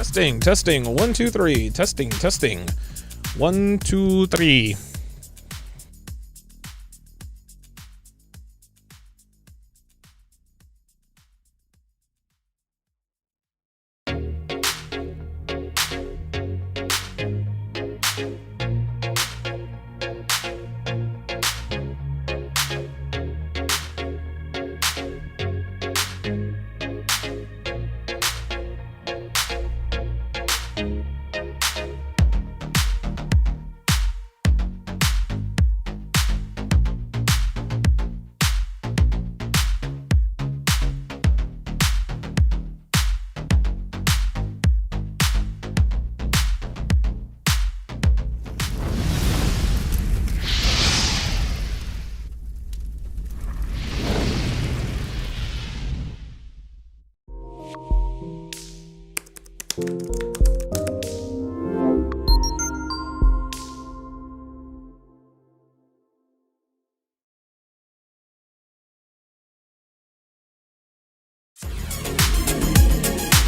Testing, testing, 1, 2, 3. Testing, testing, 1, 2, 3.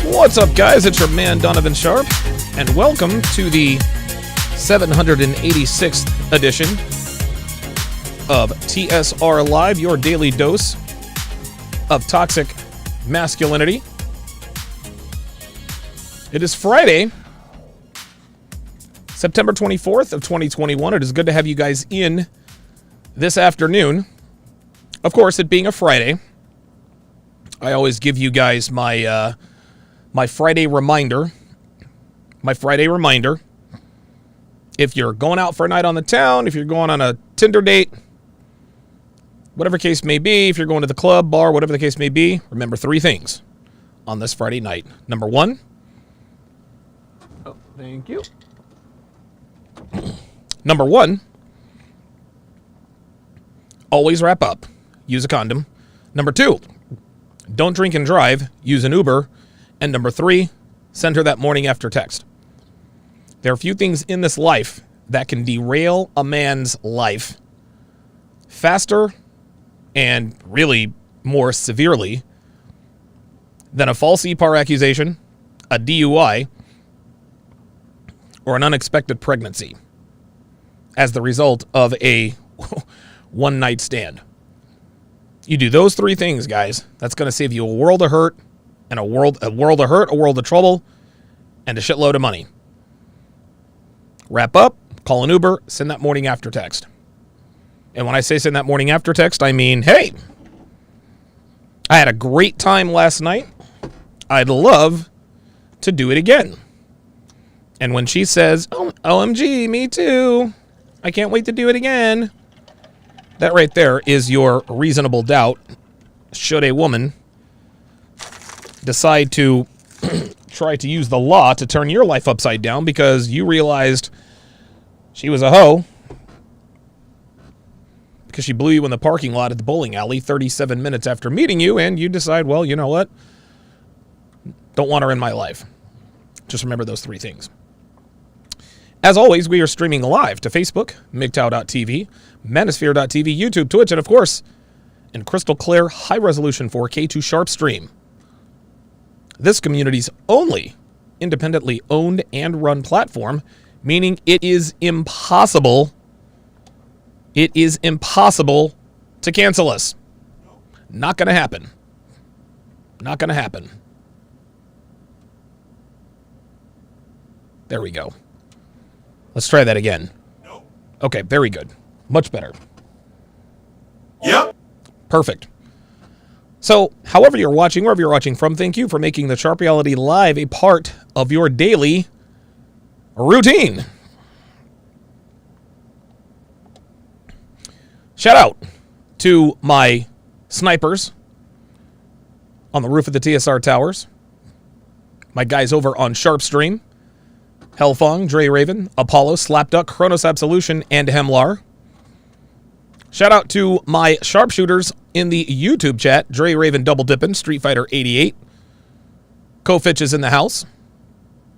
What's up, guys? It's your man, Donovan Sharp, and welcome to the 786th edition of TSR Live, your daily dose of toxic masculinity. It is Friday, September 24th of 2021. It is good to have you guys in this afternoon. Of course, it being a Friday, I always give you guys my Friday reminder. If you're going out for a night on the town, if you're going on a Tinder date, whatever case may be, if you're going to the club, bar, whatever the case may be, remember 3 things on this Friday night. Number 1. Oh, thank you. Number 1, always wrap up. Use a condom. Number 2, don't drink and drive. Use an Uber. And number 3, send her that morning after text. There are a few things in this life that can derail a man's life faster and really more severely than a false EPAR accusation, a DUI, or an unexpected pregnancy as the result of a one-night stand. You do those 3 things, guys. That's going to save you a world of hurt, and a world of hurt, a world of trouble, and a shitload of money. Wrap up, call an Uber, send that morning after text. And when I say send that morning after text, I mean, hey, I had a great time last night. I'd love to do it again. And when she says, oh, OMG, me too, I can't wait to do it again, that right there is your reasonable doubt. Should a woman decide to try to use the law to turn your life upside down because you realized she was a hoe because she blew you in the parking lot at the bowling alley 37 minutes after meeting you, and you decide, well, you know what? Don't want her in my life. Just remember those 3 things. As always, we are streaming live to Facebook, MGTOW.tv, Manosphere.tv, YouTube, Twitch, and of course, in crystal clear, high-resolution 4K to Sharp Stream. This community's only independently owned and run platform, meaning it is impossible to cancel us. Not going to happen. Not going to happen. There we go. Let's try that again. Okay, very good. Much better. Yep. Perfect. So, however you're watching, wherever you're watching from, thank you for making the Sharp Reality Live a part of your daily routine. Shout out to my snipers on the roof of the TSR Towers. My guys over on Sharp Stream. Hellfong, Dre Raven, Apollo, Slapduck, Chronos Absolution, and Hemlar. Shout out to my sharpshooters in the YouTube chat. Dre Raven double dipping, Street Fighter 88. Kofich is in the house.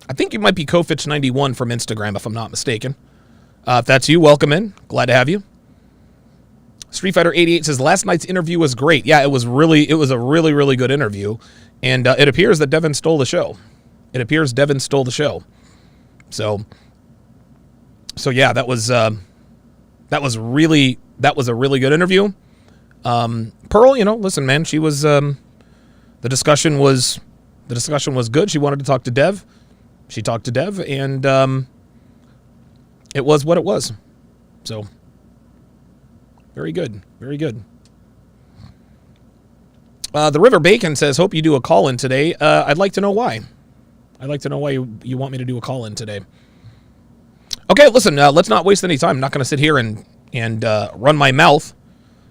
I think you might be Kofich91 from Instagram, if I'm not mistaken. If that's you, welcome in. Glad to have you. Street Fighter 88 says, last night's interview was great. Yeah, it was a really good interview. And it appears that Devin stole the show. it appears Devin stole the show. So yeah, that was a really good interview. Pearl, listen, man, she was the discussion was good. She wanted to talk to Dev. She talked to Dev, and it was what it was. So very good, very good. The River Bacon says, hope you do a call-in today. I'd like to know why. I'd like to know why you want me to do a call-in today. Okay, listen, let's not waste any time. I'm not going to sit here and run my mouth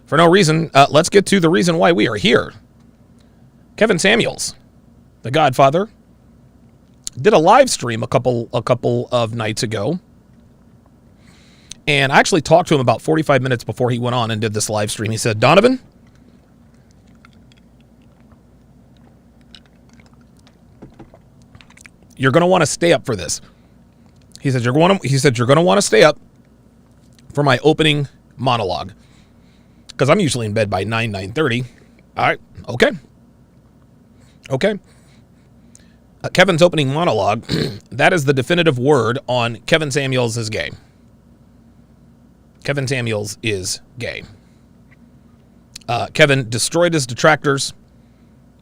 for no reason. Let's get to the reason why we are here. Kevin Samuels, the Godfather, did a live stream a couple of nights ago. And I actually talked to him about 45 minutes before he went on and did this live stream. He said, Donovan, you're going to want to stay up for this. He said, you're going to want to stay up for my opening monologue. Because I'm usually in bed by 9:30. All right. Okay. Kevin's opening monologue, that is the definitive word on Kevin Samuels is gay. Kevin Samuels is gay. Kevin destroyed his detractors.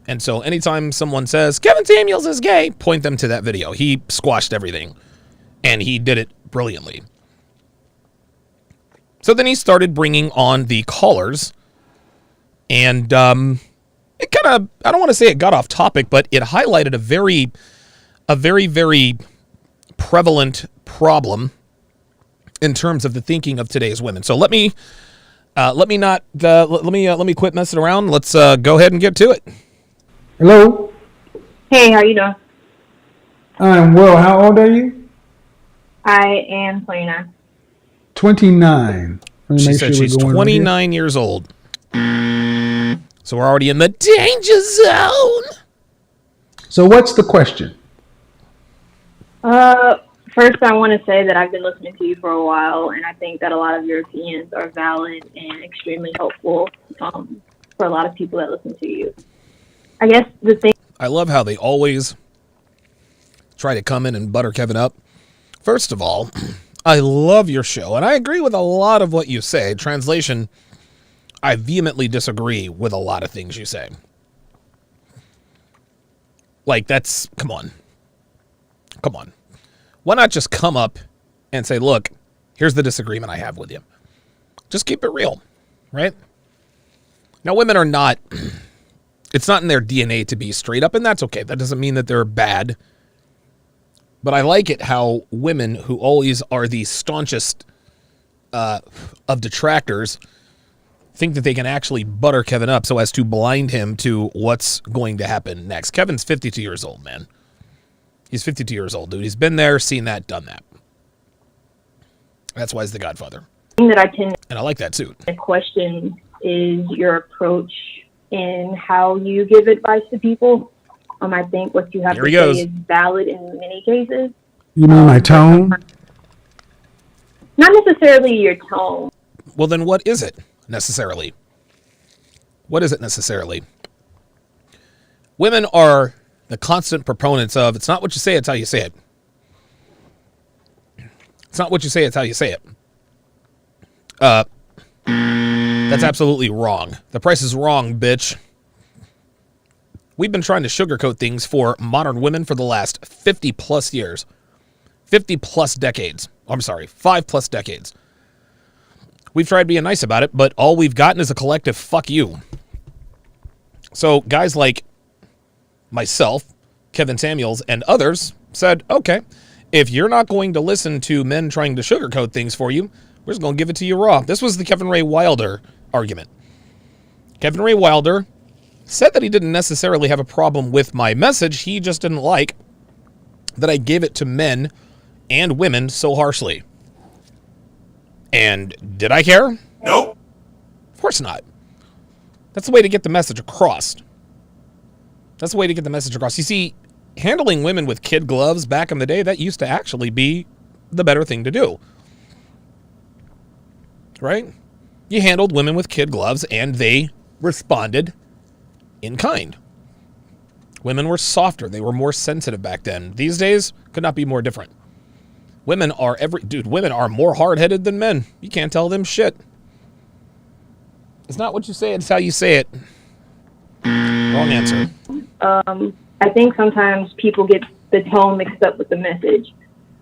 And so anytime someone says, Kevin Samuels is gay, point them to that video. He squashed everything. And he did it brilliantly. So then he started bringing on the callers. And it kind of, I don't want to say it got off topic, but it highlighted a very, very prevalent problem in terms of the thinking of today's women. So let me quit messing around. Let's go ahead and get to it. Hello. Hey, how you doing? I'm well. How old are you? I am 29. 29. She said she's 29 years old. So we're already in the danger zone. So what's the question? First, I want to say that I've been listening to you for a while, and I think that a lot of your opinions are valid and extremely helpful for a lot of people that listen to you. I guess the thing... I love how they always try to come in and butter Kevin up. First of all, I love your show, and I agree with a lot of what you say. Translation, I vehemently disagree with a lot of things you say. Like, that's... Come on. Why not just come up and say, look, here's the disagreement I have with you. Just keep it real, right? Now, women are not... It's not in their DNA to be straight up, and that's okay. That doesn't mean that they're bad. But I like it how women who always are the staunchest of detractors think that they can actually butter Kevin up so as to blind him to what's going to happen next. Kevin's 52 years old, man. He's 52 years old, dude. He's been there, seen that, done that. That's why he's the Godfather. That I tend and I like that too. The question is your approach in how you give advice to people. I think what you have to say is valid in many cases. You mean my tone? Not necessarily your tone. Well, then what is it necessarily? What is it necessarily? Women are the constant proponents of, it's not what you say, it's how you say it. It's not what you say, it's how you say it. That's absolutely wrong. The price is wrong, bitch. We've been trying to sugarcoat things for modern women for the last 50 plus years. 50 plus decades. I'm sorry, 5 plus decades. We've tried being nice about it, but all we've gotten is a collective fuck you. So guys like myself, Kevin Samuels, and others said, okay, if you're not going to listen to men trying to sugarcoat things for you, we're just going to give it to you raw. This was the Kevin Ray Wilder argument. Kevin Ray Wilder said that he didn't necessarily have a problem with my message. He just didn't like that I gave it to men and women so harshly. And did I care? Nope. Of course not. That's the way to get the message across. That's the way to get the message across. You see, handling women with kid gloves back in the day, that used to actually be the better thing to do. Right? You handled women with kid gloves and they responded in kind. Women were softer. They were more sensitive back then. These days, could not be more different. Women are women are more hard-headed than men. You can't tell them shit. It's not what you say, it's how you say it. Wrong answer. I think sometimes people get the tone mixed up with the message.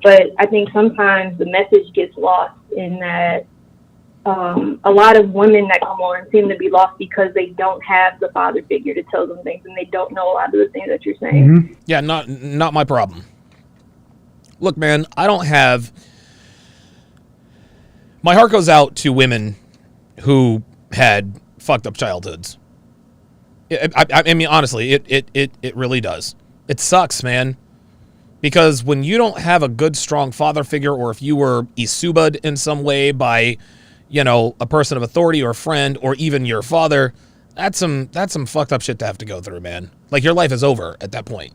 But I think sometimes the message gets lost in that a lot of women that come on seem to be lost because they don't have the father figure to tell them things, and they don't know a lot of the things that you're saying. Mm-hmm. Yeah, not my problem. Look, man, I don't have... My heart goes out to women who had fucked up childhoods. I mean, honestly, it really does. It sucks, man. Because when you don't have a good, strong father figure, or if you were isubad in some way by, a person of authority or a friend or even your father, that's some fucked up shit to have to go through, man. Like, your life is over at that point.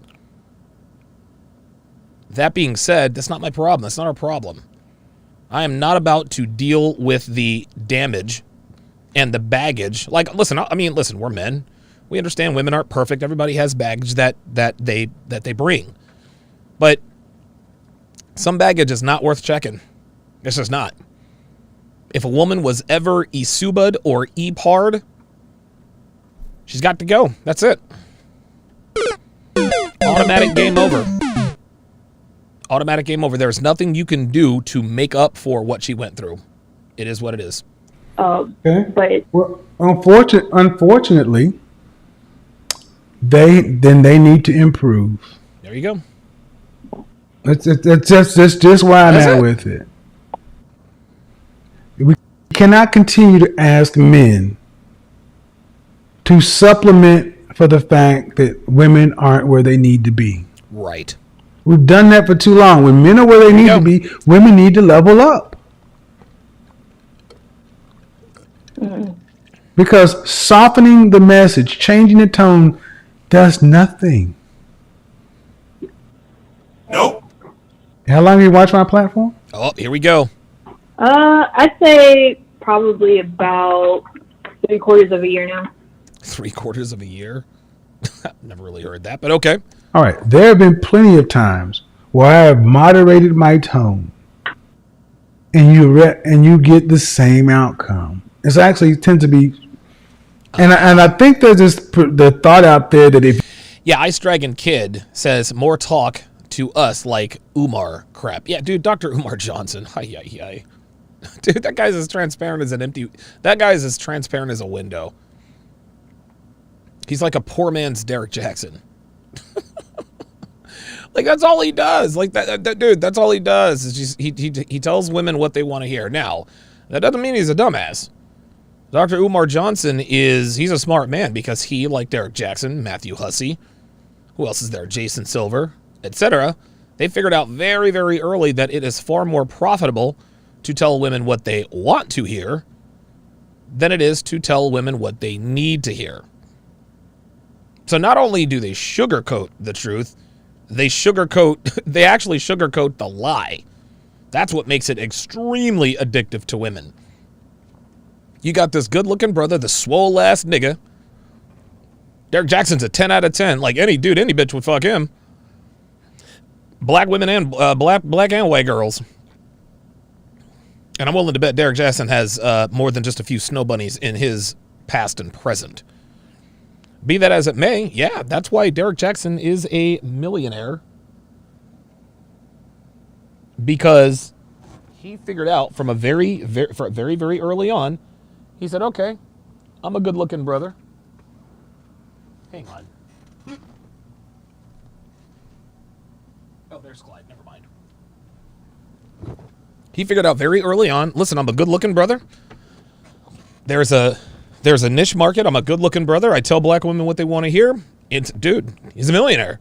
That being said, that's not my problem. That's not our problem. I am not about to deal with the damage and the baggage. Like, listen, we're men. We understand women aren't perfect. Everybody has baggage that they bring. But some baggage is not worth checking. It's just not. If a woman was ever isubad or epard, she's got to go. That's it. Automatic game over. Automatic game over. There's nothing you can do to make up for what she went through. It is what it is. Okay. But Well, unfortunately, they need to improve. There you go. That's just where I'm That's at it. with it. We cannot continue to ask men to supplement for the fact that women aren't where they need to be. Right. We've done that for too long. When men are where they need Yep. to be, women need to level up. Because softening the message, changing the tone, does nothing. Nope. How long have you watched my platform? Oh, here we go. I'd say probably about 3/4 of a year now. 3/4 of a year? I've never really heard that, but okay. All right. There have been plenty of times where I have moderated my tone, and you get the same outcome. It's actually tends to be, and I think there's the thought out there that if Yeah, Ice Dragon Kid says more talk to us like Umar crap. Yeah, dude, Dr. Umar Johnson. Hi. Dude, that guy's as transparent as as transparent as a window. He's like a poor man's Derek Jackson. Like, that's all he does. Like, that dude, that's all he does. Is just, he tells women what they want to hear. Now, that doesn't mean he's a dumbass. Dr. Umar Johnson he's a smart man because he, like Derek Jackson, Matthew Hussey, who else is there? Jason Silver, etc. They figured out very, very early that it is far more profitable to tell women what they want to hear than it is to tell women what they need to hear. So not only do they sugarcoat the truth, they actually sugarcoat the lie. That's what makes it extremely addictive to women. You got this good-looking brother, the swole-ass nigga. Derek Jackson's a 10 out of 10. Like, any bitch would fuck him. Black women and black and white girls. And I'm willing to bet Derek Jackson has more than just a few snow bunnies in his past and present. Be that as it may, yeah, that's why Derek Jackson is a millionaire. Because he figured out from very, very early on, he said, okay, I'm a good-looking brother. Hang on. Oh, there's Clyde. Never mind. He figured out very early on, listen, I'm a good-looking brother. There's a niche market. I'm a good-looking brother. I tell black women what they want to hear. Dude, he's a millionaire.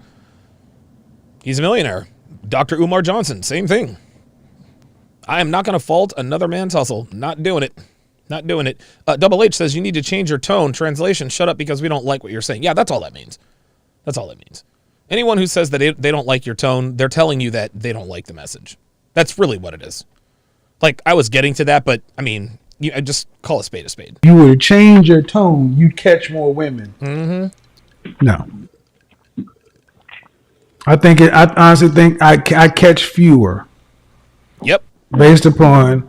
He's a millionaire. Dr. Umar Johnson, same thing. I am not going to fault another man's hustle. Not doing it. Not doing it. Double H says you need to change your tone. Translation, shut up because we don't like what you're saying. Yeah, that's all that means. That's all that means. Anyone who says that they don't like your tone, they're telling you that they don't like the message. That's really what it is. Like, I was getting to that, but, I mean, I just call a spade a spade. you were to change your tone, you'd catch more women. Mm-hmm. No. I honestly think I catch fewer Yep. based upon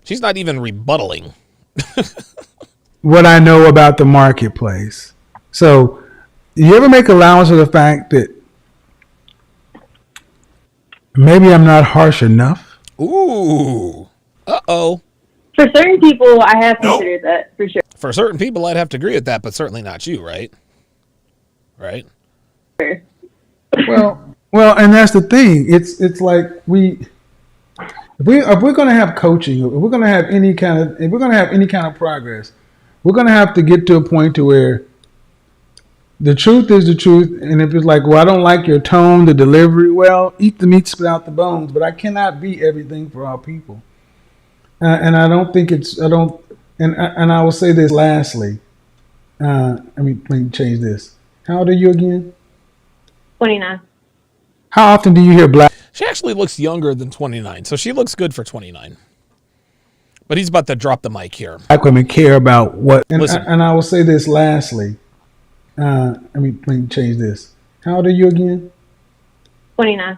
She's not even rebuttaling. what I know about the marketplace. So, you ever make allowance for the fact that maybe I'm not harsh enough? Ooh. Uh-oh. For certain people, I have Nope. considered that for sure. For certain people, I'd have to agree with that, but certainly not you, right? Right? Well, and that's the thing. It's like if we're going to have coaching, if we're going to have any kind of progress, we're going to have to get to a point to where the truth is the truth. And if it's like, well, I don't like your tone, the delivery, well, eat the meat, spit out the bones. But I cannot be everything for all people. And I don't think it's, I don't, and I will say this lastly. Let me change this. How old are you again? 29. How often do you hear black She actually looks younger than 29, so she looks good for 29. But he's about to drop the mic here. women care about what? Listen. And I will say this lastly. Let me change this. How old are you again? 29.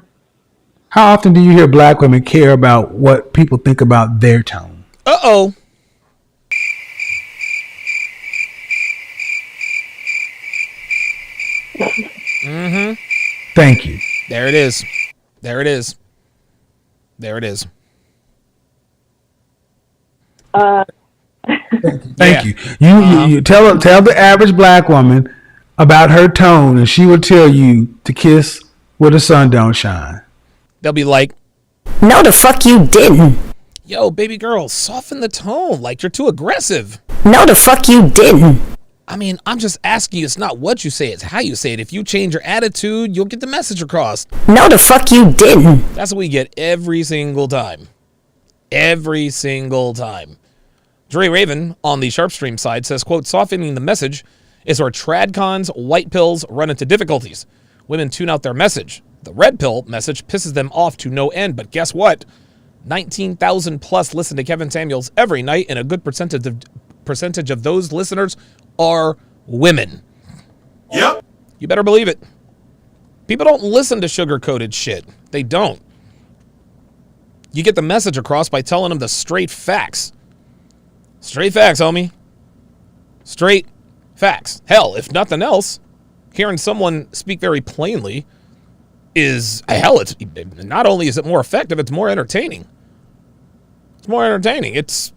How often do you hear black women care about what people think about their tone? Uh-oh. Mm-hmm. Thank you. There it is. There it is. There it is. Thank you. You tell the average black woman about her tone, and she will tell you to kiss where the sun don't shine. They'll be like, No, the fuck you didn't. yo, baby girl, soften the tone. Like, you're too aggressive. No, the fuck you didn't. I mean, I'm just asking you, it's not what you say, it's how you say it. If you change your attitude, you'll get the message across. No, the fuck you didn't. That's what we get every single time. Every single time. Dre Raven on the Sharpstream side says, quote, softening the message is where tradcons, white pills run into difficulties. Women tune out their message. The red pill message pisses them off to no end. But guess what? 19,000 plus listen to Kevin Samuels every night, and a good percentage of those listeners are women. Yep. You better believe it. People don't listen to sugar-coated shit. They don't. You get the message across by telling them the straight facts. Straight facts, homie. Straight facts. Hell, if nothing else, hearing someone speak very plainly is, hell, it's not only is it more effective, it's more entertaining. It's more entertaining. It's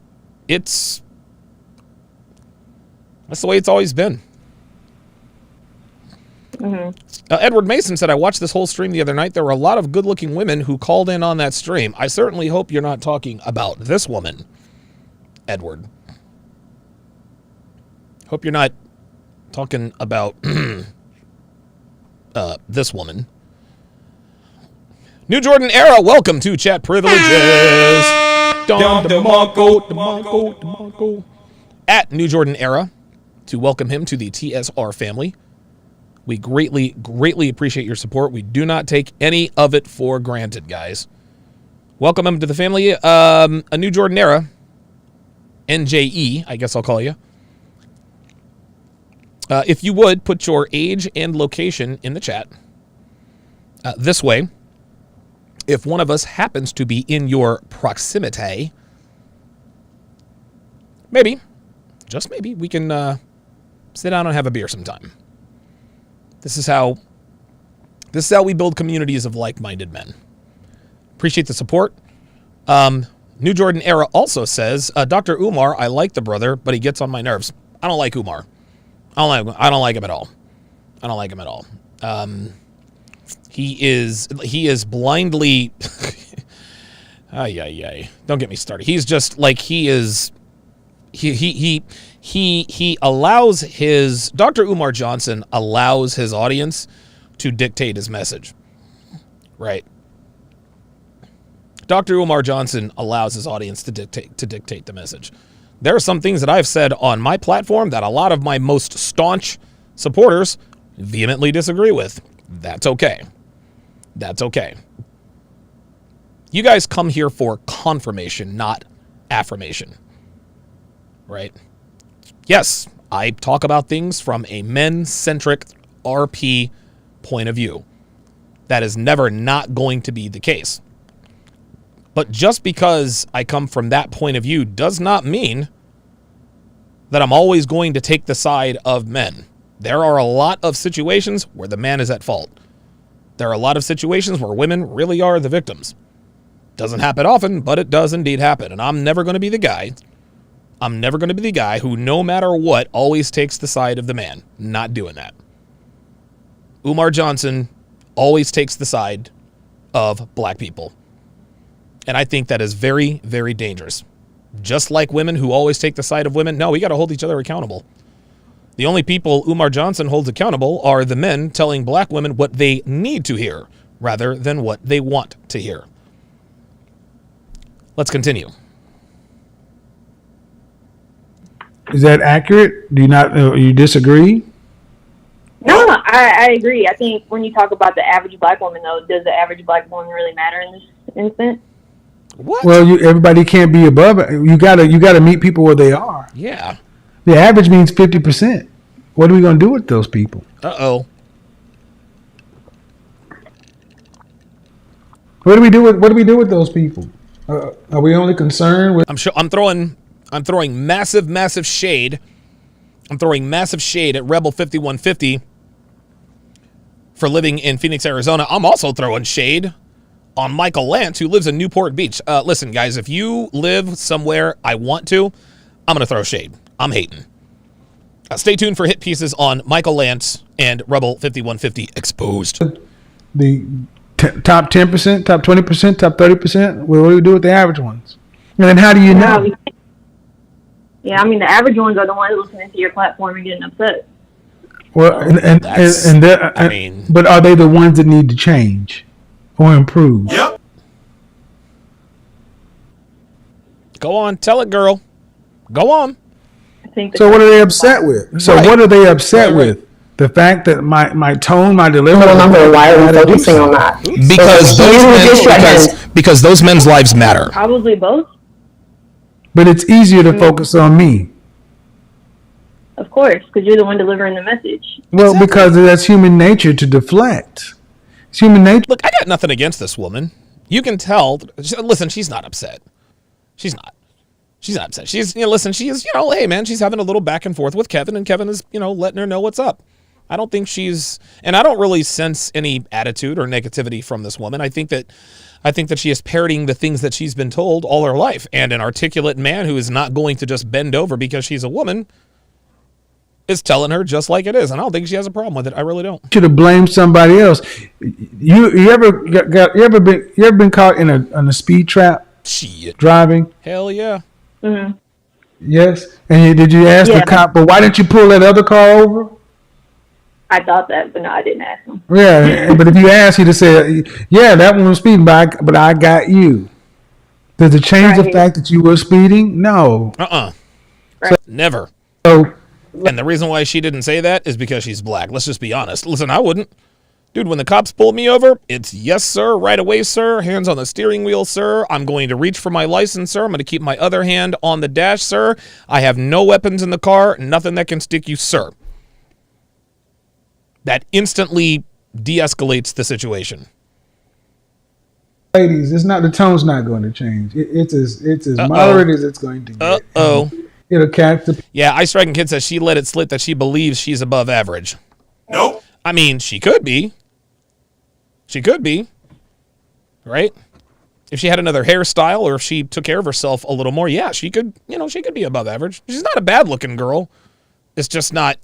that's the way it's always been. Edward Mason said, I watched this whole stream the other night. There were a lot of good-looking women who called in on that stream. I certainly hope you're not talking about this woman, Edward. Hope you're not talking about this woman. New Jordan Era, welcome to Chat Privileges. Don DeMarco. At New Jordan Era, to welcome him to the TSR family. We greatly, greatly appreciate your support. We do not take any of it for granted, guys. Welcome him to the family. A New Jordan Era, NJE, I guess I'll call you. If you would, put your age and location in the chat. This way, if one of us happens to be in your proximity, maybe, just maybe, we can sit down and have a beer sometime. This is how we build communities of like-minded men. Appreciate the support. New Jordan Era also says, Dr. Umar, I like the brother, but he gets on my nerves. I don't like Umar. I don't like him at all. I don't like him at all. He is blindly don't get me started. He's just like he allows his Dr. Umar Johnson allows his audience to dictate his message. Right. Dr. Umar Johnson allows his audience to dictate the message. There are some things that I've said on my platform that a lot of my most staunch supporters vehemently disagree with. That's okay. That's okay. You guys come here for confirmation, not affirmation. Right? Yes, I talk about things from a men-centric RP point of view. That is never not going to be the case. But just because I come from that point of view does not mean that I'm always going to take the side of men. There are a lot of situations where the man is at fault. There are a lot of situations where women really are the victims. Doesn't happen often, but it does indeed happen. And I'm never going to be the guy. I'm never going to be the guy who, no matter what, always takes the side of the man. Not doing that. Umar Johnson always takes the side of black people. And I think that is very, very dangerous. Just like women who always take the side of women, no, we got to hold each other accountable. The only people Umar Johnson holds accountable are the men telling black women what they need to hear rather than what they want to hear. Let's continue. Is that accurate? Do you not? You disagree? No, I agree. I think when you talk about the average black woman, though, does the average black woman really matter in this instance? What? Well, everybody can't be above it. You gotta meet people where they are. Yeah. The average means 50%. What are we gonna do with those people? Uh-oh. What do we do with those people? Are we only concerned with? I'm throwing massive shade. I'm throwing massive shade at Rebel 5150 for living in Phoenix, Arizona. I'm also throwing shade on Michael Lance, who lives in Newport Beach. Listen, guys, if you live somewhere I want to, I'm going to throw shade. I'm hating. Stay tuned for hit pieces on Michael Lance and Rebel 5150 Exposed. The top 10%, top 20%, top 30%? What do we do with the average ones? And then how do you know? Yeah, I mean, the average ones are the ones listening to your platform and getting upset. Well, but are they the ones that need to change or improve? Yep. Go on, tell it, girl. Go on. I think So what are they upset with? So Right. what are they upset with? The fact that my tone, my delivery. Why are we focusing on that? Because those men's lives matter. probably both, But it's easier to focus on me. of course, because you're the one delivering the message. Well, because that's human nature to deflect. It's human nature. Look, I got nothing against this woman. You can tell. Listen, she's not upset. She's not. She's not upset. She's, listen, she is, hey, man, she's having a little back and forth with Kevin, and Kevin is, letting her know what's up. I don't think and I don't really sense any attitude or negativity from this woman. I think that she is parroting the things that she's been told all her life. And an articulate man who is not going to just bend over because she's a woman is telling her just like it is. And I don't think she has a problem with it. I really don't. To blame somebody else. You ever been caught in a speed trap? Shit. Driving? Hell yeah. Mm-hmm. Yes. And did you ask the cop, but why didn't you pull that other car over? I thought that, but no, I didn't ask him. Yeah, but if you ask, he'd have said, yeah, that one was speeding, but I got you. Does it change the fact that you were speeding? No. Right. Never. So, And the reason why she didn't say that is because she's black. Let's just be honest. Listen, I wouldn't. Dude, when the cops pulled me over, it's yes, sir, right away, sir, hands on the steering wheel, sir. I'm going to reach for my license, sir. I'm going to keep my other hand on the dash, sir. I have no weapons in the car, nothing that can stick you, sir. That instantly de-escalates the situation. ladies, the tone's not going to change. It's as moderate as it's going to get. It'll catch the. Yeah, Ice Dragon Kid says she let it slip that she believes she's above average. Nope. I mean, she could be. She could be. Right? If she had another hairstyle or if she took care of herself a little more, yeah, she could, she could be above average. She's not a bad looking girl. It's just not,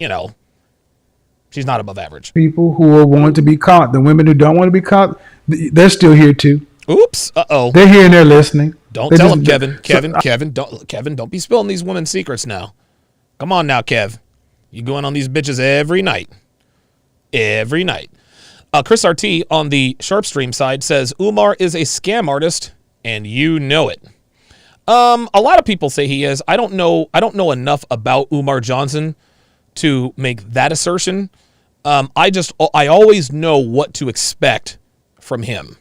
she's not above average. People who will want to be caught. The women who don't want to be caught, they're still here too. Oops. Uh-oh. They're here and they're listening. Don't tell them, Kevin. Don't be spilling these women's secrets now. Come on now, Kev. You going on these bitches every night. Every night. Chris RT on the Sharp Stream side says Umar is a scam artist, and you know it. A lot of people say he is. I don't know enough about Umar Johnson to make that assertion. I always know what to expect from him.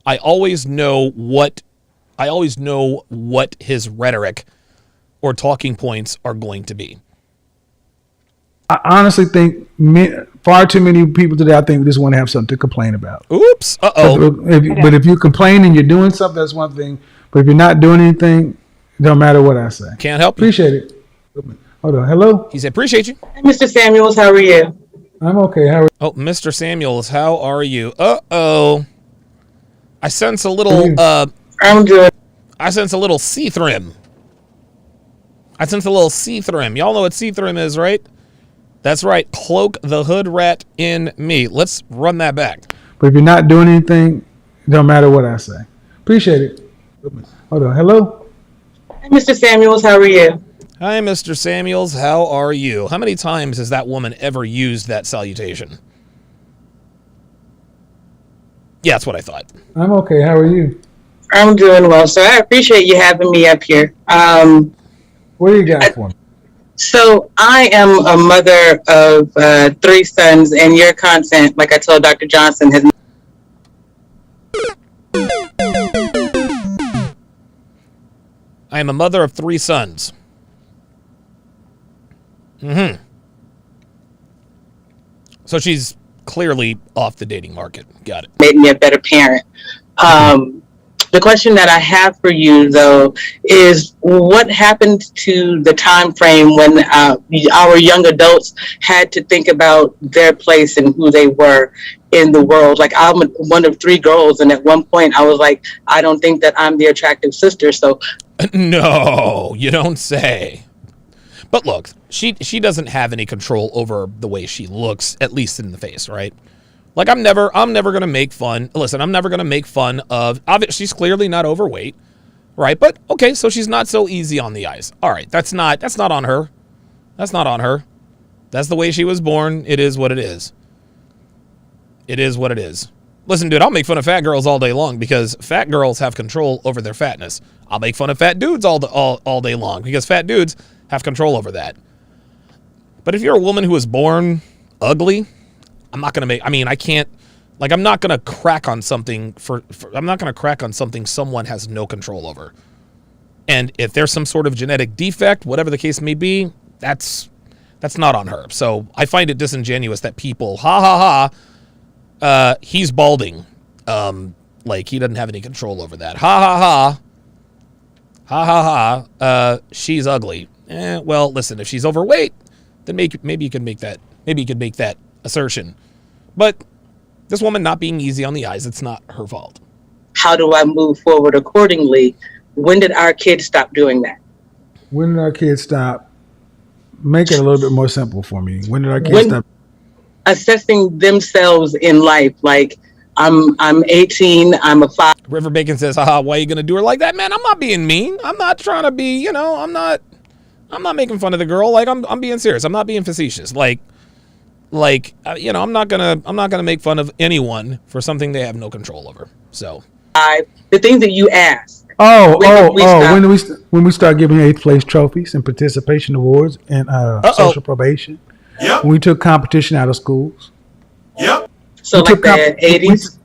I always know what his rhetoric or talking points are going to be. I honestly think far too many people today, I think, just want to have something to complain about. Oops. Uh-oh. But if you're complaining, you're doing something, that's one thing. But if you're not doing anything, it don't matter what I say. Can't help you. Appreciate it. Hold on. Hello? He said, appreciate you. Hey, Mr. Samuels, how are you? I'm okay. How are Oh, Mr. Samuels, how are you? Uh-oh. I sense a little, I'm good. I sense a little C-thrim. Y'all know what C-thrim is, right? That's right. Cloak the hood rat in me. Let's run that back. But if you're not doing anything, it don't matter what I say. Appreciate it. Hold on. Hello? Hey, Mr. Samuels, how are you? Hi, Mr. Samuels. How are you? How many times has that woman ever used that salutation? Yeah, that's what I thought. I'm okay. How are you? I'm doing well, sir. I appreciate you having me up here. What do you got for me? So I am a mother of 3 sons, and your content, like I told Dr. Johnson, has. I am a mother of 3 sons. So she's clearly off the dating market. Got it. Made me a better parent. The question that I have for you, though, is what happened to the time frame when our young adults had to think about their place and who they were in the world? Like, I'm one of 3 girls, and at one point I was like, I don't think that I'm the attractive sister. So, No, you don't say. But look, she doesn't have any control over the way she looks, at least in the face, right? Like, I'm never gonna make fun. Listen, I'm never gonna make fun of. She's clearly not overweight, right? But okay, so she's not so easy on the eyes. All right, that's not on her. That's not on her. That's the way she was born. It is what it is. It is what it is. Listen, dude, I'll make fun of fat girls all day long because fat girls have control over their fatness. I'll make fun of fat dudes all day long because fat dudes have control over that. But if you're a woman who was born ugly, I'm not going to I can't, like, I'm not going to crack on something I'm not going to crack on something someone has no control over. And if there's some sort of genetic defect, whatever the case may be, that's not on her. So I find it disingenuous that people, he's balding. Like, he doesn't have any control over that. She's ugly. Well, listen, if she's overweight, then maybe you can make that assertion. But this woman not being easy on the eyes, it's not her fault. how do I move forward accordingly? When did our kids stop doing that? When did our kids stop? Make it a little bit more simple for me. When did our kids stop? Assessing themselves in life, like I'm 18, I'm a 5. River Bacon says, haha, why are you going to do her like that? Man, I'm not being mean. I'm not trying to be, I'm not making fun of the girl. Like, I'm being serious. I'm not being facetious. I'm not gonna make fun of anyone for something they have no control over. So The things that you ask. When we start giving 8th place trophies and participation awards and social probation. Yep. When we took competition out of schools. Yep. So like the 80s?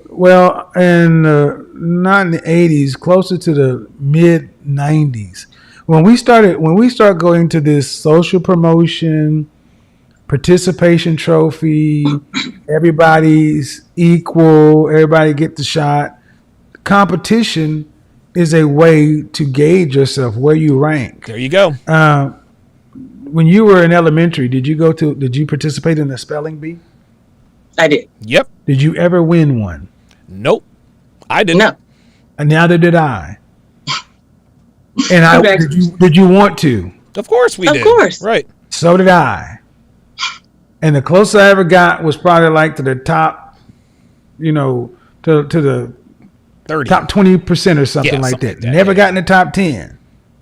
Well, and not in the 80s, closer to the mid 90s. When we started going to this social promotion, participation trophy, everybody's equal, everybody get the shot. Competition is a way to gauge yourself, where you rank. there you go. When you were in elementary, did you participate in the spelling bee? I did. Yep. Did you ever win one? Nope. I didn't. No. And neither did I. And did you want to? Of course we did. Of course. Right. So did I. And the closest I ever got was probably like to the top, to the 30. top 20% or something like something that. like that, Never yeah. got in the top 10.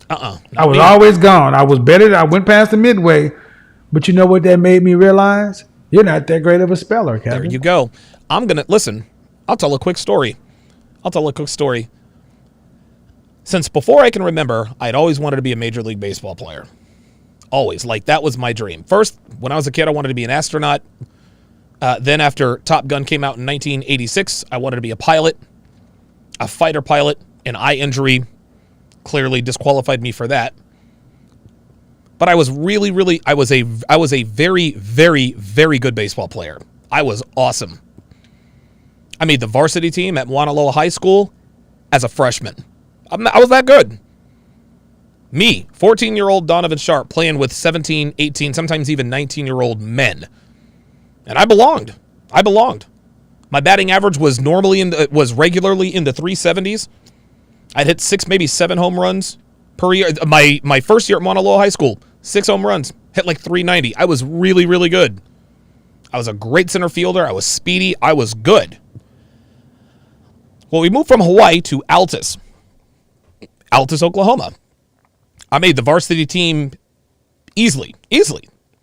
I was me. always gone. I was better. I went past the midway. But you know what that made me realize? You're not that great of a speller, Kevin. There you go. Listen, I'll tell a quick story. Since before I can remember, I'd always wanted to be a Major League Baseball player. Always. Like, that was my dream. First, when I was a kid, I wanted to be an astronaut. Then after Top Gun came out in 1986, I wanted to be a pilot, a fighter pilot. An eye injury clearly disqualified me for that. But I was I was a very, very, very good baseball player. I was awesome. I made the varsity team at Mauna Loa High School as a freshman. I was that good. Me, 14-year-old Donovan Sharp, playing with 17, 18, sometimes even 19-year-old men. And I belonged. My batting average was regularly in the 370s. I'd hit 6, maybe 7 home runs per year. My first year at Mauna Loa High School, 6 home runs, hit like 390. I was really, really good. I was a great center fielder. I was speedy. I was good. Well, we moved from Hawaii to Altus, Oklahoma. I made the varsity team easily.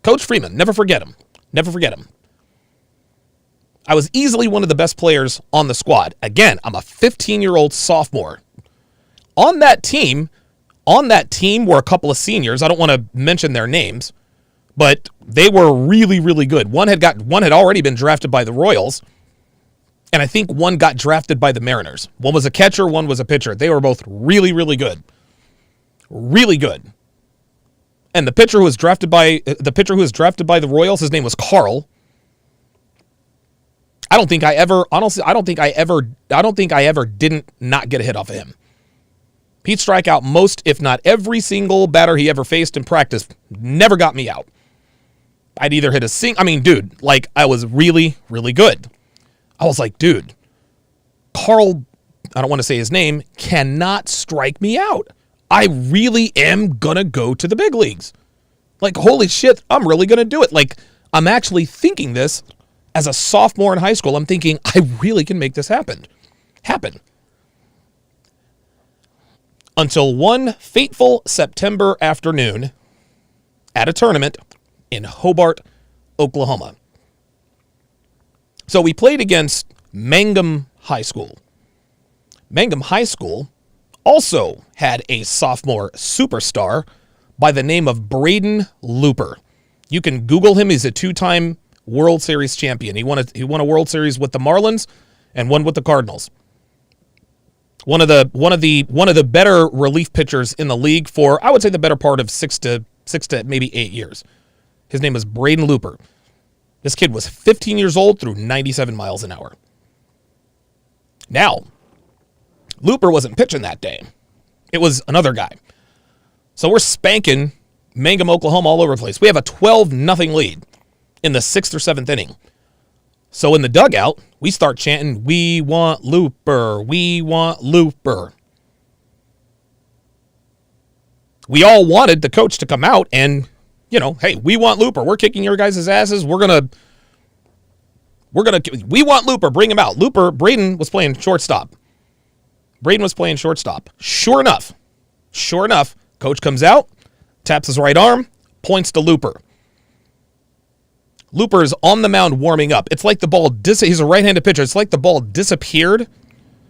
Coach Freeman, never forget him. I was easily one of the best players on the squad. Again, I'm a 15-year-old sophomore. On that team were a couple of seniors. I don't want to mention their names, but they were really, really good. One had already been drafted by the Royals, and I think one got drafted by the Mariners. One was a catcher, one was a pitcher. They were both really, really good. Really good. And the pitcher who was drafted by the Royals, his name was Carl. I don't think I ever didn't not get a hit off of him. He'd strike out most, if not every single batter he ever faced in practice. Never got me out. I'd either hit I was really, really good. I was like, dude, Carl, I don't want to say his name, cannot strike me out. I really am gonna go to the big leagues. Like, holy shit, I'm really gonna do it. Like, I'm actually thinking this as a sophomore in high school. I'm thinking, I really can make this happen. Until one fateful September afternoon at a tournament in Hobart, Oklahoma. So we played against Mangum High School. Mangum High School also had a sophomore superstar by the name of Braden Looper. You can Google him. He's a 2-time World Series champion. He won a World Series with the Marlins and one with the Cardinals. One of the better relief pitchers in the league for, I would say, the better part of 6 to maybe 8 years. His name is Braden Looper. This kid was 15 years old, threw 97 miles an hour. Now, Looper wasn't pitching that day. It was another guy. So we're spanking Mangum, Oklahoma all over the place. We have a 12-0 lead in the 6th or 7th inning. So in the dugout, we start chanting, "We want Looper, we want Looper." We all wanted the coach to come out and, hey, we want Looper. We're kicking your guys' asses. We want Looper. Bring him out. Braden was playing shortstop. Sure enough, coach comes out, taps his right arm, points to Looper. Looper is on the mound warming up. It's like the ball, he's a right-handed pitcher. It's like the ball disappeared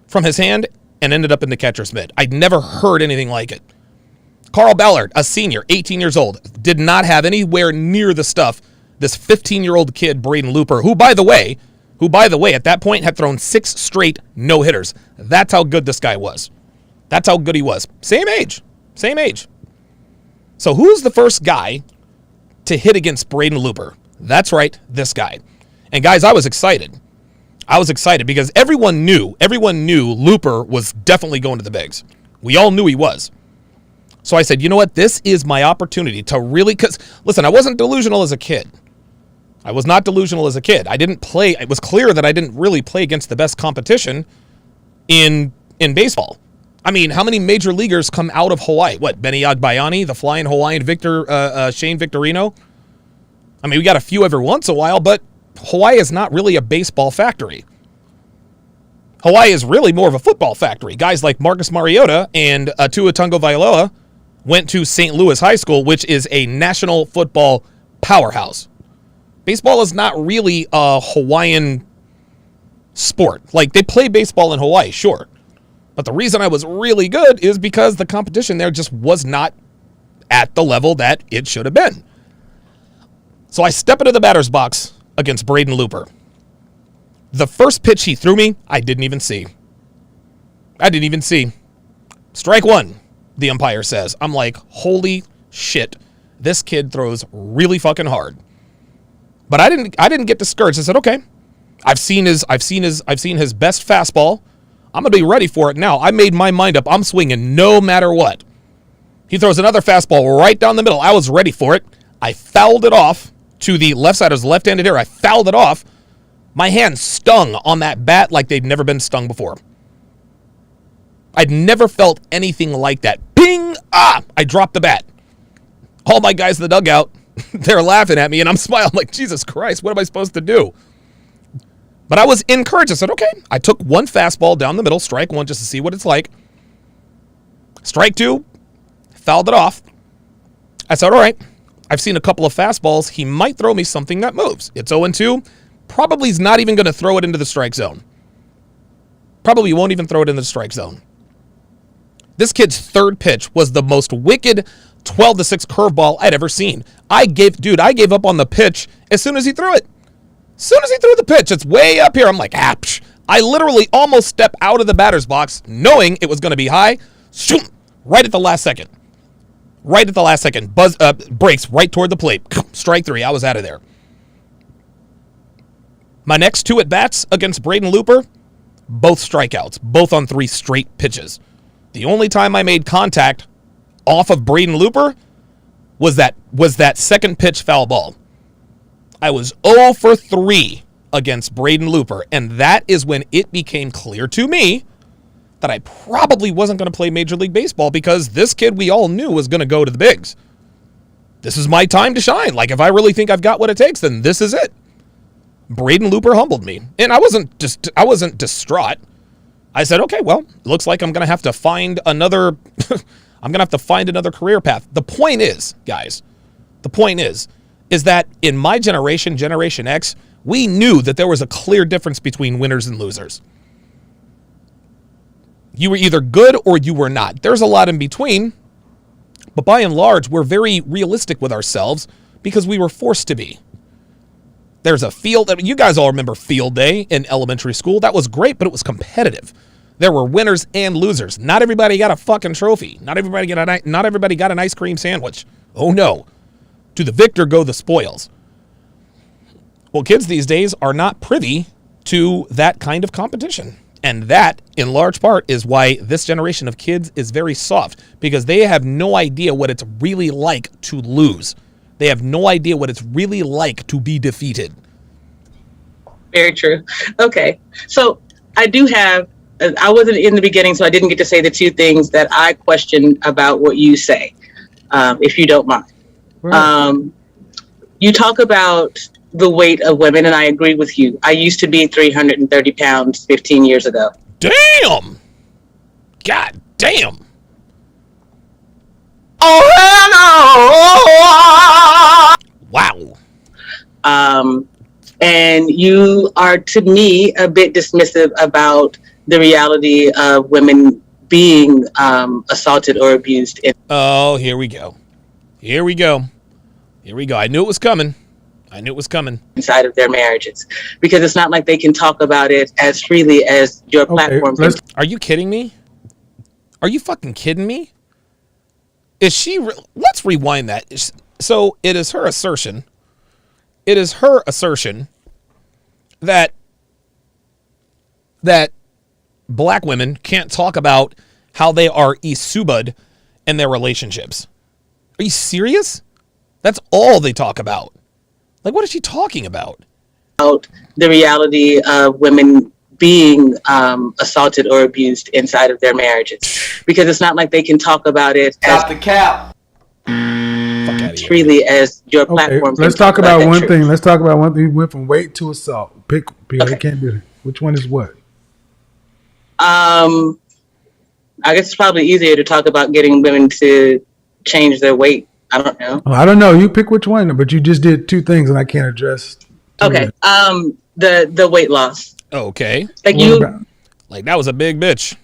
from his hand and ended up in the catcher's mitt. I'd never heard anything like it. Carl Ballard, a senior, 18 years old, did not have anywhere near the stuff this 15-year-old kid, Braden Looper, who, by the way, at that point had thrown 6 straight no-hitters. That's how good this guy was. That's how good he was. Same age. So who's the first guy to hit against Braden Looper? That's right, this guy. And guys, I was excited. Because everyone knew Looper was definitely going to the bigs. We all knew he was. So I said, you know what? This is my opportunity to really, because, listen, I wasn't delusional as a kid. I was not delusional as a kid. I didn't play, it was clear that I didn't really play against the best competition in baseball. I mean, how many major leaguers come out of Hawaii? What, Benny Agbayani, the flying Hawaiian Shane Victorino? I mean, we got a few every once in a while, but Hawaii is not really a baseball factory. Hawaii is really more of a football factory. Guys like Marcus Mariota and Tua Tagovailoa went to St. Louis High School, which is a national football powerhouse. Baseball is not really a Hawaiian sport. Like, they play baseball in Hawaii, sure. But the reason I was really good is because the competition there just was not at the level that it should have been. So I step into the batter's box against Braden Looper. The first pitch he threw me, I didn't even see. Strike one, the umpire says. I'm like, holy shit. this kid throws really fucking hard. But I didn't get discouraged. I said, okay, I've seen his best fastball. I'm going to be ready for it now. I made my mind up. I'm swinging no matter what. He throws another fastball right down the middle. I was ready for it. I fouled it off to the left side. It was left-handed here. I fouled it off. My hand stung on that bat like they'd never been stung before. I'd never felt anything like that. Bing! Ah! I dropped the bat. All my guys in the dugout, they're laughing at me, and I'm smiling like, Jesus Christ, what am I supposed to do? But I was encouraged. I said, okay. I took one fastball down the middle, strike one, just to see what it's like. Strike two, fouled it off. I said, all right, I've seen a couple of fastballs. He might throw me something that moves. It's 0-2. Probably is not even going to throw it into the strike zone. Probably won't even throw it into the strike zone. This kid's third pitch was the most wicked 12-6 curveball I'd ever seen. I gave up on the pitch as soon as he threw it. As soon as he threw the pitch, it's way up here. I'm like, psh. I literally almost stepped out of the batter's box knowing it was going to be high. Shoot, right at the last second. Right at the last second. Breaks right toward the plate. Strike three. I was out of there. My next two at-bats against Braden Looper, both strikeouts, both on 3 straight pitches. The only time I made contact off of Braden Looper was that second pitch foul ball. I was 0 for 3 against Braden Looper, and that is when it became clear to me that I probably wasn't going to play Major League Baseball because this kid we all knew was going to go to the bigs. This is my time to shine. Like, if I really think I've got what it takes, then this is it. Braden Looper humbled me, and I wasn't distraught. I said, okay, well, it looks like I'm going to have to find another career path. The point is, guys, is that in my generation, Generation X, we knew that there was a clear difference between winners and losers. You were either good or you were not. There's a lot in between, but by and large, we're very realistic with ourselves because we were forced to be. There's a field, you guys all remember field day in elementary school. That was great, but it was competitive. There were winners and losers. Not everybody got a fucking trophy. Not everybody got an ice cream sandwich. Oh no. To the victor go the spoils. Well, kids these days are not privy to that kind of competition. And that, in large part, is why this generation of kids is very soft, because they have no idea what it's really like to lose. They have no idea what it's really like to be defeated. Very true. Okay. So I wasn't in the beginning, so I didn't get to say the 2 things that I question about what you say, if you don't mind. Right. You talk about the weight of women, and I agree with you. I used to be 330 pounds 15 years ago. Damn! God damn! Wow. And you are, to me, a bit dismissive about the reality of women being assaulted or abused. Oh, here we go. I knew it was coming. Inside of their marriages, because it's not like they can talk about it as freely as your platform. Are you kidding me? Are you fucking kidding me? Is she? Let's rewind that. So it is her assertion. That black women can't talk about how they are isubad in their relationships. Are you serious? That's all they talk about. Like, what is she talking about? About the reality of women being assaulted or abused inside of their marriages, because it's not like they can talk about it Stop the cap. freely as your platform. Let's talk about one thing. Let's talk about one thing. We went from weight to assault. Pick. Okay. Can't do it. Which one is what? I guess it's probably easier to talk about getting women to change their weight. I don't know. I don't know. You pick which one, but you just did 2 things, and I can't address. Okay. The weight loss. Okay. Like that was a big bitch.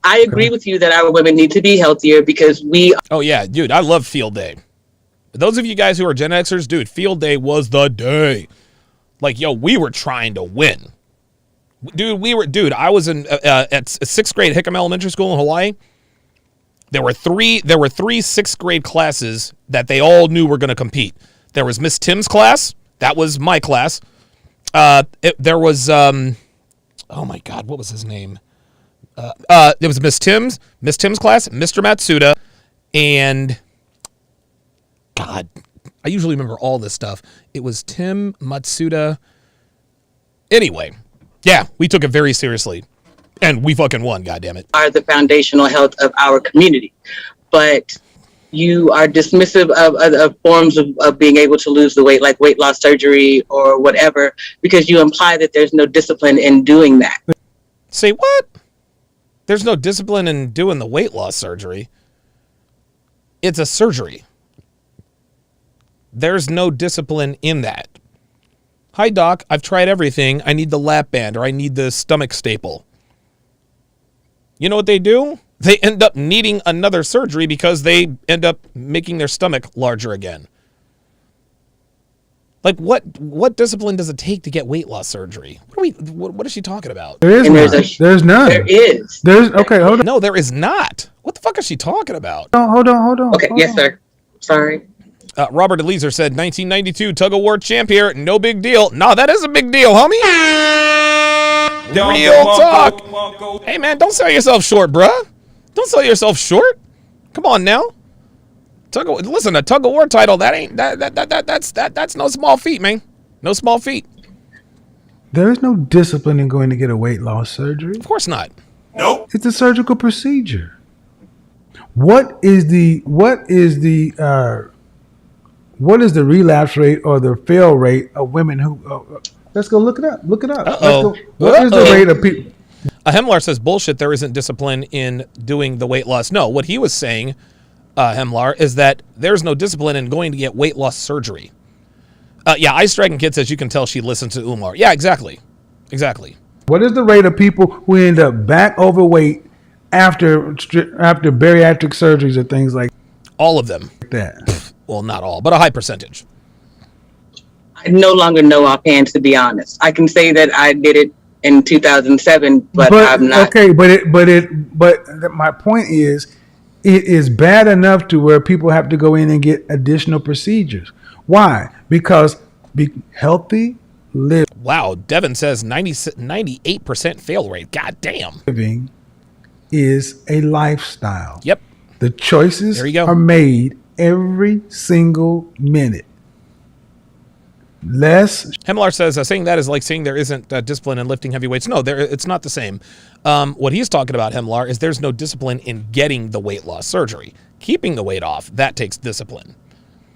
I agree with you that our women need to be healthier because we. Oh yeah, dude, I love field day. For those of you guys who are Gen Xers, dude, field day was the day. Like, yo, we were trying to win. Dude, I was in at 6th grade Hickam Elementary School in Hawaii. There were three sixth grade classes that they all knew were going to compete. There was Miss Tim's class. That was my class. There was, oh my God, what was his name? It was Miss Tim's class, Mr. Matsuda, and God, I usually remember all this stuff. It was Tim, Matsuda. Anyway, yeah, we took it very seriously, and we fucking won, goddammit. Are the foundational health of our community, but you are dismissive of other forms of being able to lose the weight, like weight loss surgery or whatever, because you imply that there's no discipline in doing that. Say what? There's no discipline in doing the weight loss surgery. It's a surgery. There's no discipline in that. Hi, doc, I've tried everything. I need the lap band or I need the stomach staple. You know what they do? They end up needing another surgery because they end up making their stomach larger again. Like, what discipline does it take to get weight loss surgery? What is she talking about? There is none. There's none. There is. Okay, hold on. No, there is not. What the fuck is she talking about? Hold on. Okay, yes, sir. Sorry. Robert Eliezer said 1992 tug of war champion, no big deal. No, that is a big deal, homie. Real talk. Hey man, don't sell yourself short, bruh. Don't sell yourself short. Come on now. Listen, a tug of war title, that's no small feat, man. No small feat. There is no discipline in going to get a weight loss surgery. Of course not. Nope. It's a surgical procedure. What is the relapse rate or the fail rate of women who? Let's go look it up. What is the rate of people? Hemlar says bullshit. There isn't discipline in doing the weight loss. No, what he was saying, Hemlar, is that there's no discipline in going to get weight loss surgery. Yeah, Ice Dragon Kid says you can tell she listens to Umar. Yeah, exactly. What is the rate of people who end up back overweight after bariatric surgeries or things like all of them? That? Well, not all, but a high percentage. I no longer know offhand, to be honest. I can say that I did it in 2007, but I'm not. Okay, but my point is, it is bad enough to where people have to go in and get additional procedures. Why? Because healthy living. Wow, Devin says 98% fail rate. God damn. Living is a lifestyle. Yep. The choices are made every single minute. Hemlar says saying that is like saying there isn't discipline in lifting heavy weights. No, it's not the same. What he's talking about, Hemlar, is there's no discipline in getting the weight loss surgery. Keeping the weight off, that takes discipline.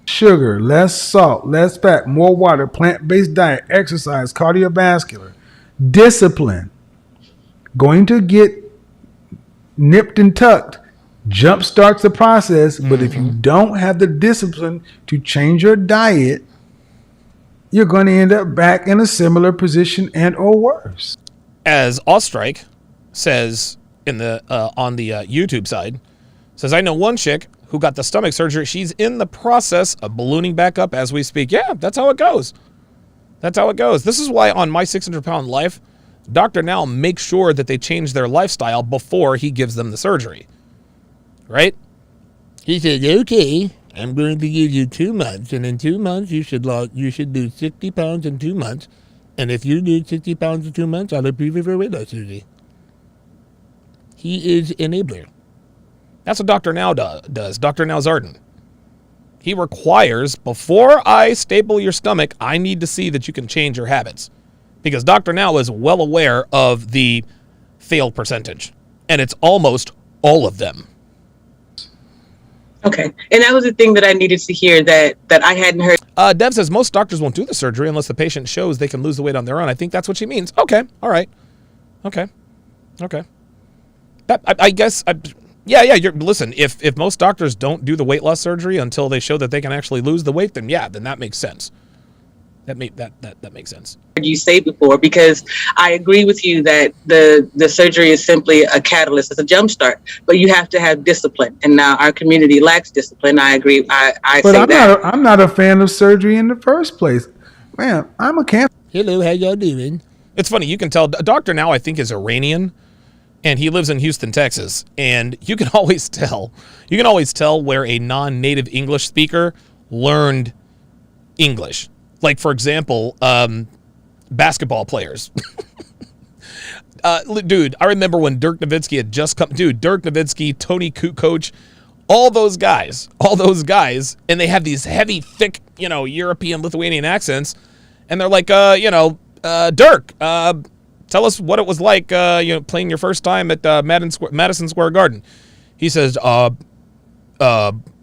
Sugar, less salt, less fat, more water, plant-based diet, exercise, cardiovascular, discipline. Going to get nipped and tucked jump starts the process, but if you don't have the discipline to change your diet, you're going to end up back in a similar position and or worse. As Ostrike says in the on the YouTube side, says, I know one chick who got the stomach surgery. She's in the process of ballooning back up as we speak. Yeah, that's how it goes. This is why on My 600-Pound Life, Dr. Now makes sure that they change their lifestyle before he gives them the surgery. Right? He says, okay, I'm going to give you 2 months, and in 2 months you should lose 60 pounds in 2 months. And if you lose 60 pounds in 2 months, I'll approve of your weight loss surgery. He is enabler. That's what Dr. Now does. Dr. Now Zarden. He requires, before I staple your stomach, I need to see that you can change your habits. Because Dr. Now is well aware of the fail percentage. And it's almost all of them. Okay. And that was the thing that I needed to hear that I hadn't heard. Dev says most doctors won't do the surgery unless the patient shows they can lose the weight on their own. I think that's what she means. Okay. All right. Okay. I guess... listen, if most doctors don't do the weight loss surgery until they show that they can actually lose the weight, then that makes sense. That makes sense. You say before, because I agree with you that the surgery is simply a catalyst, it's a jump start, but you have to have discipline. And now our community lacks discipline. I agree. I'm not a fan of surgery in the first place. Man, I'm a cancer. Hello, how y'all doing? It's funny, you can tell Dr. Now I think is Iranian. and he lives in Houston, Texas. And you can always tell where a non-native English speaker learned English. Like, for example, basketball players. Dude, I remember when Dirk Nowitzki had just come. Dude, Dirk Nowitzki, Tony Kukoc, all those guys, and they have these heavy, thick, European, Lithuanian accents, and they're like, Dirk, tell us what it was like, playing your first time at Madison Square Garden. He says,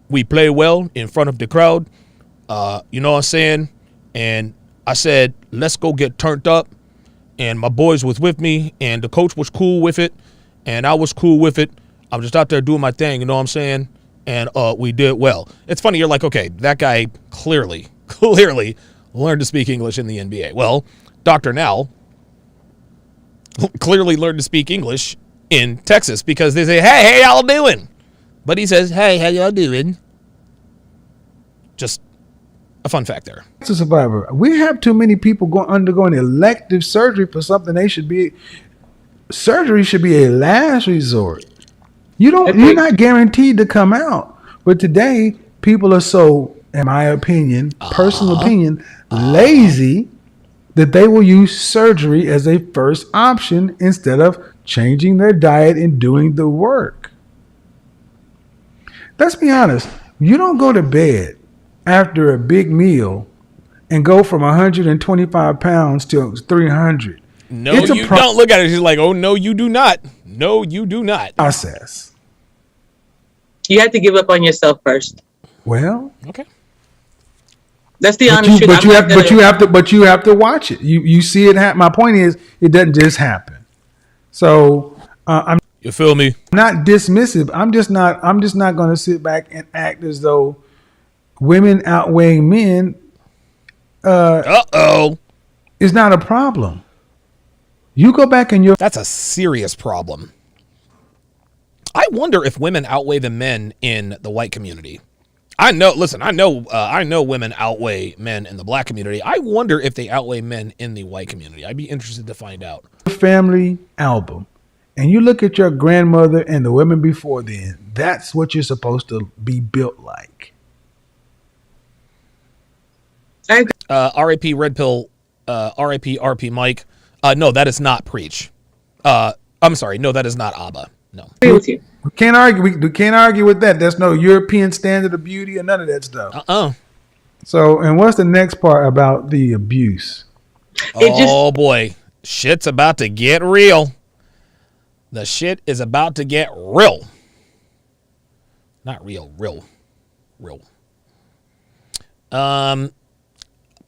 we play well in front of the crowd, you know what I'm saying? And I said, let's go get turned up. And my boys was with me, and the coach was cool with it, and I was cool with it. I'm just out there doing my thing, you know what I'm saying? And we did well. It's funny, you're like, okay, that guy clearly learned to speak English in the NBA. Well, Dr. Now clearly learned to speak English in Texas because they say, hey, how y'all doing? But he says, hey, how y'all doing? Just a fun fact there. Cancer survivor. We have too many people undergoing elective surgery for something surgery should be a last resort. You're not guaranteed to come out. But today, people are so, in my opinion, personal opinion, lazy that they will use surgery as a first option instead of changing their diet and doing the work. Let's be honest. You don't go to bed after a big meal and go from 125 pounds to 300. No, you don't look at it. She's like, oh, no, you do not. No, you do not. Process. You have to give up on yourself first. Well, okay. That's the honest truth. But you have to watch it. You see it happen. My point is, it doesn't just happen. So you feel me? Not dismissive. I'm just not going to sit back and act as though women outweighing men is not a problem. You go back and that's a serious problem. I wonder if women outweigh the men in the white community. I know women outweigh men in the black community. I wonder if they outweigh men in the white community. I'd be interested to find out. Family album, and you look at your grandmother and the women before then, that's what you're supposed to be built like. R.I.P. Red Pill, R.I.P. R.P. Mike. No, that is not Preach. I'm sorry. No, that is not ABBA. No. Agree with you. We can't argue. We can't argue with that. There's no European standard of beauty or none of that stuff. So, and what's the next part about the abuse? Boy, shit's about to get real. The shit is about to get real. Not real, real.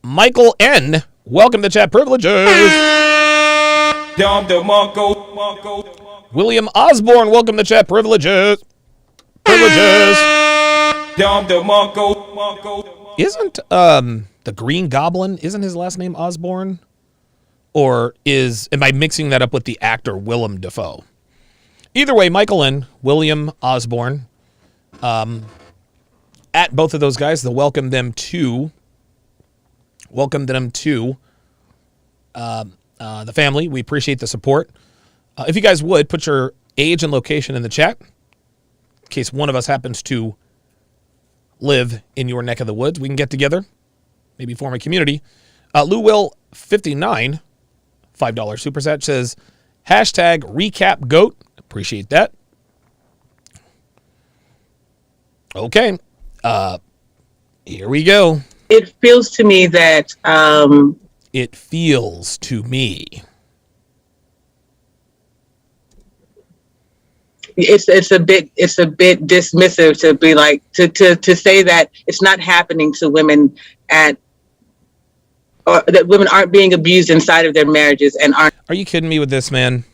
Michael N. Welcome to Chat Privileges. William Osborne, welcome to Chat Privileges. Isn't the Green Goblin, isn't his last name Osborne? Or am I mixing that up with the actor Willem Dafoe? Either way, Michael and William Osborne, at both of those guys, to welcome them to the family. We appreciate the support. If you guys would, put your age and location in the chat in case one of us happens to live in your neck of the woods. We can get together, maybe form a community. Lou Will 59, $5 super chat, says, hashtag recap GOAT. Appreciate that. Okay. Here we go. It feels to me that it feels to me. It's a bit dismissive to be like to say that it's not happening to women or that women aren't being abused inside of their marriages and aren't. Are you kidding me with this, man?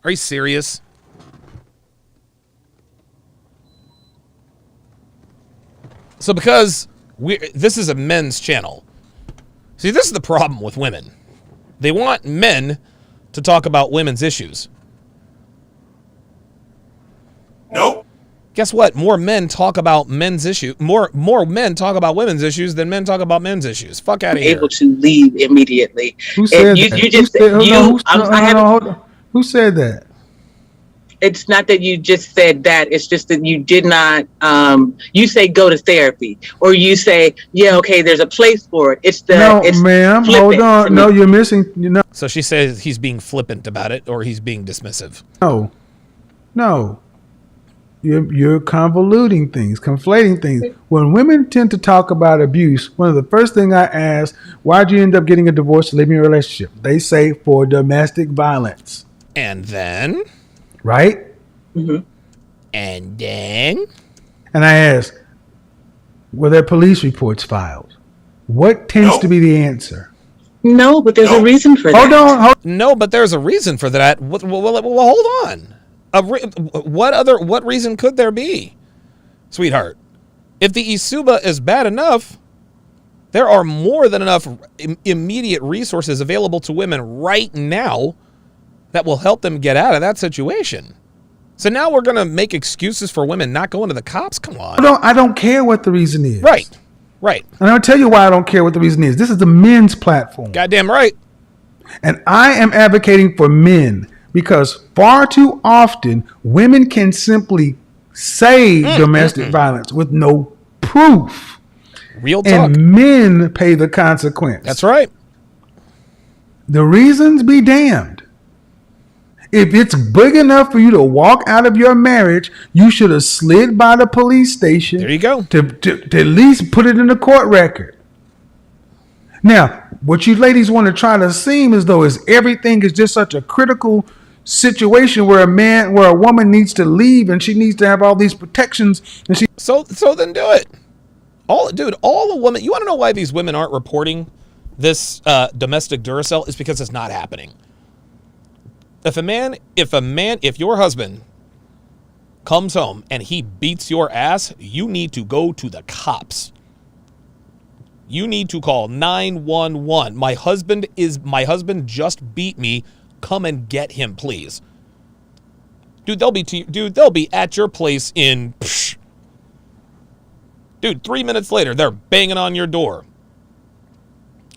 Are you serious? So because this is a men's channel. See, this is the problem with women. They want men to talk about women's issues. Nope. Guess what? More men talk about men's issues. More men talk about women's issues than men talk about men's issues. Fuck out of here. Able to leave immediately. Who said that? Who said that? it's not that you just said that. It's just that you did not. You say go to therapy, or you say, yeah, okay, there's a place for it. It's the No, it's ma'am. Hold flippant to on. No, me. you're missing. You know, So she says he's being flippant about it, or he's being dismissive. no. You're convoluting things, conflating things. When women tend to talk about abuse, one of the first things I ask, why'd you end up getting a divorce or leaving your relationship? They say for domestic violence. And then, Right? and then, And I ask, were there police reports filed? What tends Nope. to be the answer? No, but there's a No. reason for Hold that. on. no, but there's a reason for that. Well, hold on. What reason could there be, sweetheart? If the Isuba is bad enough, there are more than enough immediate resources available to women right now that will help them get out of that situation. So now we're going to make excuses for women not going to the cops? Come on. I don't care what the reason is. Right. And I'll tell you why I don't care what the reason is. This is the men's platform. Goddamn right. And I am advocating for men because far too often women can simply say domestic violence with no proof. Real talk. And men pay the consequence. That's right. The reasons be damned. If it's big enough for you to walk out of your marriage, you should have slid by the police station. There you go. To at least put it in the court record. Now, what you ladies want to try to seem as though is everything is just such a critical situation where a woman needs to leave and she needs to have all these protections and she So then do it. All the women. You want to know why these women aren't reporting this domestic Duracell? Is because it's not happening. If your husband comes home and he beats your ass, you need to go to the cops. You need to call 911. My husband just beat me. Come and get him, please. Dude, they'll be at your place in Dude, 3 minutes later, they're banging on your door.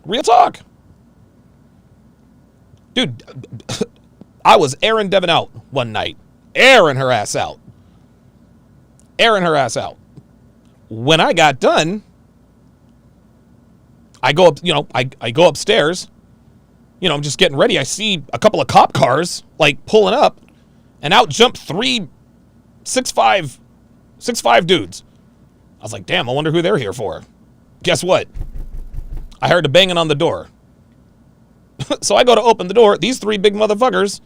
Real talk. Dude, I was airing Devin out one night. Airing her ass out. When I got done, I go up, I go upstairs. I'm just getting ready. I see a couple of cop cars, like, pulling up, and out jump 3 6'5" dudes. I was like, damn, I wonder who they're here for. Guess what? I heard a banging on the door. So I go to open the door. These 3 big motherfuckers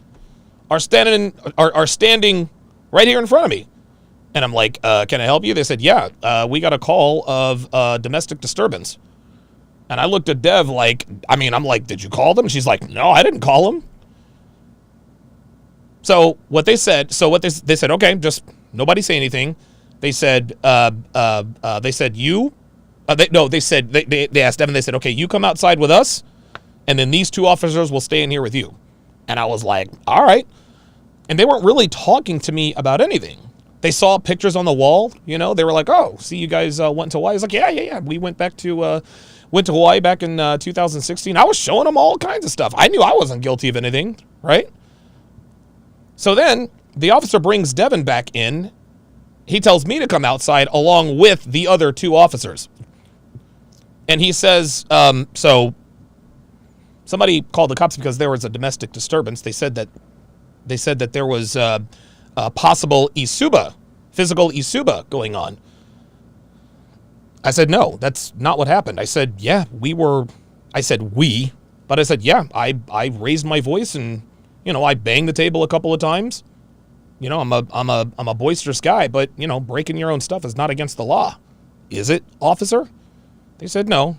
are standing right here in front of me. And I'm like, can I help you? They said, yeah, we got a call of domestic disturbance. And I looked at Dev like, I'm like, did you call them? She's like, no, I didn't call them. So they said, okay, just nobody say anything. They said, they asked Devin, they said, okay, you come outside with us, and then these 2 officers will stay in here with you. And I was like, all right. And they weren't really talking to me about anything. They saw pictures on the wall, they were like, oh, see, you guys went to Hawaii. I was like, yeah. We went to Hawaii back in 2016. I was showing them all kinds of stuff. I knew I wasn't guilty of anything, right? So then the officer brings Devin back in. He tells me to come outside along with the other 2 officers. And he says, so somebody called the cops because there was a domestic disturbance. They said that there was a possible physical isuba going on. I said, no, that's not what happened. I said, yeah, but I said, yeah, I raised my voice and, I banged the table a couple of times. I'm a boisterous guy, but, breaking your own stuff is not against the law. Is it, officer? They said, no.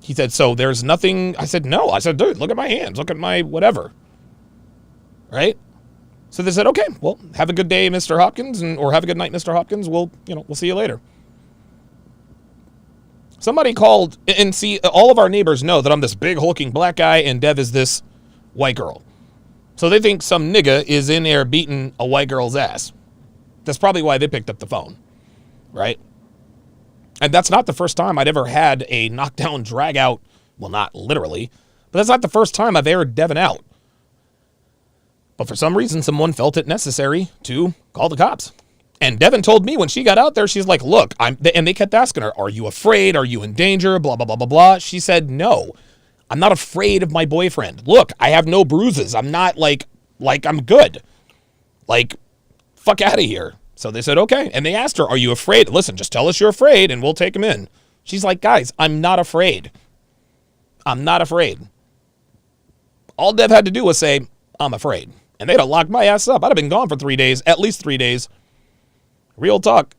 He said, so there's nothing. I said, no. I said, dude, look at my hands. Look at my whatever. Right? So they said, okay, well, have a good day, Mr. Hopkins, or have a good night, Mr. Hopkins. We'll see you later. Somebody called, and see, all of our neighbors know that I'm this big hulking black guy and Dev is this white girl. So they think some nigga is in there beating a white girl's ass. That's probably why they picked up the phone, right? And that's not the first time I'd ever had a knockdown drag out. Well, not literally, but that's not the first time I've aired Devin out. But for some reason, someone felt it necessary to call the cops. And Devin told me when she got out there, she's like, look, and they kept asking her, are you afraid? Are you in danger? Blah, blah, blah, blah, blah. She said, no, I'm not afraid of my boyfriend. Look, I have no bruises. I'm not like I'm good. Like, fuck out of here. So they said, okay. And they asked her, are you afraid? Listen, just tell us you're afraid and we'll take him in. She's like, guys, I'm not afraid. I'm not afraid. All Dev had to do was say, I'm afraid. And they'd have locked my ass up. I'd have been gone for 3 days, at least 3 days. Real talk.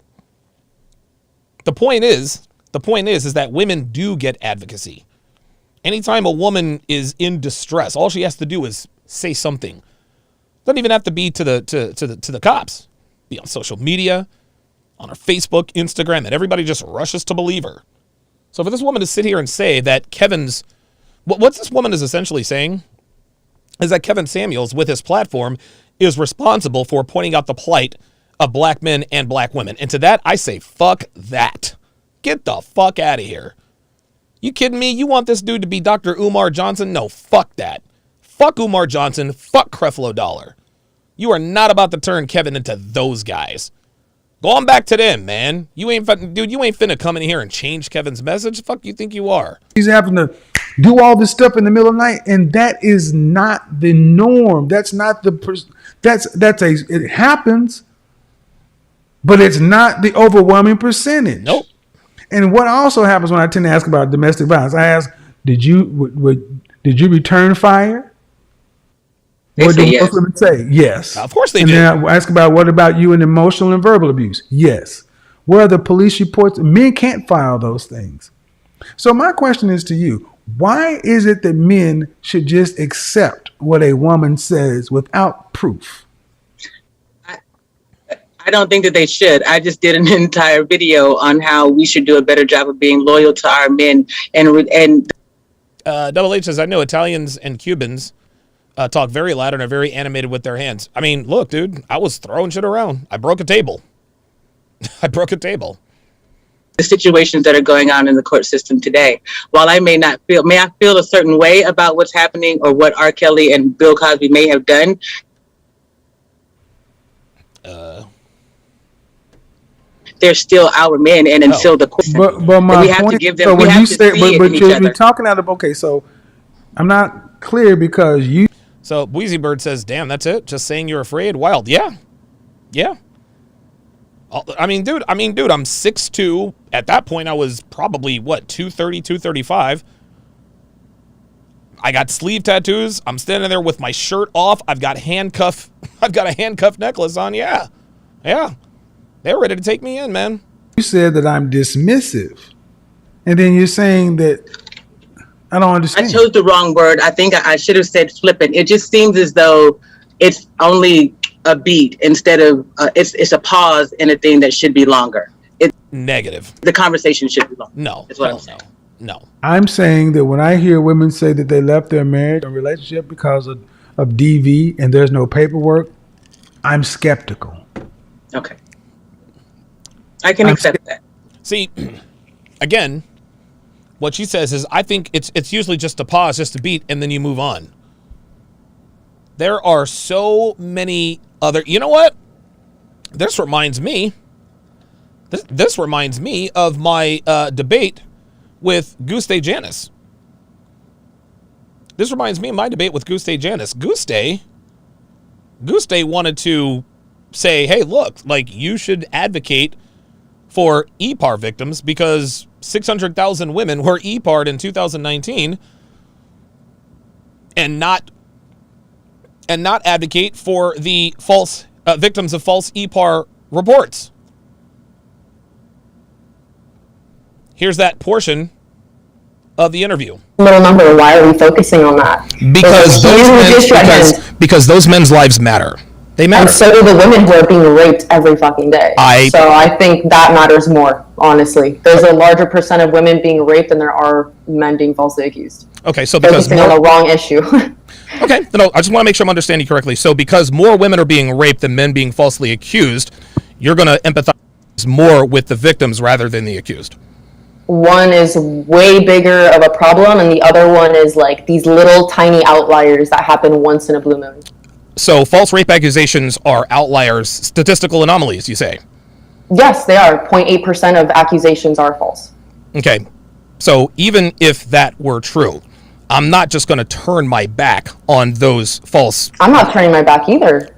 The point is that women do get advocacy. Anytime a woman is in distress, all she has to do is say something. Doesn't even have to be to the cops. Be on social media, on her Facebook, Instagram, and everybody just rushes to believe her. So for this woman to sit here and say that what this woman is essentially saying is that Kevin Samuels, with his platform, is responsible for pointing out the plight of black men and black women. And to that, I say, fuck that. Get the fuck out of here. You kidding me? You want this dude to be Dr. Umar Johnson? No, fuck that. Fuck Umar Johnson. Fuck Creflo Dollar. You are not about to turn Kevin into those guys. Go on back to them, man. You ain't finna come in here and change Kevin's message. The fuck you think you are? He's having to do all this stuff in the middle of the night, and that is not the norm. That's not it happens, but it's not the overwhelming percentage. Nope. And what also happens when I tend to ask about domestic violence, I ask, did you return fire? They Or say do yes. most women say yes? Of course they and do. then I ask about, what about you in emotional and verbal abuse? Yes. Where are the police reports? Men can't file those things. So my question is to you, why is it that men should just accept what a woman says without proof? I don't think that they should. I just did an entire video on how we should do a better job of being loyal to our men. And Double H says, I know Italians and Cubans talk very loud and are very animated with their hands. I mean, look, dude, I was throwing shit around. I broke a table. the situations that are going on in the court system today, while I may I feel a certain way about what's happening or what R. Kelly and Bill Cosby may have done. They're still our men, and until the court, but my we have point, to give them. so We when have you to say, see but it in each you're other. talking out of, okay, so I'm not clear because you. So Wheezy Bird says, damn, that's it? Just saying you're afraid? Wild. Yeah. I mean, dude, I'm 6'2". At that point, I was probably, 230, 235. I got sleeve tattoos. I'm standing there with my shirt off. I've got a handcuff necklace on. Yeah. They're ready to take me in, man. You said that I'm dismissive. And then you're saying that I don't understand. I chose the wrong word. I think I should have said flippant. It just seems as though it's only a beat instead of it's a pause in a thing that should be longer. It's negative. The conversation should be longer. No. Is what I'm saying. No. I'm saying that when I hear women say that they left their marriage or relationship because of DV and there's no paperwork, I'm skeptical. Okay. I can accept that. See, again, what she says is, I think it's usually just a pause, just a beat, and then you move on. There are so many other. You know what? This reminds me. This reminds me of my debate with Guste Janis. This reminds me of my debate with Guste Janis. Guste wanted to say, hey, look, like, you should advocate for EPAR victims because 600,000 women were EPAR'd in 2019 and not advocate for the false victims of false EPAR reports. Here's that portion of the interview. Little number. Why are we focusing on that? Because those men's lives matter. They matter. And so do the women who are being raped every fucking day. So I think that matters more, honestly. There's a larger percent of women being raped than there are men being falsely accused. Okay, so because focusing on the wrong issue. Okay, no, I just want to make sure I'm understanding you correctly. So because more women are being raped than men being falsely accused, you're going to empathize more with the victims rather than the accused. One is way bigger of a problem, and the other one is like these little tiny outliers that happen once in a blue moon. So false rape accusations are outliers, statistical anomalies, you say? Yes, they are. 0.8% of accusations are false. Okay. So even if that were true, I'm not just going to turn my back on those false... I'm not turning my back either.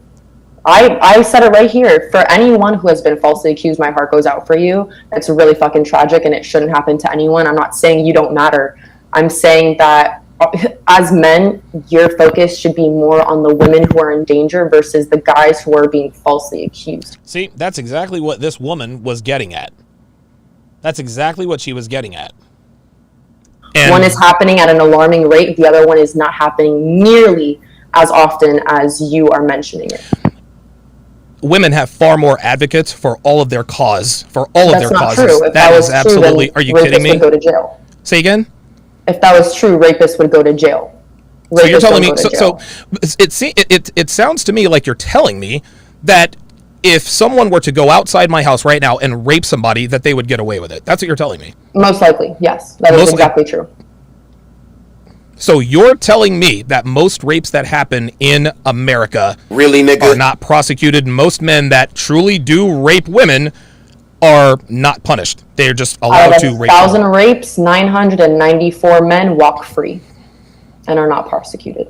I said it right here. For anyone who has been falsely accused, my heart goes out for you. It's really fucking tragic and it shouldn't happen to anyone. I'm not saying you don't matter. I'm saying that as men, your focus should be more on the women who are in danger versus the guys who are being falsely accused. See, that's exactly what this woman was getting at. That's exactly what she was getting at. And one is happening at an alarming rate. The other one is not happening nearly as often as you are mentioning it. Women have far more advocates for all of their cause, for all of their causes. That's not true. If that was is absolutely... True, are you kidding me? Would go to jail. Say again? If that was true, rapists would go to jail. Rapists so you're telling me... So it sounds to me like you're telling me that if someone were to go outside my house right now and rape somebody, that they would get away with it. That's what you're telling me. Most likely, yes. That is exactly true. So you're telling me that most rapes that happen in America are not prosecuted. Most men that truly do rape women are not punished. They're just allowed to rape 1,000 rapes, 994 men walk free and are not prosecuted.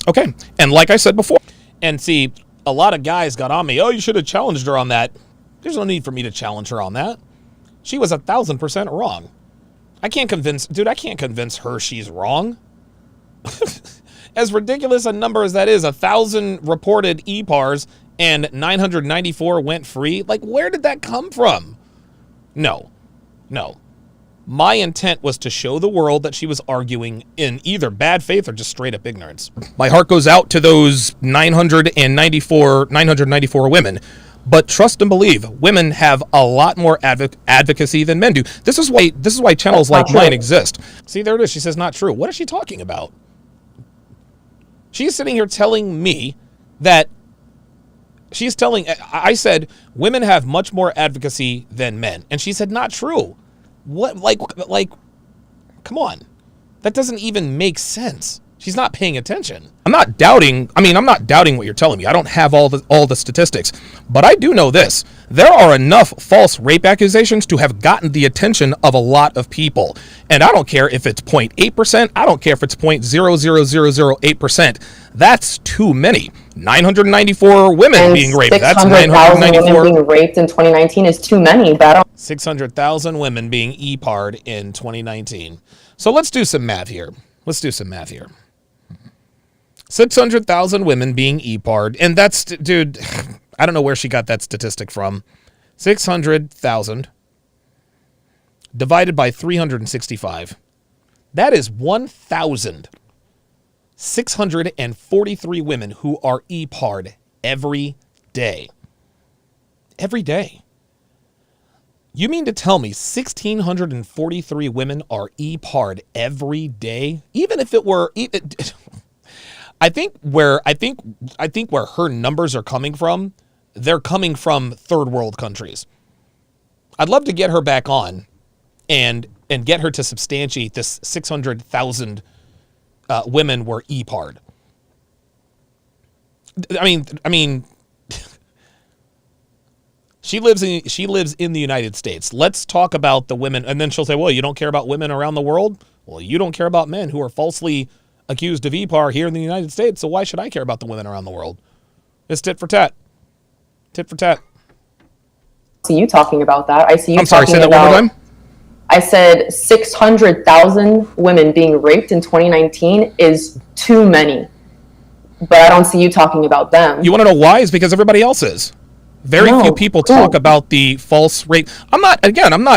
Okay. And like I said before, and see, a lot of guys got on me. Oh, you should have challenged her on that. There's no need for me to challenge her on that. She was 1,000% wrong. I can't convince her she's wrong. As ridiculous a number as that is, 1,000 reported EPARs and 994 went free. Like, where did that come from? No. My intent was to show the world that she was arguing in either bad faith or just straight up ignorance. My heart goes out to those 994 women. But trust and believe, women have a lot more advocacy than men do. This is why channels like mine exist. See, there it is. She says not true. What is she talking about? She's sitting here telling me that I said women have much more advocacy than men. And she said not true. What, like, come on. That doesn't even make sense. She's not paying attention. I'm not doubting what you're telling me. I don't have all the statistics, but I do know this. There are enough false rape accusations to have gotten the attention of a lot of people. And I don't care if it's 0.8%. I don't care if it's 0.00008%. That's too many. 994 women being raped. That's 994 women being raped in 2019 is too many. 600,000 women being EPAR'd in 2019. So let's do some math here. 600,000 women being EPAR'd, and that's, dude, I don't know where she got that statistic from. 600,000 divided by 365. That is 1,643 women who are EPAR'd every day. Every day. You mean to tell me 1,643 women are EPAR'd every day? Even if it were... I think where her numbers are coming from, they're coming from third world countries. I'd love to get her back on and get her to substantiate this 600,000 women were EPAR'd. I mean she lives in the United States. Let's talk about the women, and then she'll say, "Well, you don't care about women around the world?" Well, you don't care about men who are falsely accused of EPAR here in the United States, so why should I care about the women around the world? It's tit for tat. Tit for tat. I see you talking about that. I see you. I'm sorry, say that one more time. I said 600,000 women being raped in 2019 is too many. But I don't see you talking about them. You want to know why? It's because everybody else is. Very few people talk about the false rape. I'm not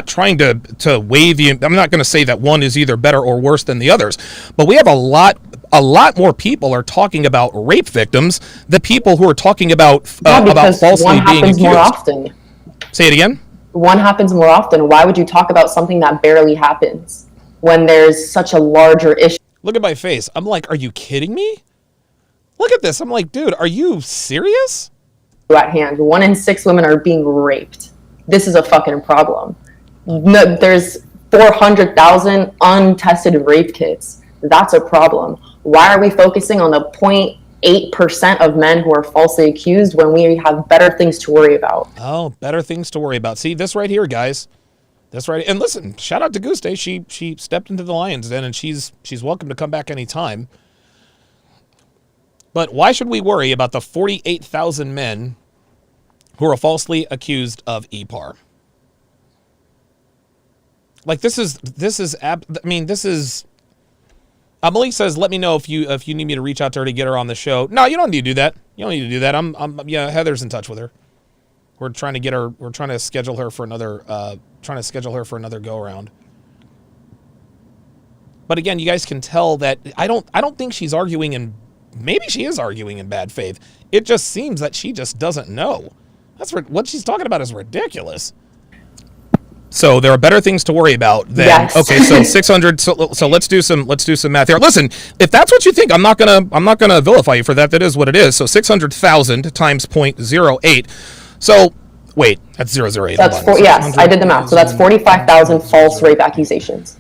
trying to wave you. I'm not going to say that one is either better or worse than the others. But we have a lot more people are talking about rape victims than people who are talking about falsely being accused. More often. Say it again. One happens more often. Why would you talk about something that barely happens when there's such a larger issue? Look at my face. I'm like, are you kidding me? Look at this. I'm like, dude, are you serious? At hand, 1 in 6 women are being raped. This is a fucking problem. No, there's 400,000 untested rape kits. That's a problem. Why are we focusing on the 8% of men who are falsely accused when we have better things to worry about. Oh, better things to worry about. See, this right here, guys. This right. And listen, shout out to Goose Day. She stepped into the lion's den, and she's welcome to come back anytime. But why should we worry about the 48,000 men who are falsely accused of EPAR? Like, this is Malik says, let me know if you need me to reach out to her to get her on the show. No, you don't need to do that. You don't need to do that. Yeah, Heather's in touch with her. We're trying to schedule her for another go around. But again, you guys can tell that I don't think she's arguing in, maybe she is arguing in bad faith. It just seems that she just doesn't know. What she's talking about is ridiculous. So there are better things to worry about than, yes. Okay, so 600. So let's do some math here. Listen, if that's what you think, I'm not gonna vilify you for that. That is what it is. So 600,000 times 0.08. So wait, that's 0.08. That's yes, I did the math. So that's 45,000 false rape accusations.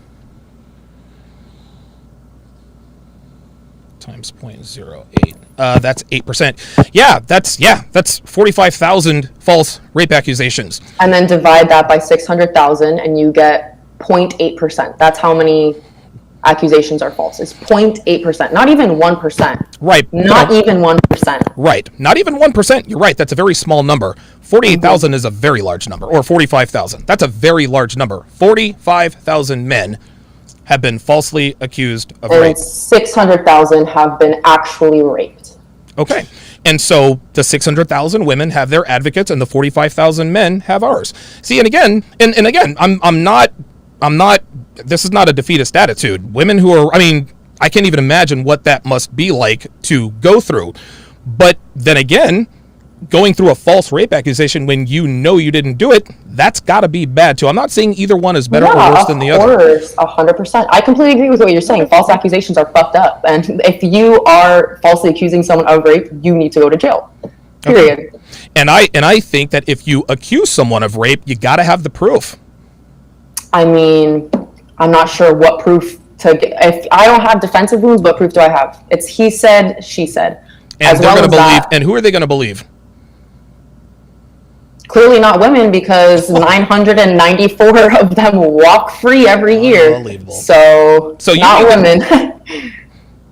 Times 0.08. That's 8%. Yeah, that's 45,000 false rape accusations. And then divide that by 600,000 and you get 0.8%. That's how many accusations are false. It's 0.8%, not even 1%. Right. Not even 1%. Right. Not even 1%. You're right. That's a very small number. 48,000 is a very large number, or 45,000. That's a very large number. 45,000 men have been falsely accused of rape. 600,000 have been actually raped. Okay. And so the 600,000 women have their advocates and the 45,000 men have ours. See, and again, I'm not, this is not a defeatist attitude. Women who are, I can't even imagine what that must be like to go through. But then again, going through a false rape accusation when you know you didn't do it, that's got to be bad too. I'm not saying either one is better or worse than the other. Of course, 100%. I completely agree with what you're saying. False accusations are fucked up. And if you are falsely accusing someone of rape, you need to go to jail. Period. Okay. And I think that if you accuse someone of rape, you got to have the proof. I'm not sure what proof to get. If I don't have defensive wounds, what proof do I have? It's he said, she said. And they're going to believe. And who are they going to believe? Clearly not women, because 994 of them walk free every year. Unbelievable. So not women.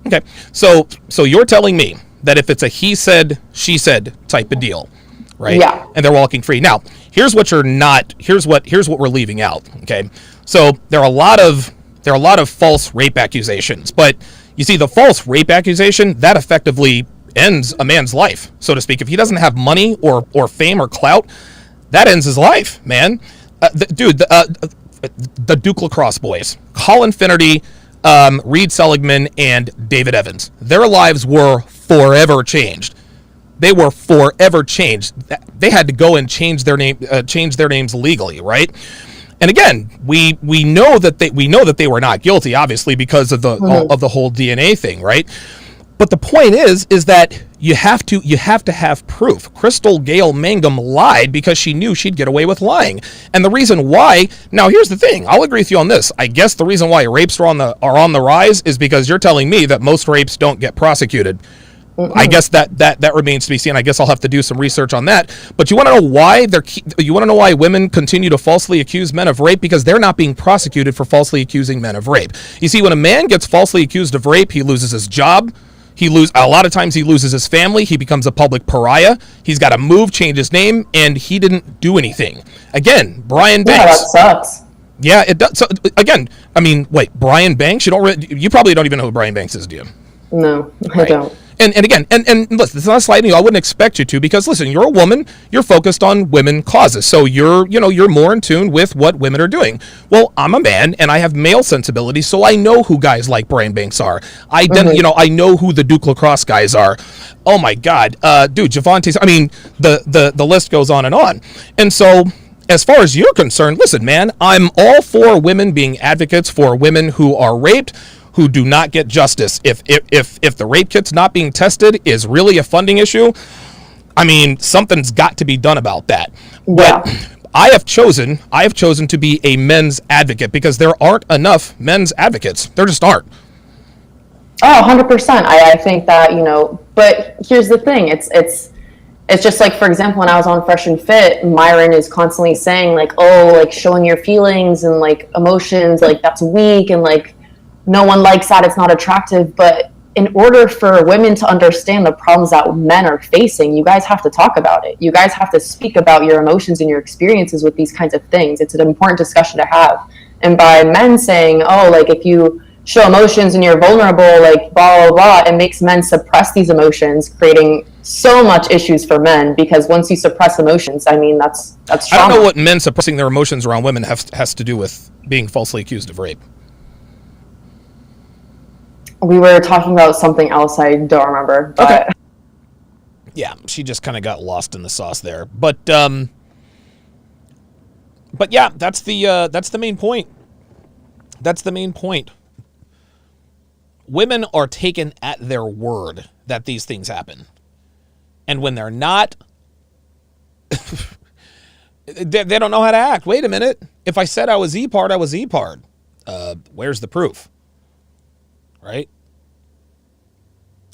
Okay. So you're telling me that if it's a he said, she said type of deal, right? Yeah. And they're walking free. Now, here's what we're leaving out. Okay. So there are a lot of false rape accusations, but you see, the false rape accusation that effectively ends a man's life, so to speak. If he doesn't have money or fame or clout, that ends his life, man. The Duke Lacrosse boys, Colin Finnerty, Reed Seligman, and David Evans, their lives were forever changed. They were forever changed. They had to go and change their names legally, right? And again, we know that they were not guilty, obviously, because of the whole DNA thing, right? But the point is that you have to have proof. Crystal Gail Mangum lied because she knew she'd get away with lying. And the reason why, now here's the thing, I'll agree with you on this. I guess the reason why rapes are on the rise is because you're telling me that most rapes don't get prosecuted. I guess that remains to be seen. I guess I'll have to do some research on that. But you want to know why women continue to falsely accuse men of rape? Because they're not being prosecuted for falsely accusing men of rape. You see, when a man gets falsely accused of rape, he loses his job. A lot of times he loses his family. He becomes a public pariah. He's got to move, change his name, and he didn't do anything. Again, Brian Banks. Yeah, that sucks. Yeah, it does. So again, wait, Brian Banks? You probably don't even know who Brian Banks is, do you? No, I don't. And again, listen, it's not slighting you. I wouldn't expect you to, because listen, you're a woman. You're focused on women causes, so you're more in tune with what women are doing. Well, I'm a man and I have male sensibilities, so I know who guys like Brian Banks are. I know who the Duke Lacrosse guys are. Oh my God, dude, Javante. The list goes on and on. And so, as far as you're concerned, listen, man, I'm all for women being advocates for women who are raped, who do not get justice. If the rape kit's not being tested is really a funding issue, something's got to be done about that. Yeah. But I have chosen to be a men's advocate because there aren't enough men's advocates. There just aren't. Oh, 100%. I think that, but here's the thing. It's just like, for example, when I was on Fresh and Fit, Myron is constantly saying like, oh, like showing your feelings and like emotions, like that's weak and like no one likes that, it's not attractive. But in order for women to understand the problems that men are facing, you guys have to talk about it. You guys have to speak about your emotions and your experiences with these kinds of things. It's an important discussion to have. And by men saying, oh, like if you show emotions and you're vulnerable, like blah, blah, blah, it makes men suppress these emotions, creating so much issues for men, because once you suppress emotions, I mean, that's trauma. I don't know what men suppressing their emotions around women has to do with being falsely accused of rape. We were talking about something else I don't remember. But. Okay. Yeah, she just kind of got lost in the sauce there. But yeah, that's the main point. That's the main point. Women are taken at their word that these things happen. And when they're not, they don't know how to act. Wait a minute. If I said I was E-Part, I was E-Part. Where's the proof? Right?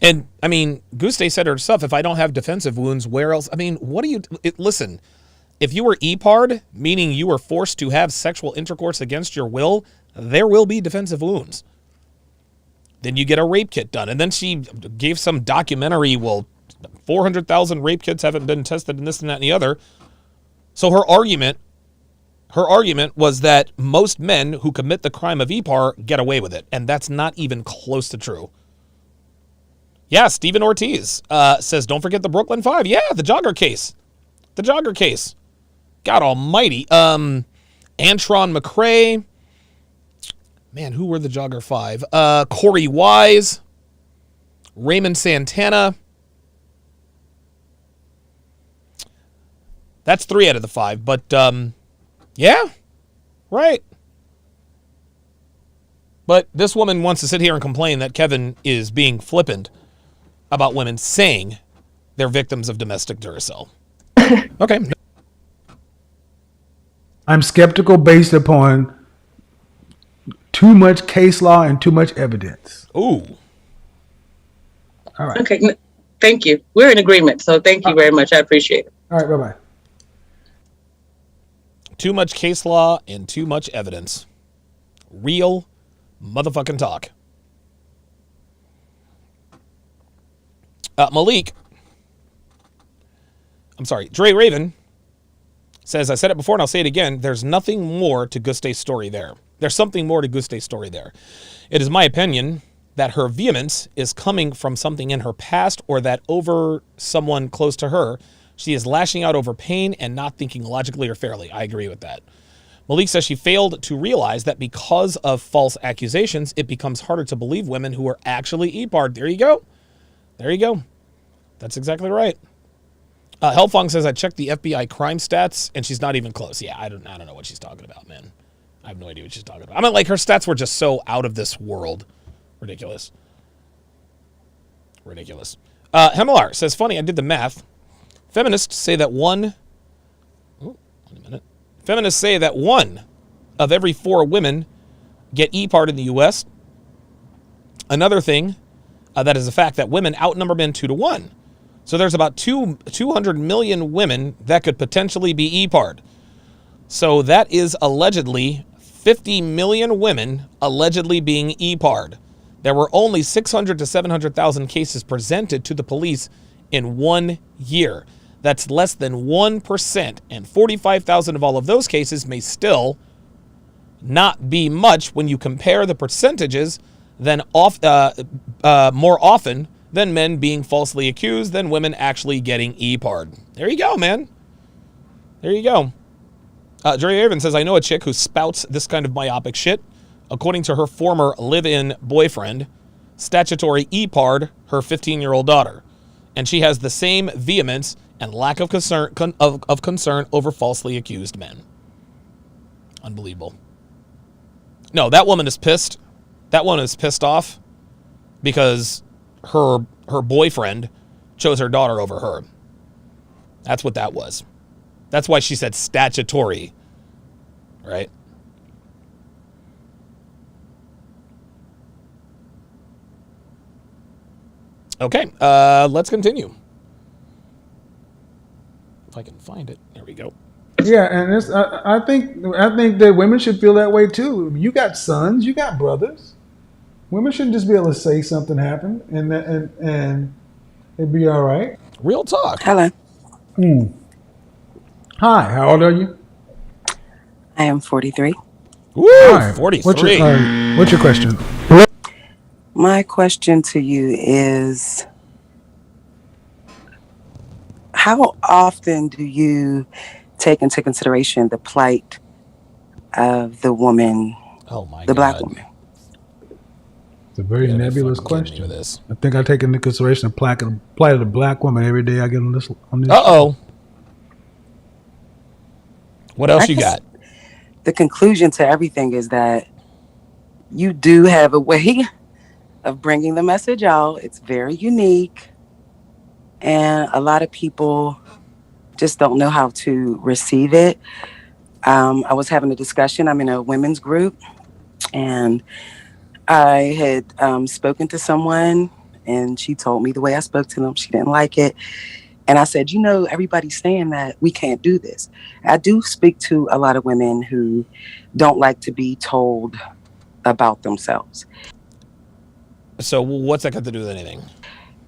And, I mean, Guste said herself, if I don't have defensive wounds, where else? I mean, what do you... listen, if you were E-Part, meaning you were forced to have sexual intercourse against your will, there will be defensive wounds. Then you get a rape kit done. And then she gave some documentary, 400,000 rape kits haven't been tested and this and that and the other. So her argument was that most men who commit the crime of E-Part get away with it. And that's not even close to true. Yeah, Stephen Ortiz says, don't forget the Brooklyn Five. Yeah, the jogger case. The jogger case. God almighty. Antron McCrae. Man, who were the jogger five? Corey Wise. Raymond Santana. That's 3 out of the 5. But, yeah, right. But this woman wants to sit here and complain that Kevin is being flippant about women saying they're victims of domestic Duracell. Okay. I'm skeptical based upon too much case law and too much evidence. Ooh. All right. Okay. Thank you. We're in agreement. So thank you very much. I appreciate it. All right. Bye-bye. Too much case law and too much evidence. Real motherfucking talk. Dre Raven says, I said it before and I'll say it again, there's nothing more to Guste's story there. There's something more to Guste's story there. It is my opinion that her vehemence is coming from something in her past or that over someone close to her, she is lashing out over pain and not thinking logically or fairly. I agree with that. Malik says she failed to realize that because of false accusations, it becomes harder to believe women who are actually E-Part. There you go. There you go. That's exactly right. Hellfong says, I checked the FBI crime stats, and she's not even close. Yeah, I don't know what she's talking about, man. I have no idea what she's talking about. I mean, like, her stats were just so out of this world. Ridiculous. Ridiculous. Hemilar says, funny, I did the math. Feminists say that one of every 4 women get E-Part in the U.S. Another thing that is a fact that women outnumber men 2-1. So there's about 200 million women that could potentially be E-Part. So that is allegedly 50 million women allegedly being E-Part. There were only 600 to 700,000 cases presented to the police in 1 year. That's less than 1%, and 45,000 of all of those cases may still not be much when you compare the percentages more often than men being falsely accused than women actually getting E-Part. There you go, man. There you go. Dre Irvin says, I know a chick who spouts this kind of myopic shit. According to her former live-in boyfriend, statutory E-Part her 15-year-old daughter. And she has the same vehemence and lack of concern over falsely accused men. Unbelievable. No, that woman is pissed. That woman is pissed off because her boyfriend chose her daughter over her. That's what that was. That's why she said statutory, right? Okay, let's continue. If I can find it. There we go. Yeah, and I think that women should feel that way too. You got sons, you got brothers. Women shouldn't just be able to say something happened and it'd be all right. Real talk. Hello, Mm. Hi, how old are you? I am 43. Woo, Hi. 43. What's your question? My question to you is, how often do you take into consideration the plight of the woman, Oh my the God. black woman? It's a very You gotta be nebulous fucking kidding me question. with this. I think I take into consideration the plight of the black woman every day I get on this. Uh-oh. What else I you guess got? the conclusion to everything is that you do have a way of bringing the message out. It's very unique. And a lot of people just don't know how to receive it. I was having a discussion. I'm in a women's group, and I had spoken to someone, and she told me the way I spoke to them, she didn't like it. And I said, everybody's saying that we can't do this. I do speak to a lot of women who don't like to be told about themselves. So what's that got to do with anything?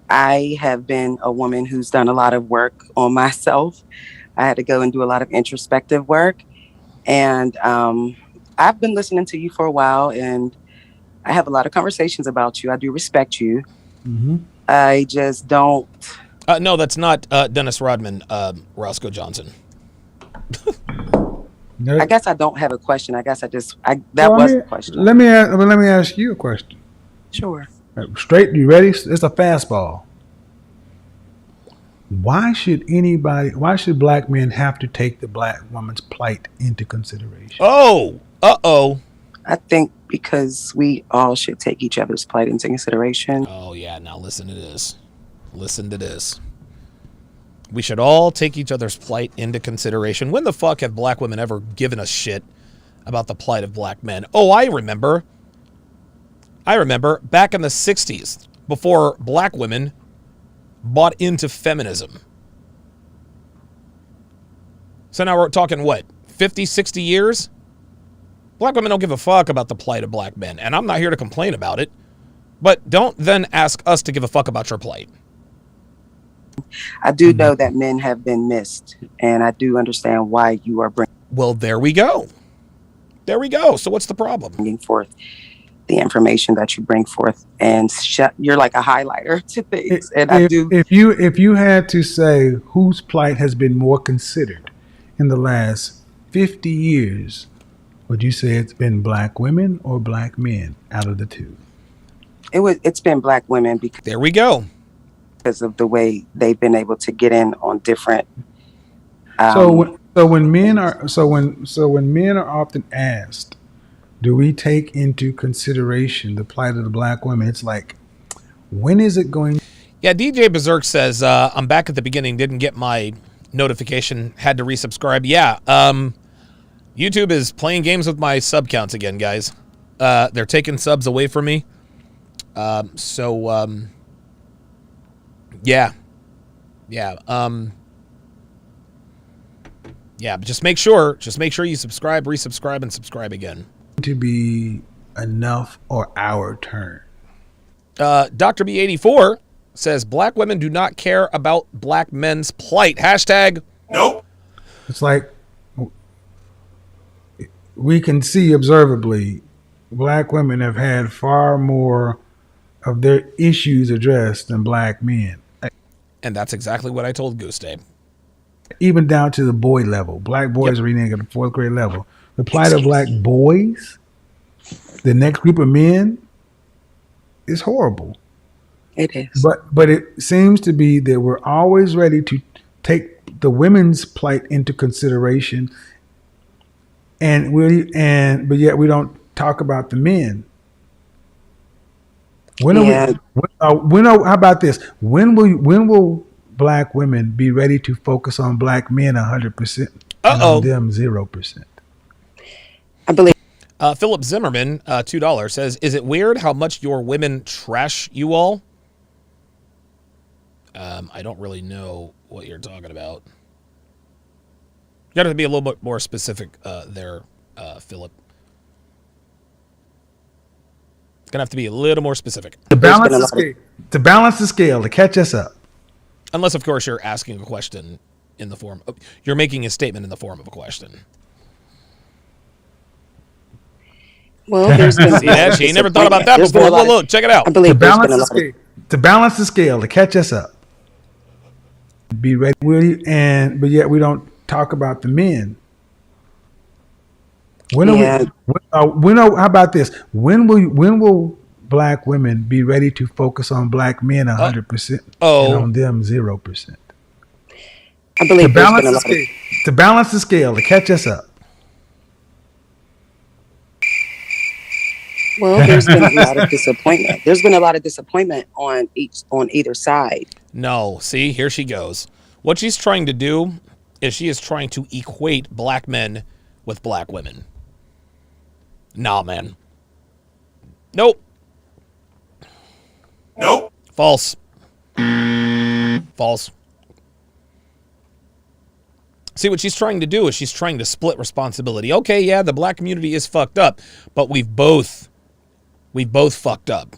I have been a woman who's done a lot of work on myself. I had to go and do a lot of introspective work. And I've been listening to you for a while, and I have a lot of conversations about you. I do respect you. Mm-hmm. I just don't. No, that's not Dennis Rodman, Roscoe Johnson. I guess I don't have a question. I guess that Well, was the question. Let me ask you a question. Sure. Straight, you ready? It's a fastball. Why should black men have to take the black woman's plight into consideration? Oh, uh-oh. I think because we all should take each other's plight into consideration. Oh, yeah, now listen to this. Listen to this. We should all take each other's plight into consideration. When the fuck have black women ever given a shit about the plight of black men? Oh, I remember back in the 60s, before black women bought into feminism. So now we're talking, what, 50, 60 years? Black women don't give a fuck about the plight of black men. And I'm not here to complain about it. But don't then ask us to give a fuck about your plight. I do know that men have been missed, and I do understand why you are Well, there we go. There we go. So what's the problem? bringing forth the information that you bring forth, and you're like a highlighter to things. And If you had to say whose plight has been more considered in the last 50 years, would you say it's been black women or black men out of the two? It's been black women There we go. because of the way they've been able to get in on different. So when men are often asked, do we take into consideration the plight of the black women? It's like, when is it going? Yeah, DJ Berserk says, I'm back at the beginning, didn't get my notification, had to resubscribe. Yeah, YouTube is playing games with my sub counts again, guys. They're taking subs away from me. Yeah. But just make sure you subscribe, resubscribe, and subscribe again. To be enough or our turn? Dr. B84 says black women do not care about black men's plight. Hashtag Nope. It's like we can see observably black women have had far more of their issues addressed than black men. and that's exactly what I told Goose Day. Even down to the boy level. Black boys are reading at the 4th grade level. The plight of black boys, the next group of men, is horrible. It is. But it seems to be that we're always ready to take the women's plight into consideration, but yet we don't talk about the men. How about this? When will black women be ready to focus on black men 100% and on them 0%? I believe. Philip Zimmerman, $2 says, "Is it weird how much your women trash you all?" I don't really know what you're talking about. You got to be a little bit more specific there, Philip. Gonna have to be a little more specific. To balance the scale, to catch us up. Unless, of course, you're asking a question in the form of, you're making a statement in the form of a question. Well, there's been See that? She ain't never thought about that There's before. been a lot Look, check it out. I believe there's been a lot of To balance the scale, to catch us up. Be ready, but yet we don't talk about the men. When how about this? When will black women be ready to focus on black men 100% and on them 0%? I believe to balance the scale, to catch us up. Well, there's been a lot of disappointment. There's been a lot of disappointment on either side. No, see, here she goes. What she's trying to do is she is trying to equate black men with black women. Nah, man. Nope. Nope. False. False. See, what she's trying to do is she's trying to split responsibility. Okay, yeah, the black community is fucked up, but we've both fucked up.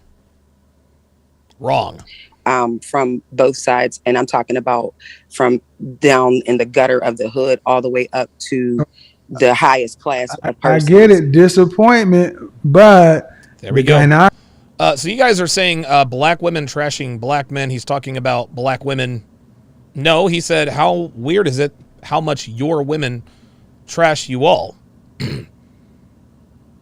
Wrong. From both sides, and I'm talking about from down in the gutter of the hood all the way up to the highest class of persons. I get it, disappointment, but there we go. So you guys are saying black women trashing black men. He's talking about black women. No, he said, how weird is it how much your women trash you all?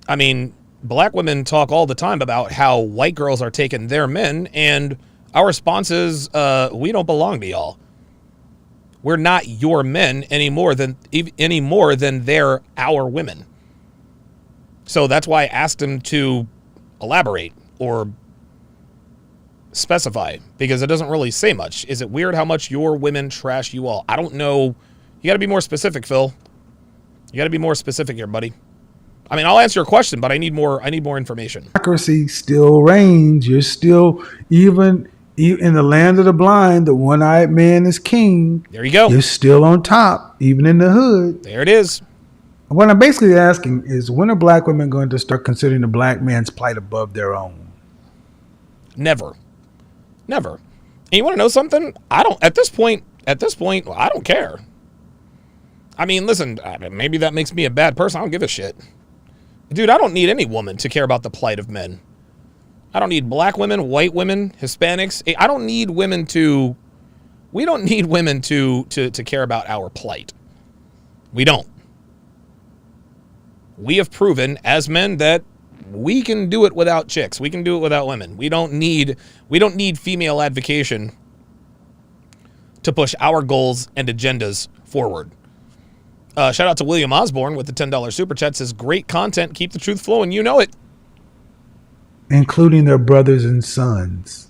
I mean, black women talk all the time about how white girls are taking their men, and our response is, we don't belong to y'all. We're not your men any more than they're our women. So that's why I asked him to elaborate or specify, because it doesn't really say much. Is it weird how much your women trash you all? I don't know. You got to be more specific, Phil. You got to be more specific here, buddy. I mean, I'll answer your question, but I need more information. Democracy still reigns. You're still, even in the land of the blind, the one-eyed man is king. There you go. You're still on top, even in the hood. There it is. What I'm basically asking is, when are black women going to start considering the black man's plight above their own? Never. And you want to know something? At this point, I don't care. I mean, listen, maybe that makes me a bad person. I don't give a shit. Dude, I don't need any woman to care about the plight of men. I don't need black women, white women, Hispanics. I don't need women to... We don't need women to care about our plight. We don't. We have proven as men that we can do it without chicks. We can do it without women. We don't need female advocation to push our goals and agendas forward. Shout out to William Osborne with the $10 super chat. Says, great content. Keep the truth flowing. You know it. Including their brothers and sons.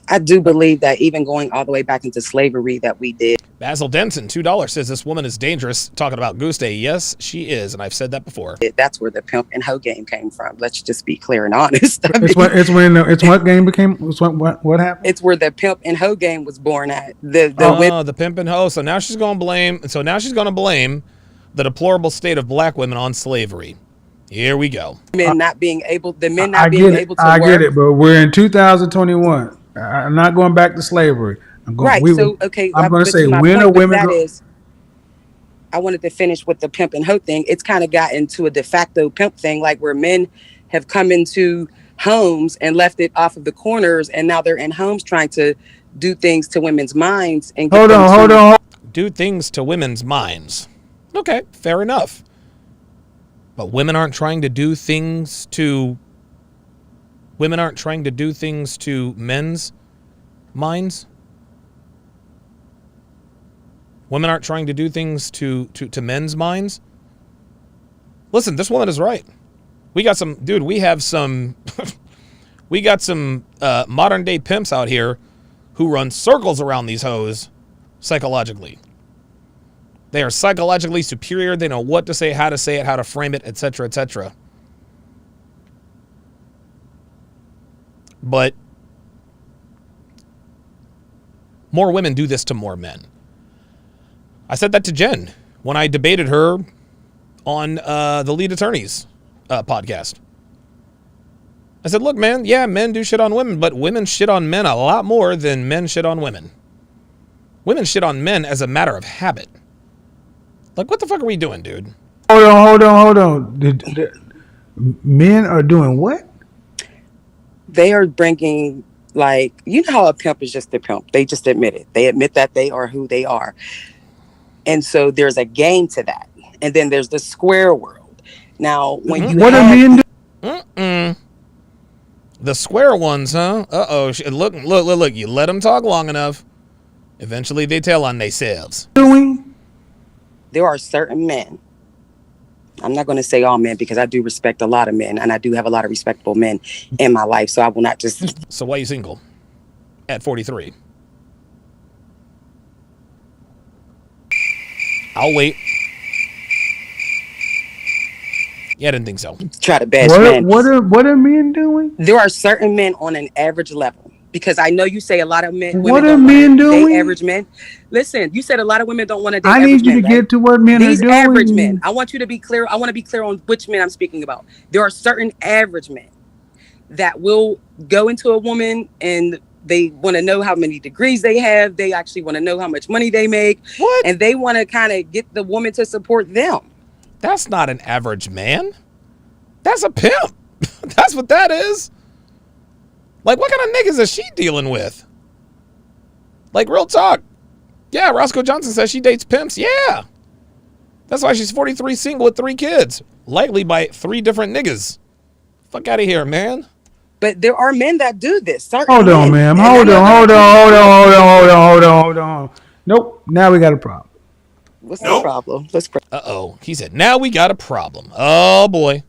I do believe that even going all the way back into slavery that we did. Basil Denson, $2, says this woman is dangerous. Talking about Goose Day. Yes, she is. And I've said that before. That's where the pimp and hoe game came from. Let's just be clear and honest. What happened? It's where the pimp and hoe game was born at. The pimp and hoe. So now she's going to blame the deplorable state of black women on slavery. Here we go. Men not being able to work. I get it, but we're in 2021. I'm not going back to slavery. I'm going to say, when are women? I wanted to finish with the pimp and hoe thing. It's kind of gotten to a de facto pimp thing, like where men have come into homes and left it off of the corners, and now they're in homes trying to do things to women's minds. And hold on. Do things to women's minds. Okay, fair enough. But women aren't trying to do things to men's minds. Women aren't trying to do things to men's minds. Listen, this woman is right. We got some modern day pimps out here who run circles around these hoes psychologically. They are psychologically superior. They know what to say, how to frame it, etc., etc. But More women do this to more men. I said that to Jen when I debated her on the Lead Attorneys podcast. I said, look, man, yeah, men do shit on women, but women shit on men a lot more than men shit on women. Women shit on men as a matter of habit. Like, what the fuck are we doing, dude? Hold on. Men are doing what? They are bringing, like, you know how a pimp is just a pimp. They just admit it. They admit that they are who they are. And so there's a game to that. And then there's the square world. Now, when you what are men doing? The square ones, huh? Uh-oh. Look, you let them talk long enough. Eventually they tell on themselves. There are certain men. I'm not going to say all men because I do respect a lot of men, and I do have a lot of respectable men in my life, so I will not just... So why are you single at 43? I'll wait. Yeah, I didn't think so. Try to bash men. What are men doing? There are certain men on an average level, because I know you say a lot of men. What are men doing? Date average men. Listen, you said a lot of women don't want to date. I need you to get to what men are doing. These average men. I want you to be clear. I want to be clear on which men I'm speaking about. There are certain average men that will go into a woman and they want to know how many degrees they have. They actually want to know how much money they make. What? And they want to kind of get the woman to support them. That's not an average man. That's a pimp. That's what that is. Like, what kind of niggas is she dealing with? Like, real talk. Yeah, Roscoe Johnson says she dates pimps. Yeah. That's why she's 43, single with 3 kids. Likely by 3 different niggas. Fuck out of here, man. But there are men that do this. Hold on, ma'am. Hold on. Nope. Now we got a problem. What's the problem? Uh-oh. He said, now we got a problem. Oh, boy.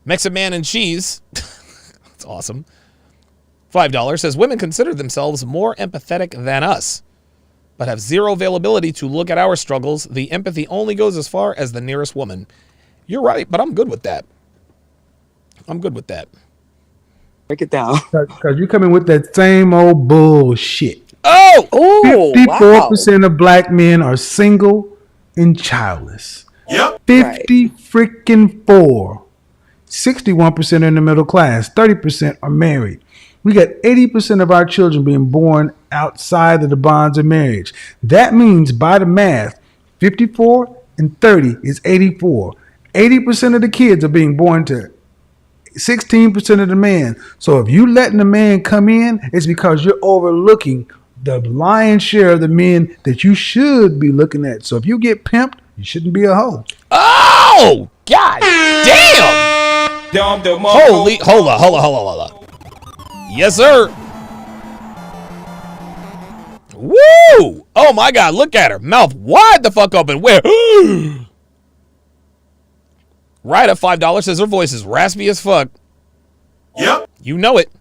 Mexican Man and Cheese. That's awesome. $5 says, women consider themselves more empathetic than us, but have zero availability to look at our struggles. The empathy only goes as far as the nearest woman. You're right, but I'm good with that. Break it down. Because you come in with that same old bullshit. Oh! 54% of black men are single and childless. Yep. 50 freaking 4. 61% are in the middle class. 30% are married. We got 80% of our children being born outside of the bonds of marriage. That means, by the math, 54 and 30 is 84. 80% of the kids are being born to 16% of the man. So if you letting the man come in, it's because you're overlooking the lion's share of the men that you should be looking at. So if you get pimped, you shouldn't be a hoe. Oh! God damn! Holy, hold on. Yes, sir. Woo! Oh my God, look at her. Mouth wide the fuck open. Where? Right at $5 says her voice is raspy as fuck. Yep. You know it.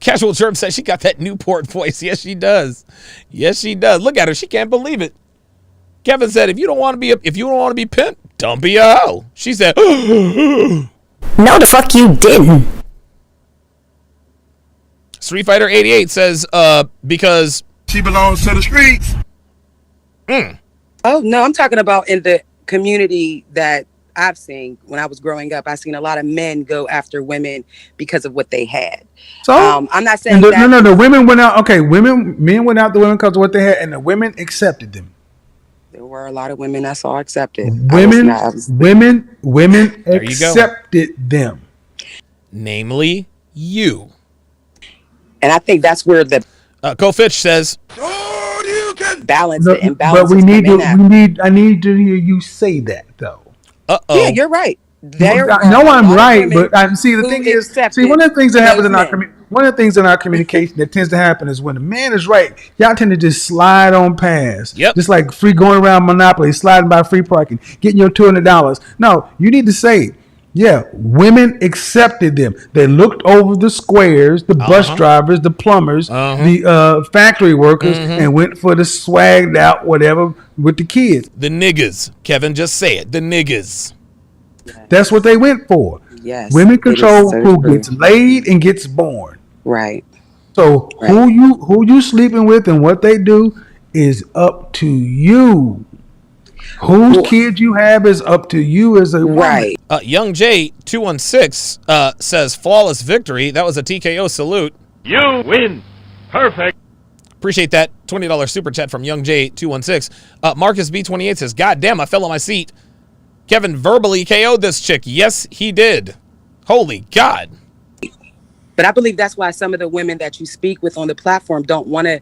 Casual Germ says she got that Newport voice. Yes, she does. Look at her. She can't believe it. Kevin said, if you don't want to be pimped, don't be a hoe. She said, no, the fuck you didn't. Street Fighter 88 says, because she belongs to the streets. Oh, no, I'm talking about in the community that I've seen when I was growing up. I've seen a lot of men go after women because of what they had. So I'm not saying the women went out. Okay, men went out the women because of what they had, and the women accepted them. There were a lot of women I saw accepted. Women There you go. accepted them. Namely, you. And I think that's where the Ko Fitch says, balance No, the imbalance. but I need to hear you say that though. uh-oh. Yeah, you're right. I'm right, but the thing is, one of the things that happens one of the things in our communication that tends to happen is when the man is right, y'all tend to just slide on past. Yep. Just like free going around Monopoly, sliding by free parking, getting your $200. No, you need to say, yeah, women accepted them. They looked over the squares, the bus drivers, the plumbers, the factory workers, and went for the swagged out whatever with the kids. The niggas. Kevin, just say it. The niggas. That's what they went for. Yes. Women control who gets laid and gets born. Right. So who you sleeping with and what they do is up to you. Whose kid you have is up to you as a woman. Right. Young J 216 says flawless victory. That was a TKO salute. You win. Perfect. Appreciate that $20 super chat from Young J 216. Marcus B28 says, God damn, I fell on my seat. Kevin verbally KO'd this chick. Yes, he did. Holy God. But I believe that's why some of the women that you speak with on the platform don't want to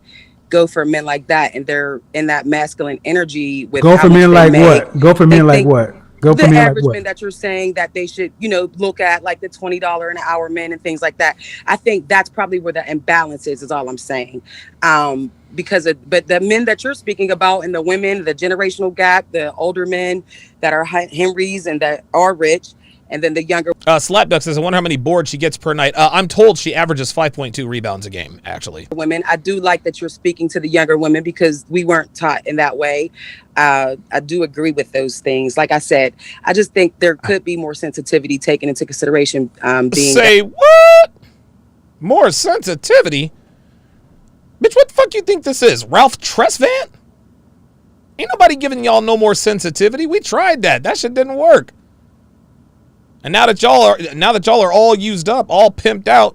go for men like that, and they're in that masculine energy with Go how for much men they like make. what? Go for men like what? Go for The men like average what? men that you're saying that they should, look at, like the $20 an hour men and things like that. I think that's probably where the imbalance is all I'm saying. But the men that you're speaking about and the women, the generational gap, the older men that are Henrys and that are rich, and then the younger. Slapduck says, I wonder how many boards she gets per night. I'm told she averages 5.2 rebounds a game, actually. Women, I do like that you're speaking to the younger women because we weren't taught in that way. I do agree with those things. Like I said, I just think there could be more sensitivity taken into consideration. What? More sensitivity? Bitch, what the fuck you think this is? Ralph Tresvant? Ain't nobody giving y'all no more sensitivity. We tried that. That shit didn't work. And now that y'all are all used up, all pimped out,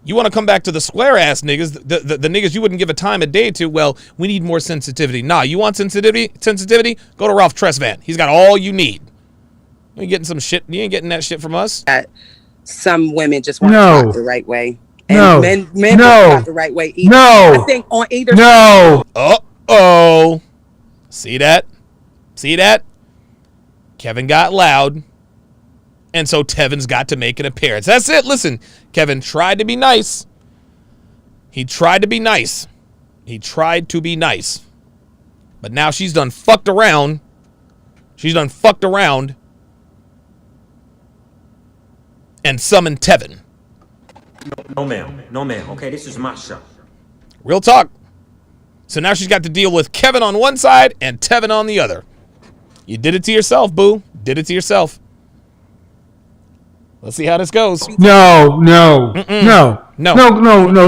you want to come back to the square ass niggas, the niggas you wouldn't give a time of day to. Well, we need more sensitivity. Nah, you want sensitivity? Go to Ralph Tresvant. He's got all you need. You ain't getting some shit. You ain't getting that shit from us. Some women just weren't taught the right way. And men weren't taught the right way either. I think on either side. Uh-oh. See that? Kevin got loud. And so Tevin's got to make an appearance. That's it. Listen, Kevin tried to be nice. He tried to be nice. But now she's done fucked around. And summoned Tevin. No, ma'am. Okay, this is my show. Real talk. So now she's got to deal with Kevin on one side and Tevin on the other. You did it to yourself, boo. Did it to yourself. Let's see how this goes. No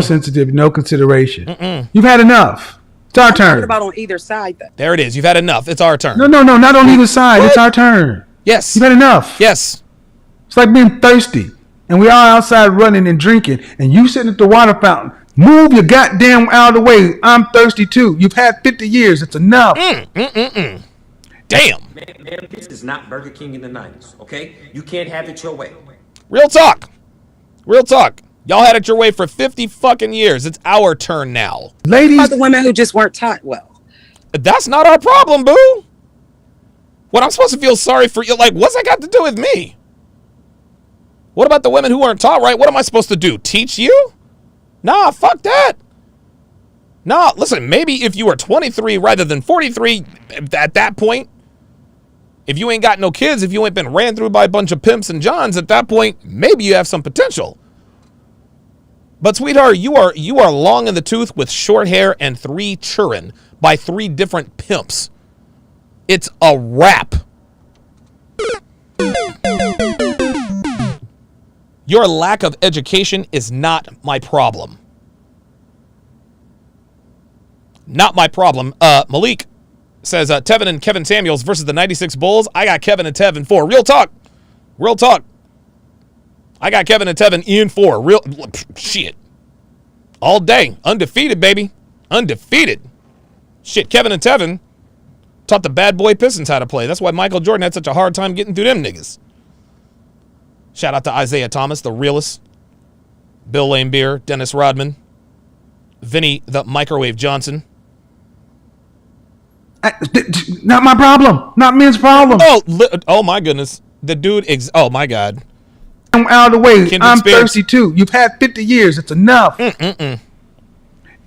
sensitivity, no consideration. You've had enough. It's our turn. What about on either side, though? There it is. You've had enough. It's our turn. No, not on either side. What? It's our turn. Yes. You've had enough. Yes. It's like being thirsty, and we all outside running and drinking, and you sitting at the water fountain. Move your goddamn out of the way. I'm thirsty too. You've had 50 years. It's enough. Damn. Man, this is not Burger King in the 90s, okay? You can't have it your way. Real talk. Y'all had it your way for 50 fucking years. It's our turn now. Ladies. About the women who just weren't taught well. That's not our problem, boo. What, I'm supposed to feel sorry for you? Like, what's that got to do with me? What about the women who weren't taught right? What am I supposed to do? Teach you? Nah, fuck that. Nah, listen, maybe if you were 23 rather than 43 at that point, if you ain't got no kids, if you ain't been ran through by a bunch of pimps and johns at that point, maybe you have some potential. But sweetheart, you are long in the tooth with short hair and 3 children by 3 different pimps. It's a wrap. Your lack of education is not my problem. Not my problem. Malik says Tevin and Kevin Samuels versus the 96 Bulls. I got Kevin and Tevin 4. Real talk. I got Kevin and Tevin in 4. Real shit. All day. Undefeated, baby. Undefeated. Shit, Kevin and Tevin taught the bad boy Pistons how to play. That's why Michael Jordan had such a hard time getting through them niggas. Shout out to Isaiah Thomas, the realist. Bill Laimbeer, Dennis Rodman. Vinny, the Microwave Johnson. Not my problem. Not men's problem. Oh my goodness. The dude, oh my God. I'm out of the way. Kindred I'm spirits. thirsty too. You've had 50 years. It's enough.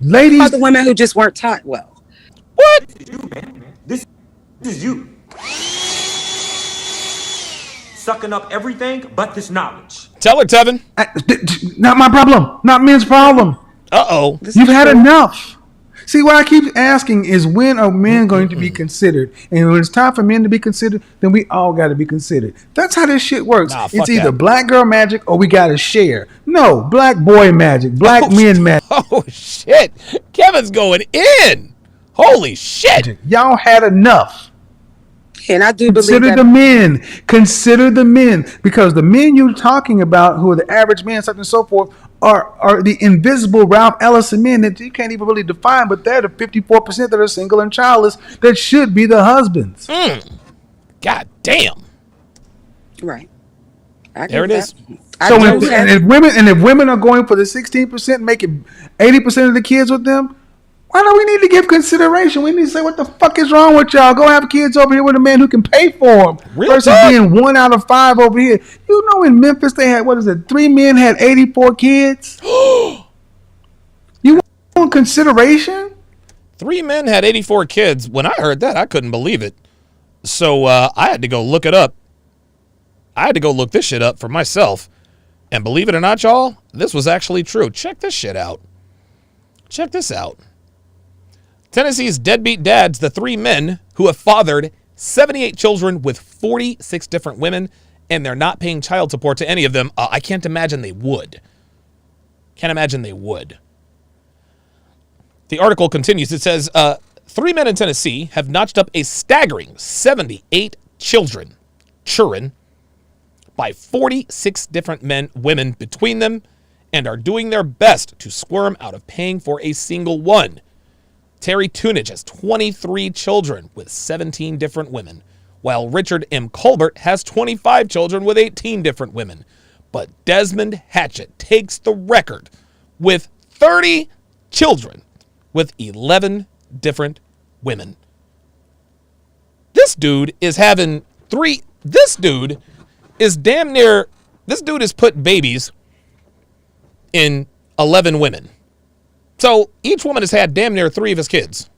Ladies. About the women who just weren't taught well. What? This is you, man. This is you. Sucking up everything but this knowledge. Tell her, Tevin. Not my problem. Not men's problem. Uh-oh. You've had enough. See, what I keep asking is when are men going to be considered? And when it's time for men to be considered, then we all got to be considered. That's how this shit works. Nah, fuck It's either that. black girl magic or we got to share. No, black boy magic, black men magic. Oh, shit. Kevin's going in. Holy shit. Y'all had enough. And I do Consider believe the that. men. Consider the men. Because the men you're talking about, who are the average men, such and so forth, are the invisible Ralph Ellison men that you can't even really define, but they're the 54% that are single and childless that should be the husbands. God damn. Right. There it is. So if women are going for the 16%, making 80% of the kids with them, why do we need to give consideration? We need to say, what the fuck is wrong with y'all? Go have kids over here with a man who can pay for them. Real versus talk. being 1 out of 5 over here. You know, in Memphis, they had, 3 men had 84 kids? You want consideration? 3 men had 84 kids. When I heard that, I couldn't believe it. So I had to go look it up. I had to go look this shit up for myself. And believe it or not, y'all, this was actually true. Check this shit out. Check this out. Tennessee's deadbeat dads, the 3 men who have fathered 78 children with 46 different women, and they're not paying child support to any of them. I can't imagine they would. Can't imagine they would. The article continues. It says, 3 men in Tennessee have notched up a staggering 78 children by 46 different women between them, and are doing their best to squirm out of paying for a single one. Terry Tunage has 23 children with 17 different women, while Richard M. Colbert has 25 children with 18 different women. But Desmond Hatchett takes the record with 30 children with 11 different women. This dude is having 3. This dude is damn near. This dude has put babies in 11 women. So each woman has had damn near 3 of his kids.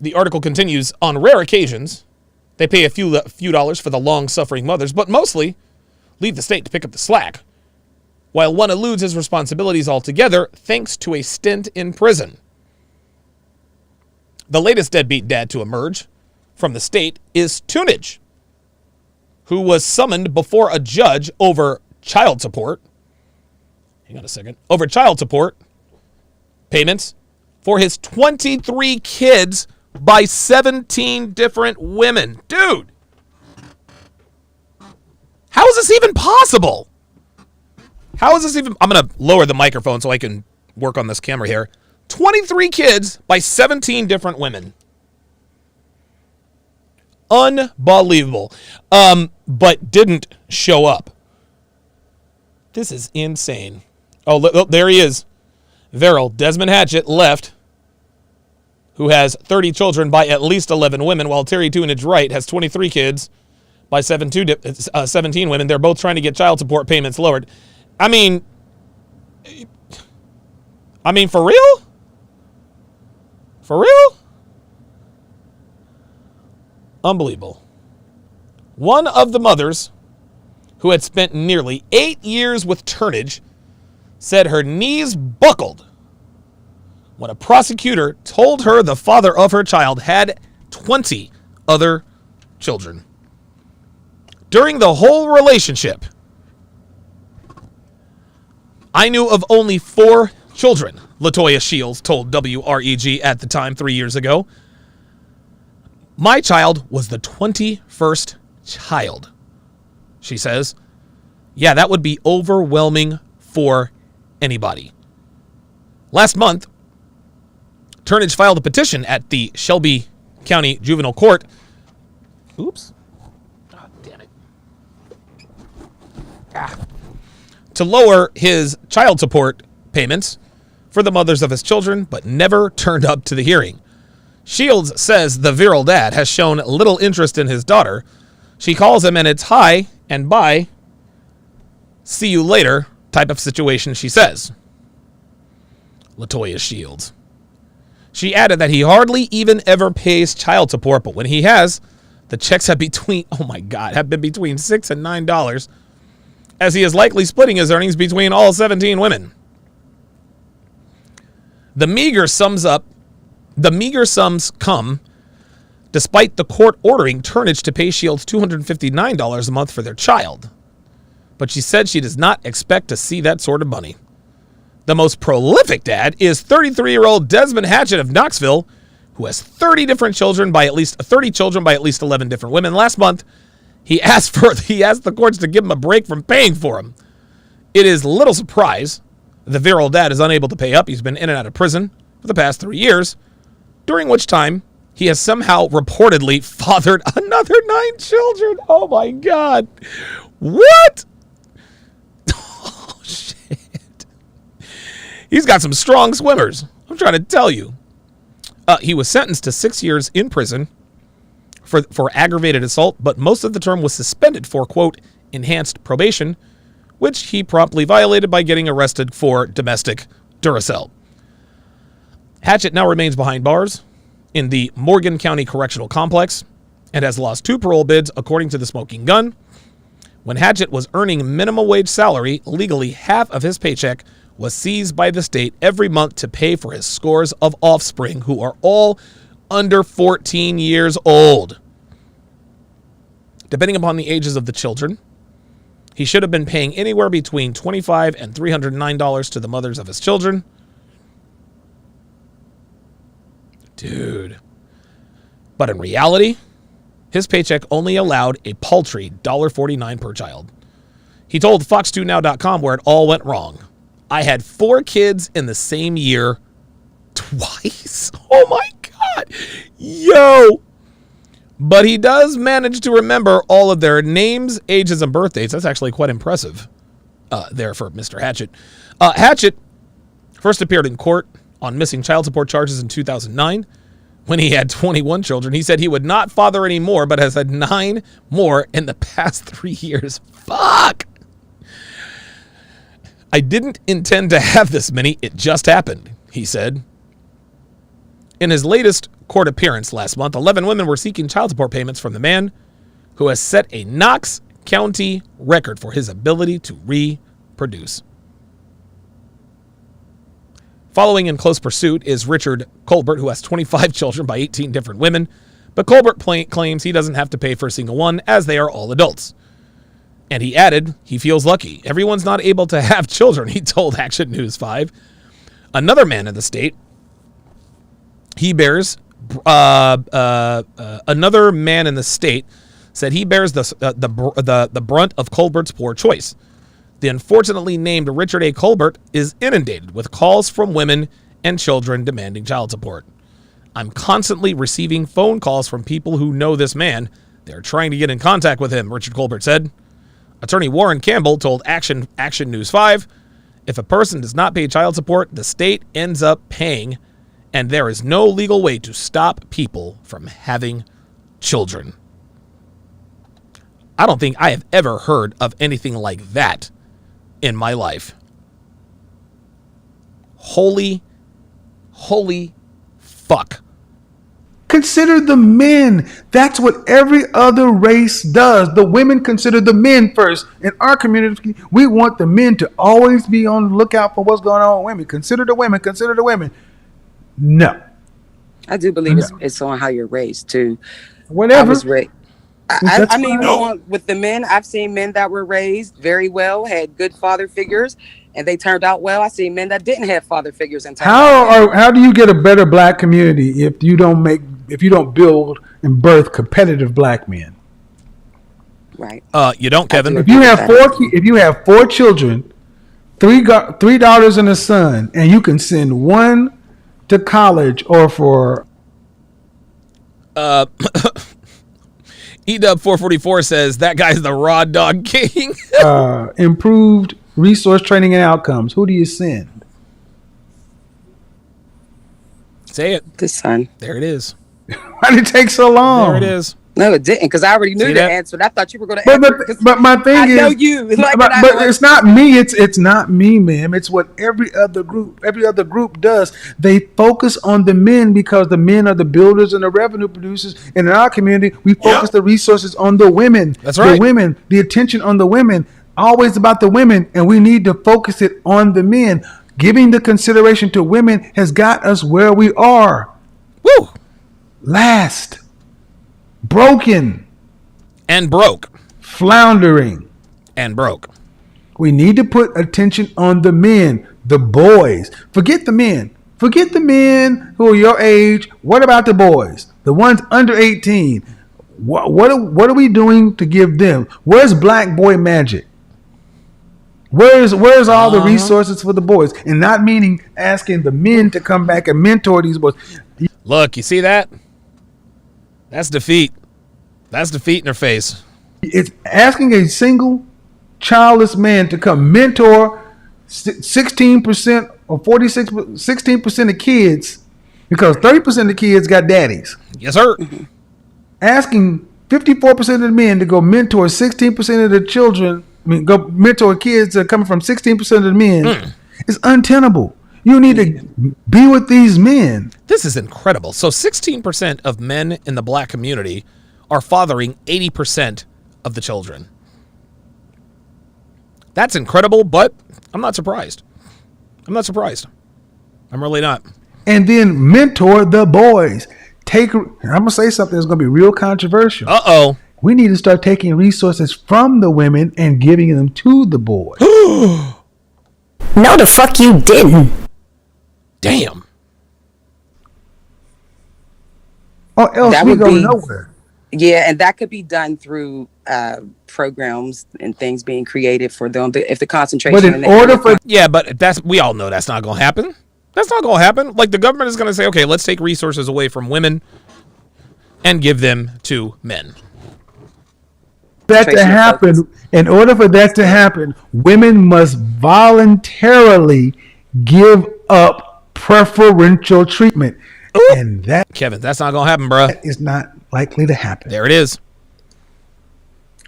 The article continues, on rare occasions, they pay a few dollars for the long-suffering mothers, but mostly leave the state to pick up the slack, while one eludes his responsibilities altogether thanks to a stint in prison. The latest deadbeat dad to emerge from the state is Tunage, who was summoned before a judge over child support. Hang on a second. Over child support payments for his 23 kids by 17 different women. Dude, how is this even possible? How is this even? I'm going to lower the microphone so I can work on this camera here. 23 kids by 17 different women. Unbelievable. But didn't show up. This is insane. Oh, there he is. Verrill, Desmond Hatchett left, who has 30 children by at least 11 women, while Terry Tunage Wright has 23 kids by 17 women. They're both trying to get child support payments lowered. I mean, for real? For real? Unbelievable. One of the mothers, who had spent nearly 8 years with Turnage, said her knees buckled when a prosecutor told her the father of her child had 20 other children. During the whole relationship, I knew of only 4 children, LaToya Shields told WREG at the time 3 years ago. My child was the 21st child, she says. Yeah, that would be overwhelming for anybody. Last month, Turnage filed a petition at the Shelby County Juvenile Court. Oops. God damn it. To lower his child support payments for the mothers of his children, but never turned up to the hearing. Shields says the virile dad has shown little interest in his daughter. She calls him and it's hi and bye, see you later type of situation, she says. LaToya Shields. She added that he hardly even ever pays child support, but when he has, the checks have been between $6 and $9, as he is likely splitting his earnings between all 17 women. The meager sums come despite the court ordering Turnage to pay Shields $259 a month for their child. But she said she does not expect to see that sort of money. The most prolific dad is 33-year-old Desmond Hatchett of Knoxville, who has 30 children by at least 11 different women. Last month, he asked the courts to give him a break from paying for him. It is little surprise the virile dad is unable to pay up. He's been in and out of prison for the past 3 years, during which time he has somehow reportedly fathered another 9 children. Oh my God. What? Oh, shit. He's got some strong swimmers. I'm trying to tell you. He was sentenced to 6 years in prison for aggravated assault, but most of the term was suspended for, quote, enhanced probation, which he promptly violated by getting arrested for domestic Duracell. Hatchett now remains behind bars in the Morgan County Correctional Complex and has lost 2 parole bids, according to the Smoking Gun. When Hatchett was earning minimum wage salary, legally half of his paycheck was seized by the state every month to pay for his scores of offspring who are all under 14 years old. Depending upon the ages of the children, he should have been paying anywhere between $25 and $309 to the mothers of his children. Dude. But in reality, his paycheck only allowed a paltry $1.49 per child. He told Fox2Now.com where it all went wrong. I had 4 kids in the same year twice. Oh my God. Yo. But he does manage to remember all of their names, ages, and birthdays. That's actually quite impressive there for Mr. Hatchett. Hatchett first appeared in court on missing child support charges in 2009 when he had 21 children. He said he would not father any more, but has had 9 more in the past 3 years. Fuck! I didn't intend to have this many. It just happened, he said. In his latest court appearance last month, 11 women were seeking child support payments from the man who has set a Knox County record for his ability to reproduce. Following in close pursuit is Richard Colbert, who has 25 children by 18 different women, but Colbert claims he doesn't have to pay for a single one, as they are all adults. And he added he feels lucky. Everyone's not able to have children, he told Action News 5. Another man in the state, another man in the state said he bears the brunt of Colbert's poor choice. The unfortunately named Richard A. Colbert is inundated with calls from women and children demanding child support. I'm constantly receiving phone calls from people who know this man. They're trying to get in contact with him, Richard Colbert said. Attorney Warren Campbell told Action News 5, if a person does not pay child support, the state ends up paying, and there is no legal way to stop people from having children. I don't think I have ever heard of anything like that in my life. Holy fuck. Consider the men. That's what every other race does. The women consider the men first. In our community, we want the men to always be on the lookout for what's going on with women. Consider the women. Consider the women. No. I do believe it's on how you're raised too. Whatever. I was raised. I mean, with the men, I've seen men that were raised very well, had good father figures, and they turned out well. I see men that didn't have father figures and how do you get a better black community if you don't build and birth competitive black men? Right. You don't, Kevin. If you have 4 children, 3 daughters and a son, and you can send one to college or for EW 444 says that guy's the raw dog king. improved resource training and outcomes. Who do you send? Say it. The son. There it is. Why did it take so long? There it is. No, it didn't, because I already knew the answer. I thought you were going to answer. But my thing is, I know you. But it's not me. It's not me, ma'am. It's what every other group does. They focus on the men because the men are the builders and the revenue producers. And in our community, we focus the resources on the women. That's right. The women, the attention on the women. always about the women, and we need to focus it on the men. Giving the consideration to women has got us where we are. Woo! Last. Broken. And broke. Floundering. And broke. We need to put attention on the men, the boys. Forget the men. Forget the men who are your age. What about the boys? The ones under 18. What are we doing to give them? Where's Black Boy Magic? Where's all the resources for the boys? And not meaning asking the men to come back and mentor these boys. Look, you see that? That's defeat. That's defeat in their face. It's asking a single childless man to come mentor 16% or 16% of kids, because 30% of the kids got daddies. Yes, sir. Asking 54% of the men to go mentor 16% of the children, go mentor kids that are coming from 16% of the men is untenable. You need to be with these men. This is incredible. So 16% of men in the black community are fathering 80% of the children. That's incredible, but I'm not surprised. I'm not surprised. I'm really not. And then mentor the boys. I'm going to say something that's going to be real controversial. Uh-oh. We need to start taking resources from the women and giving them to the boys. No, the fuck you didn't. Damn. Or else That we would go be- nowhere. Yeah, and that could be done through programs and things being created for them. If the concentration, But in order for Yeah, but we all know that's not going to happen. That's not going to happen. Like, the government is going to say, okay, let's take resources away from women and give them to men. that to happen, in order for that to happen, women must voluntarily give up preferential treatment. Ooh. And that, Kevin, that's not going to happen, bro. is not likely to happen. There it is.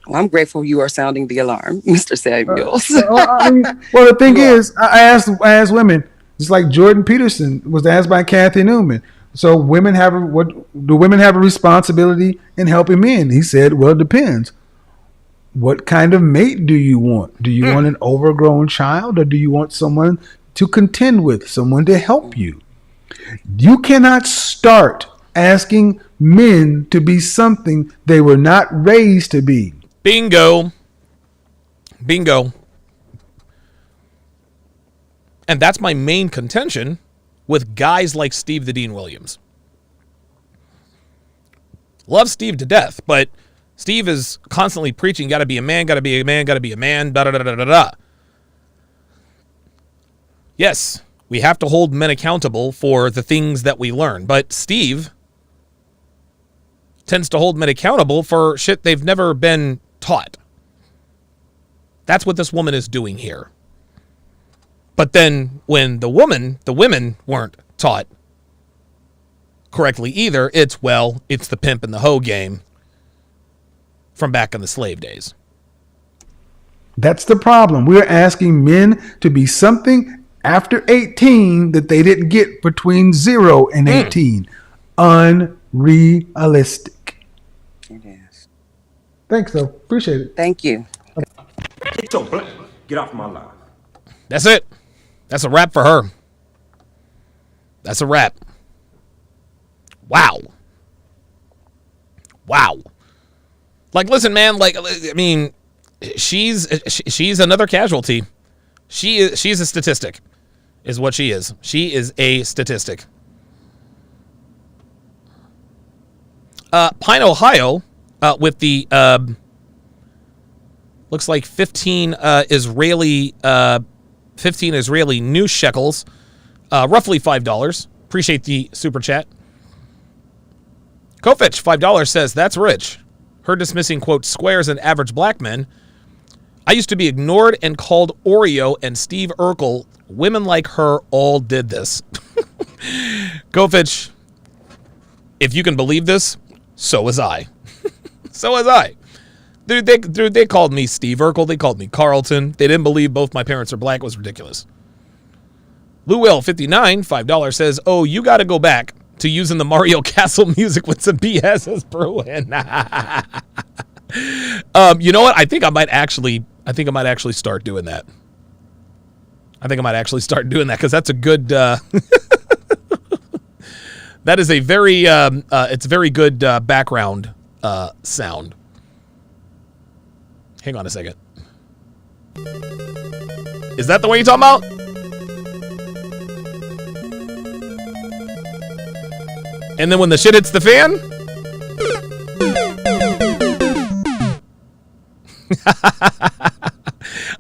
Well, I'm grateful you are sounding the alarm, Mr. Samuels. Well, the thing is, I asked women, just like Jordan Peterson was asked by Kathy Newman. So women do women have a responsibility in helping men? He said, well, it depends. What kind of mate do you want? Do you want an overgrown child, or do you want someone to contend with, someone to help you? You cannot start asking men to be something they were not raised to be. Bingo. Bingo. And that's my main contention with guys like Steve the Dean Williams. Love Steve to death, but Steve is constantly preaching, gotta be a man, gotta be a man, gotta be a man, da da da da da da. Yes, we have to hold men accountable for the things that we learn, but Steve tends to hold men accountable for shit they've never been taught. That's what this woman is doing here. But then when the women weren't taught correctly either, it's the pimp and the hoe game from back in the slave days. That's the problem. We're asking men to be something after 18 that they didn't get between 0 and 18. Unrealistic. It is. Thanks, though. Appreciate it. Thank you. Get off my lawn. That's it. That's a wrap for her. That's a wrap. Wow. Wow. Like, listen, man, like, I mean, she's another casualty. She's a statistic, is what she is. She is a statistic. Pine, Ohio, with the looks like 15 Israeli new shekels, roughly $5. Appreciate the super chat. Kofich, $5 says, that's rich. Her dismissing, quote, squares and average black men. I used to be ignored and called Oreo and Steve Urkel. Women like her all did this. Kofich, if you can believe this, so was I. So was I. Dude, they called me Steve Urkel. They called me Carlton. They didn't believe both my parents are black. It was ridiculous. Lou Will, $59, $5 says, oh, you got to go back to using the Mario Castle music with some BS as brewing. You know what? I think I might actually I think I might actually start doing that. Because that's a good. That is a very. It's a very good background sound. Hang on a second. Is that the one you're talking about? And then when the shit hits the fan.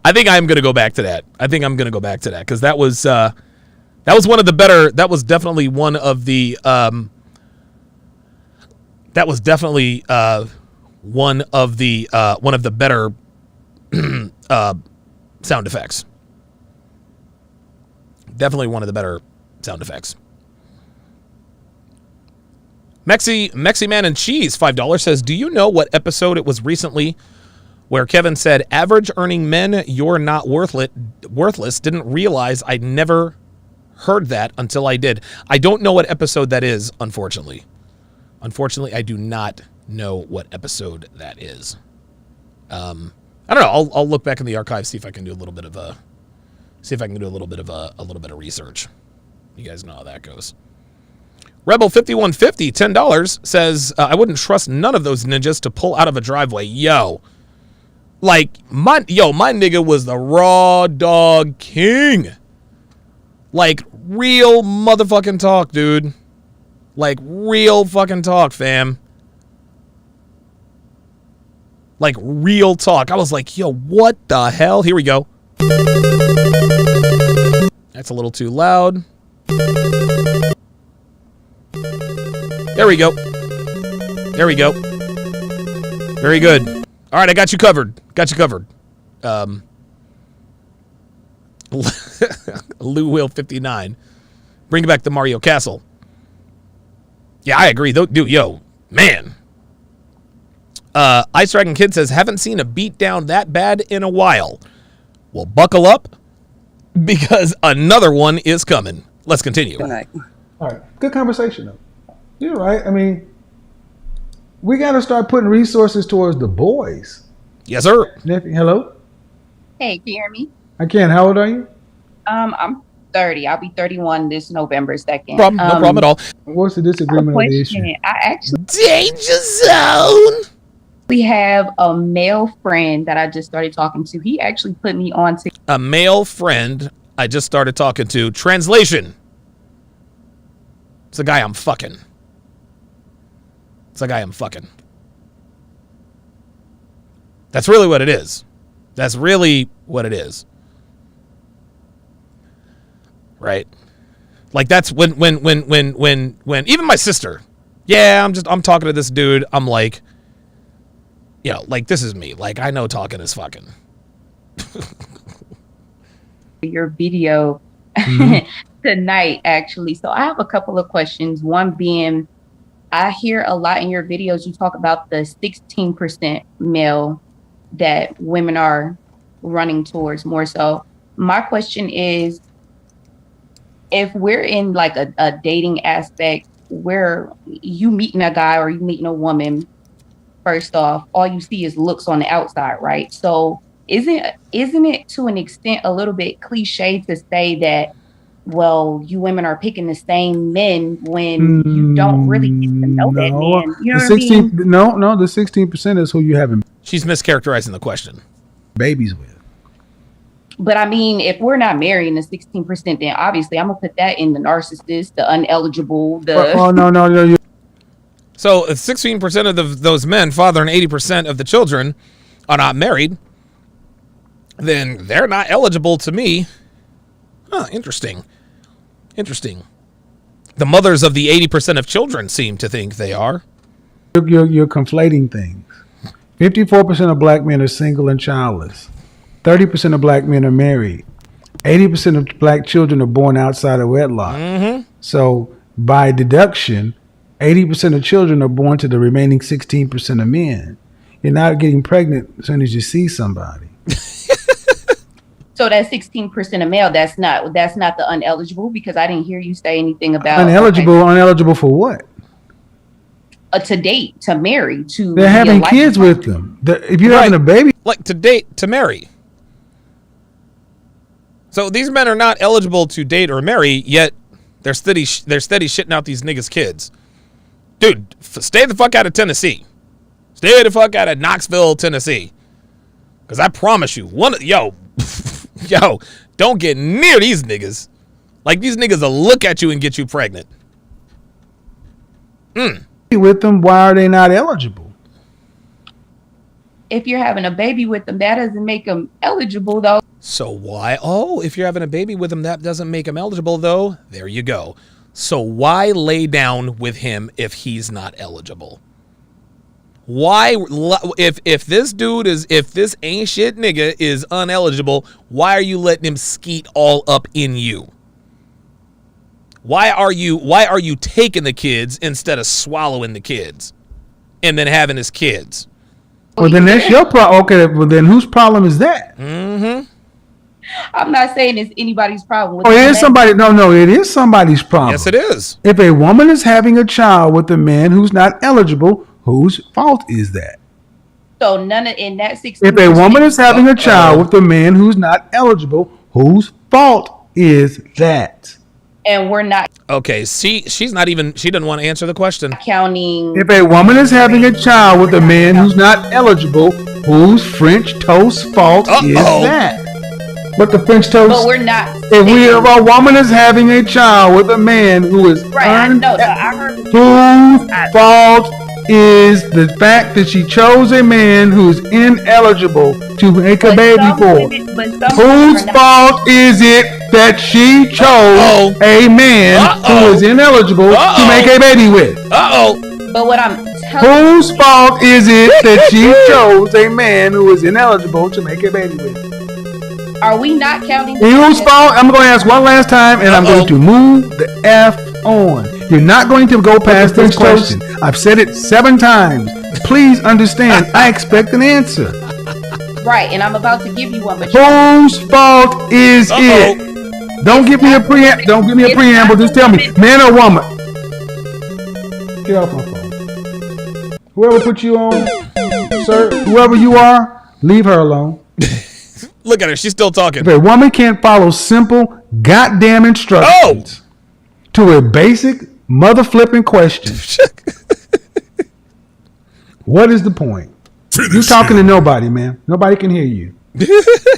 I think I'm going to go back to that. Because that was one of the better. That was definitely one of the. One of the better sound effects. Definitely one of the better sound effects. Mexi Man and Cheese, $5 says, do you know what episode it was recently where Kevin said, average earning men, you're not worthless. Didn't realize I'd never heard that until I did. I don't know what episode that is, unfortunately. I do not know what episode that is. I don't know. I'll look back in the archive, see if I can do a little bit of research. You guys know how that goes. Rebel 5150, $10 says, I wouldn't trust none of those ninjas to pull out of a driveway. Yo, my nigga was the raw dog king. Like, real motherfucking talk, dude. Like, real fucking talk, fam. Like, real talk. I was like, yo, what the hell? Here we go. That's a little too loud. There we go. Very good. All right, I got you covered. Lou Will 59. Bring back the Mario Castle. Yeah, I agree. Dude, yo, man. Ice Dragon Kid says, haven't seen a beatdown that bad in a while. Well, buckle up, because another one is coming. Let's continue. All right. Good conversation, though. You're right. I mean, we got to start putting resources towards the boys. Yes, sir. Nephew, hello? Hey, can you hear me? I can. How old are you? I'm 30. I'll be 31 this November 2nd. No problem at all. What's the disagreement on the issue? Danger zone. We have a male friend that I just started talking to. He actually put me on to a male friend I just started talking to. Translation. It's a guy I'm fucking. That's really what it is. Right? Like, that's when even my sister, yeah, I'm talking to this dude. I'm like, like, this is me. Like, I know talking is fucking. your video tonight, actually. So I have a couple of questions. One being, I hear a lot in your videos, you talk about the 16% male that women are running towards more so. My question is, if we're in like a dating aspect where you meeting a guy or you meeting a woman, first off, all you see is looks on the outside, right? So isn't it to an extent a little bit cliche to say that, well, you women are picking the same men when you don't really get to know that man? You know what I mean? No, the 16% is who you having. She's mischaracterizing the question. Babies with. But I mean, if we're not marrying the 16%, then obviously I'm gonna put that in the narcissist, the uneligible, the. Oh no. So if 16% of those men fathering 80% of the children are not married, then they're not eligible to me. Huh, interesting. The mothers of the 80% of children seem to think they are. You're conflating things. 54% of black men are single and childless. 30% of black men are married. 80% of black children are born outside of wedlock. Mm-hmm. So by deduction, 80% of children are born to the remaining 16% of men. You're not getting pregnant as soon as you see somebody. So that 16% of male, that's not the uneligible, because I didn't hear you say anything about uneligible for what? To date, to marry, to they're having kids with them. If you're having a baby, like to date, to marry. So these men are not eligible to date or marry, yet they're steady shitting out these niggas' kids. Dude, stay the fuck out of Tennessee. Stay the fuck out of Knoxville, Tennessee. Because I promise you, yo, don't get near these niggas. Like, these niggas will look at you and get you pregnant. With them, why are they not eligible? If you're having a baby with them, that doesn't make them eligible, though. So why? Oh, if you're having a baby with him, that doesn't make him eligible, though. There you go. So why lay down with him if he's not eligible? Why, if this ain't shit nigga is uneligible, why are you letting him skeet all up in you? Why are you taking the kids instead of swallowing the kids and then having his kids? Well, then that's your problem. Okay, well then whose problem is that? Mm-hmm. I'm not saying it's anybody's problem. Oh, it is somebody. No, it is somebody's problem. Yes, it is. If a woman is having a child with a man who's not eligible, whose fault is that? So none of in that 16%. If a woman is having a child with a man who's not eligible, whose fault is that? And we're not. Okay, she doesn't want to answer the question. Counting. If a woman is having a child with a man who's not eligible, whose French toast fault is that? But the French toast. But we're not. If a woman is having a child with a man who is right, I know. I heard whose fault is the fact that she chose a man who's ineligible to make a baby for? Whose fault is it that she chose a man who is ineligible to make a baby with? But what I'm telling whose fault is it that she chose a man who is ineligible to make a baby with? Are we not counting? Whose fault? I'm going to ask one last time, and I'm going to move the F on. You're not going to go past this question. I've said it 7 times. Please understand, I expect an answer. Right, and I'm about to give you one. But whose fault is it? Don't give me a preamble. Just tell me, man or woman. Get off my phone. Whoever put you on, sir, whoever you are, leave her alone. Look at her. She's still talking. If a woman can't follow simple, goddamn instructions to a basic mother flipping question, what is the point? You're talking to nobody, man. Nobody can hear you.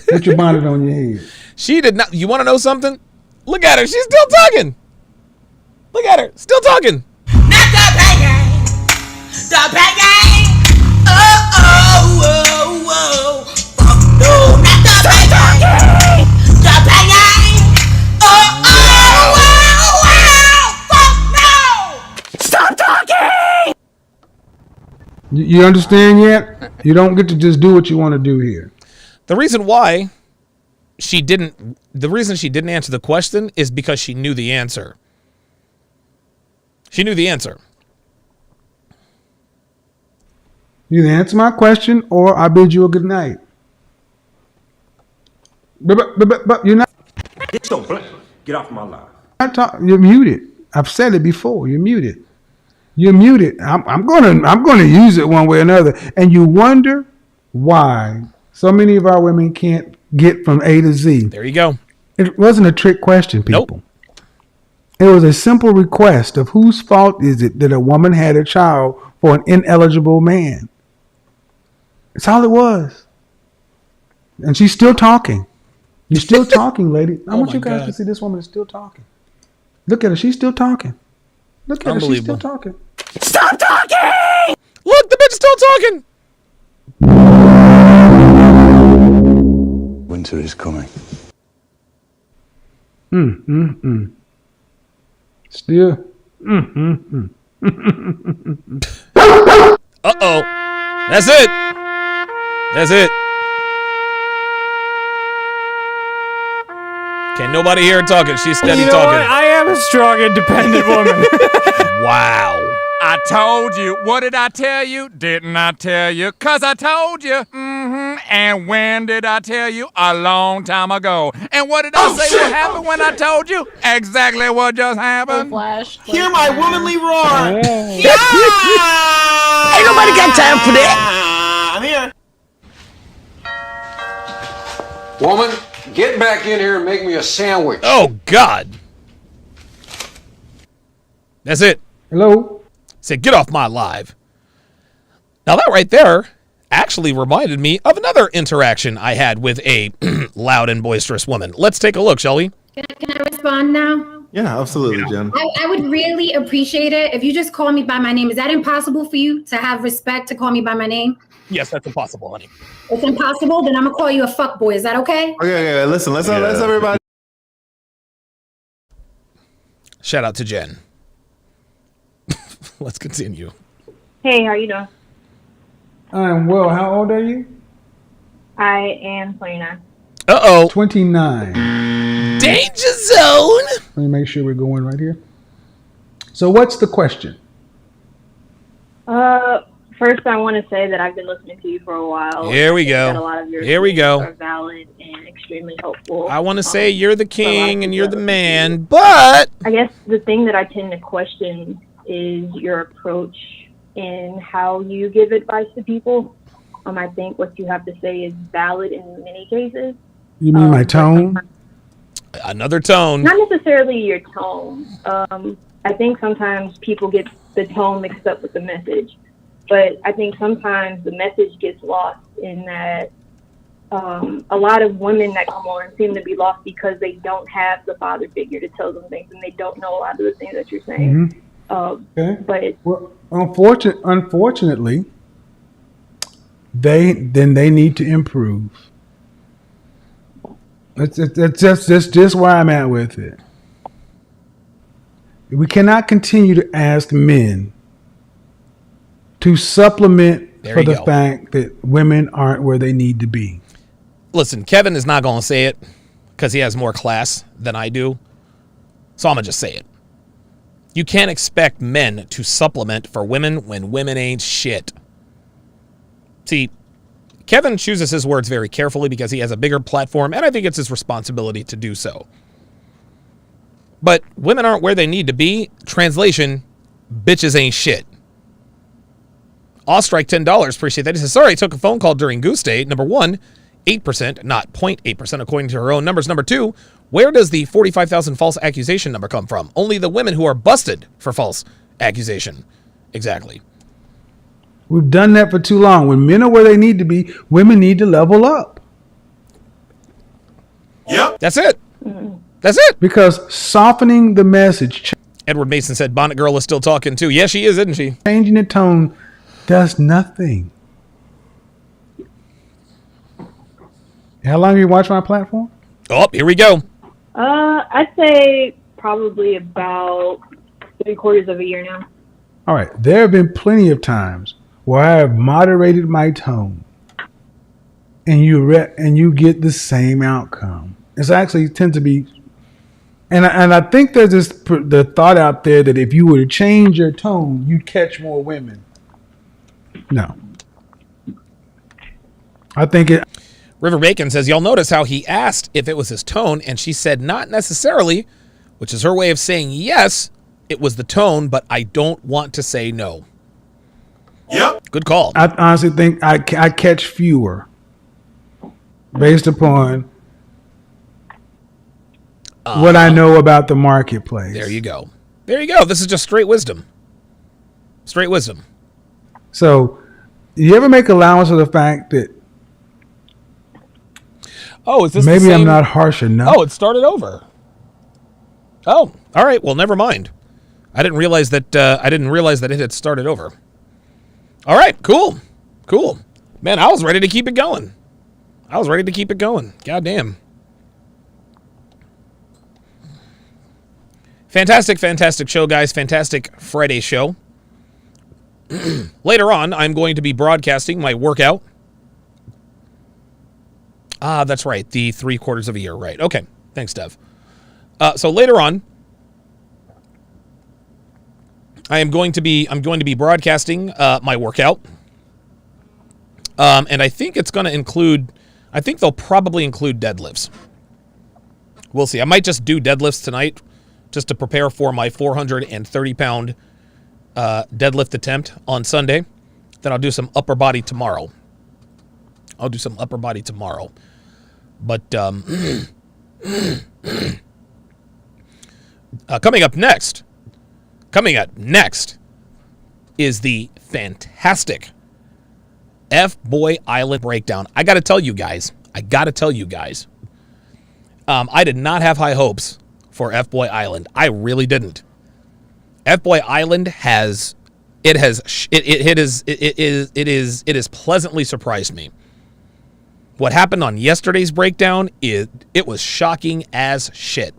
Put your bonnet on your head. She did not. You want to know something? Look at her. She's still talking. Look at her. Still talking. Not the bang. The bang. Oh. No, not the bang. The bang. Oh. Fuck no. Stop talking. You understand yet? You don't get to just do what you want to do here. The reason she didn't answer the question is because she knew the answer. She knew the answer. You either answer my question or I bid you a good night. But you're not. Get your blank. Get off my line. You're muted. I've said it before. You're muted. You're muted. I'm gonna use it one way or another. And you wonder why so many of our women can't get from A to Z. There you go. It wasn't a trick question, people. Nope. It was a simple request of whose fault is it that a woman had a child for an ineligible man. That's all it was. And she's still talking. You're still talking, lady. I want you guys to see this woman is still talking. Look at her. She's still talking. Look at her. She's still talking. Stop talking! Look, the bitch is still talking. Winter is coming. Still. Uh-oh. That's it. That's it. Can't nobody hear her talking. She's steady talking. What? I am a strong, independent woman. Wow. I told you. What did I tell you? Didn't I tell you? 'Cause I told you. And when did I tell you? A long time ago. And what did I say would happen when I told you? Exactly what just happened. Hear my womanly roar. Yeah! Ain't nobody got time for that. I'm here. Woman, Get back in here and make me a sandwich. Oh, God. That's it. Hello? Said, get off my live. Now, that right there actually reminded me of another interaction I had with a loud and boisterous woman. Let's take a look, shall we? Can I respond now? Yeah, absolutely, Jen. I would really appreciate it if you just call me by my name. Is that impossible for you to have respect to call me by my name? Yes, that's impossible, honey. It's impossible? Then I'm going to call you a fuckboy. Is that okay? Okay, listen, let's everybody. Shout out to Jen. Let's continue. Hey, how you doing? I'm well. How old are you? I am 29. Uh-oh. 29. Danger zone. Let me make sure we're going right here. So what's the question? First, I want to say that I've been listening to you for a while. Here we That a go. lot of your Here we go. are valid and extremely helpful. I want to say you're the king and you're the man, but I guess the thing that I tend to question is your approach in how you give advice to people. I think what you have to say is valid in many cases. You mean my tone? Another tone. Not necessarily your tone. I think sometimes people get the tone mixed up with the message. But I think sometimes the message gets lost in that a lot of women that come on seem to be lost because they don't have the father figure to tell them things and they don't know a lot of the things that you're saying. Okay. But well, unfortunately, they need to improve. That's just where I'm at with it. We cannot continue to ask men to supplement for the fact that women aren't where they need to be. Listen, Kevin is not going to say it because he has more class than I do. So I'm going to just say it. You can't expect men to supplement for women when women ain't shit. See, Kevin chooses his words very carefully because he has a bigger platform, and I think it's his responsibility to do so. But women aren't where they need to be. Translation, bitches ain't shit. Ostrike, $10. Appreciate that. He says, sorry, I took a phone call during Goose Day. Number one, 8%, not 0.8% according to her own numbers. Number two, where does the 45,000 false accusation number come from? Only the women who are busted for false accusation. Exactly. We've done that for too long. When men are where they need to be, women need to level up. Yep. That's it. That's it. Because softening the message. Edward Mason said, Bonnet Girl is still talking too. Yes, she is, isn't she? Changing the tone does nothing. How long have you watched my platform? Oh, here we go. I'd say probably about 3/4 of a year now. All right. There have been plenty of times where I have moderated my tone and you get the same outcome. It's actually tends to be, and I think there's the thought out there that if you were to change your tone, you'd catch more women. No. I think it. River Bacon says, y'all notice how he asked if it was his tone, and she said not necessarily, which is her way of saying yes, it was the tone, but I don't want to say no. Yep. Good call. I honestly think I catch fewer based upon what I know about the marketplace. There you go. There you go. This is just straight wisdom. Straight wisdom. So, you ever make allowance for the fact that is this maybe the same? I'm not harsh enough? Oh, it started over. Oh, all right. Well, never mind. I didn't realize that it had started over. All right, cool. Man, I was ready to keep it going. God damn. Fantastic show, guys. Fantastic Friday show. Later on, I'm going to be broadcasting my workout. That's right. The 3/4 of a year. Right. Okay. Thanks, Dev. So later on, I'm going to be broadcasting my workout. And I think it's going to include, I think they'll probably include deadlifts. We'll see. I might just do deadlifts tonight just to prepare for my 430-pound deadlift attempt on Sunday. Then I'll do some upper body tomorrow. But coming up next is the fantastic F-Boy Island breakdown. I got to tell you guys, I did not have high hopes for F-Boy Island. I really didn't. F-Boy Island has pleasantly surprised me. What happened on yesterday's breakdown it was shocking as shit.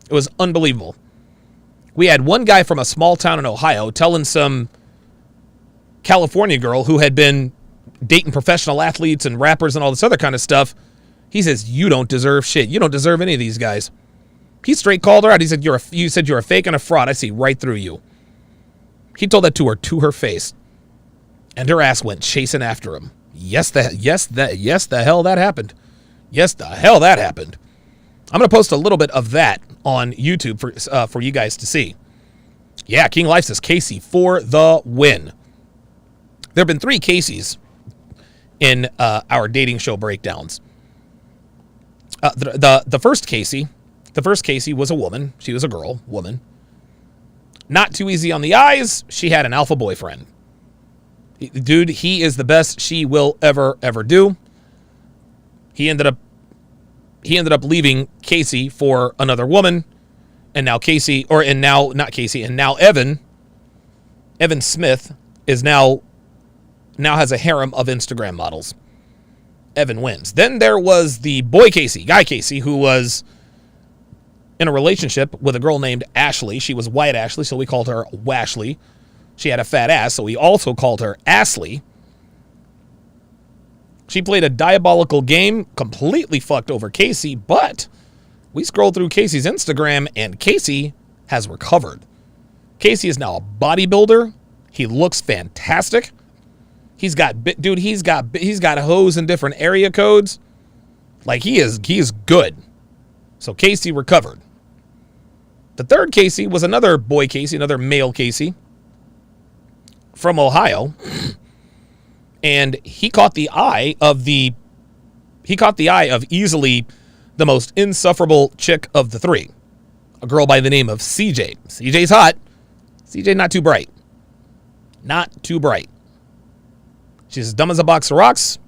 It was unbelievable. We had one guy from a small town in Ohio telling some California girl who had been dating professional athletes and rappers and all this other kind of stuff. He says, "You don't deserve shit. You don't deserve any of these guys." He straight called her out. He said, "You said you're a fake and a fraud. I see right through you." He told that to her face, and her ass went chasing after him. Yes, the hell that happened. Yes, the hell that happened. I'm gonna post a little bit of that on YouTube for you guys to see. Yeah, King Life says Casey for the win. There have been 3 Caseys in our dating show breakdowns. The first Casey was a woman. She was a woman. Not too easy on the eyes. She had an alpha boyfriend. Dude, he is the best she will ever do. He ended up leaving Casey for another woman, and now Evan Smith is now has a harem of Instagram models. Evan wins. Then there was the guy Casey, who was in a relationship with a girl named Ashley. She was white Ashley, so we called her Washley. She had a fat ass, so we also called her Ashley. She played a diabolical game, completely fucked over Casey, but we scrolled through Casey's Instagram, and Casey has recovered. Casey is now a bodybuilder. He looks fantastic. He's got hoes in different area codes. Like he is good. So Casey recovered. The third Casey was another boy Casey, another male Casey from Ohio. And he caught the eye of easily the most insufferable chick of the 3. A girl by the name of CJ. CJ's hot. CJ not too bright. Not too bright. She's as dumb as a box of rocks,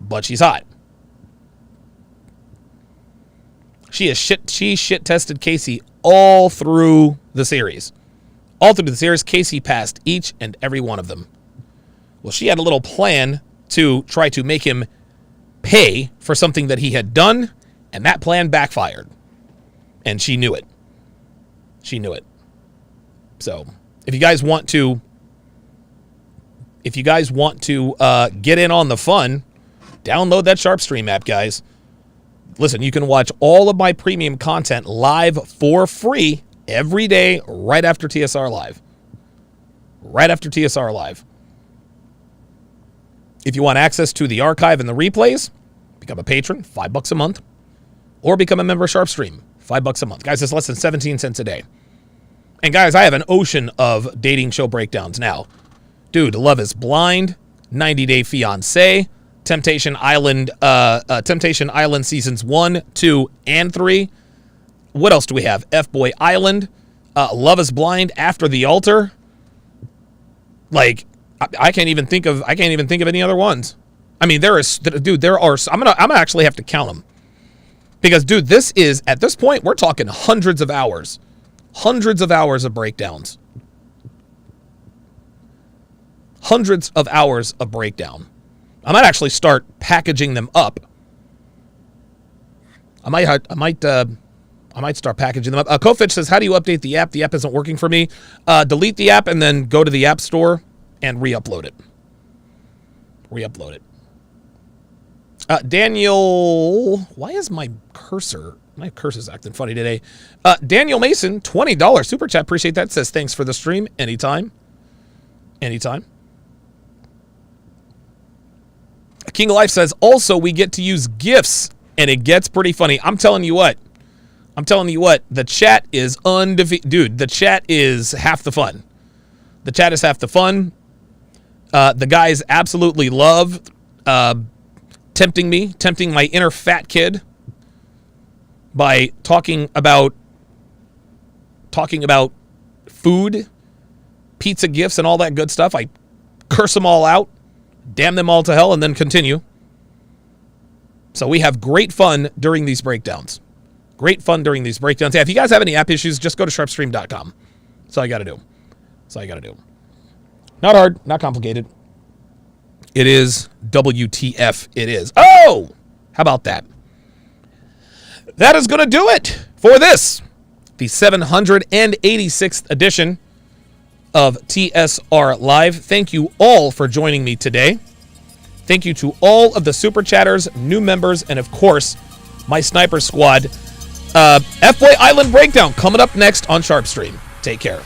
but she's hot. She shit tested Casey all through the series. Casey passed each and every one of them. Well, she had a little plan to try to make him pay for something that he had done, and that plan backfired. And she knew it. So, if you guys want to get in on the fun, download that SharpStream app, guys. Listen, you can watch all of my premium content live for free every day right after TSR Live. If you want access to the archive and the replays, become a patron, $5 a month, or become a member of SharpStream, $5 a month. Guys, it's less than 17 cents a day. And guys, I have an ocean of dating show breakdowns now. Dude, Love is Blind, 90 Day Fiancé, Temptation Island seasons 1, 2, and 3. What else do we have? F-Boy Island, Love is Blind, After the Altar. Like, I can't even think of any other ones. I mean, there are. I'm gonna actually have to count them, because dude, at this point we're talking hundreds of hours of breakdowns. Hundreds of hours of breakdown. I might actually start packaging them up. I might start packaging them up. Kofich says, "How do you update the app? The app isn't working for me." Delete the app and then go to the App Store and re-upload it. Daniel, why is my cursor's acting funny today? Daniel Mason, $20 super chat. Appreciate that. Says thanks for the stream. Anytime. King of Life says, also we get to use GIFs, and it gets pretty funny. I'm telling you what, the chat is undefeated. Dude, the chat is half the fun. The guys absolutely love tempting my inner fat kid by talking about food, pizza gifts, and all that good stuff. I curse them all out, damn them all to hell, and then continue. So we have great fun during these breakdowns. Great fun during these breakdowns. Yeah, if you guys have any app issues, just go to sharpstream.com. That's all you got to do. That's all you got to do. Not hard, not complicated. It is WTF. It is. Oh, how about that? That is going to do it for this, the 786th edition of TSR Live. Thank you all for joining me today. Thank you to all of the Super Chatters, new members, and of course, my Sniper Squad. F-Boy Island Breakdown coming up next on Sharpstream. Take care.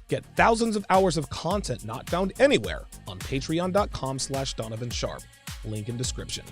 Get thousands of hours of content not found anywhere on patreon.com/DonovanSharp. Link in description.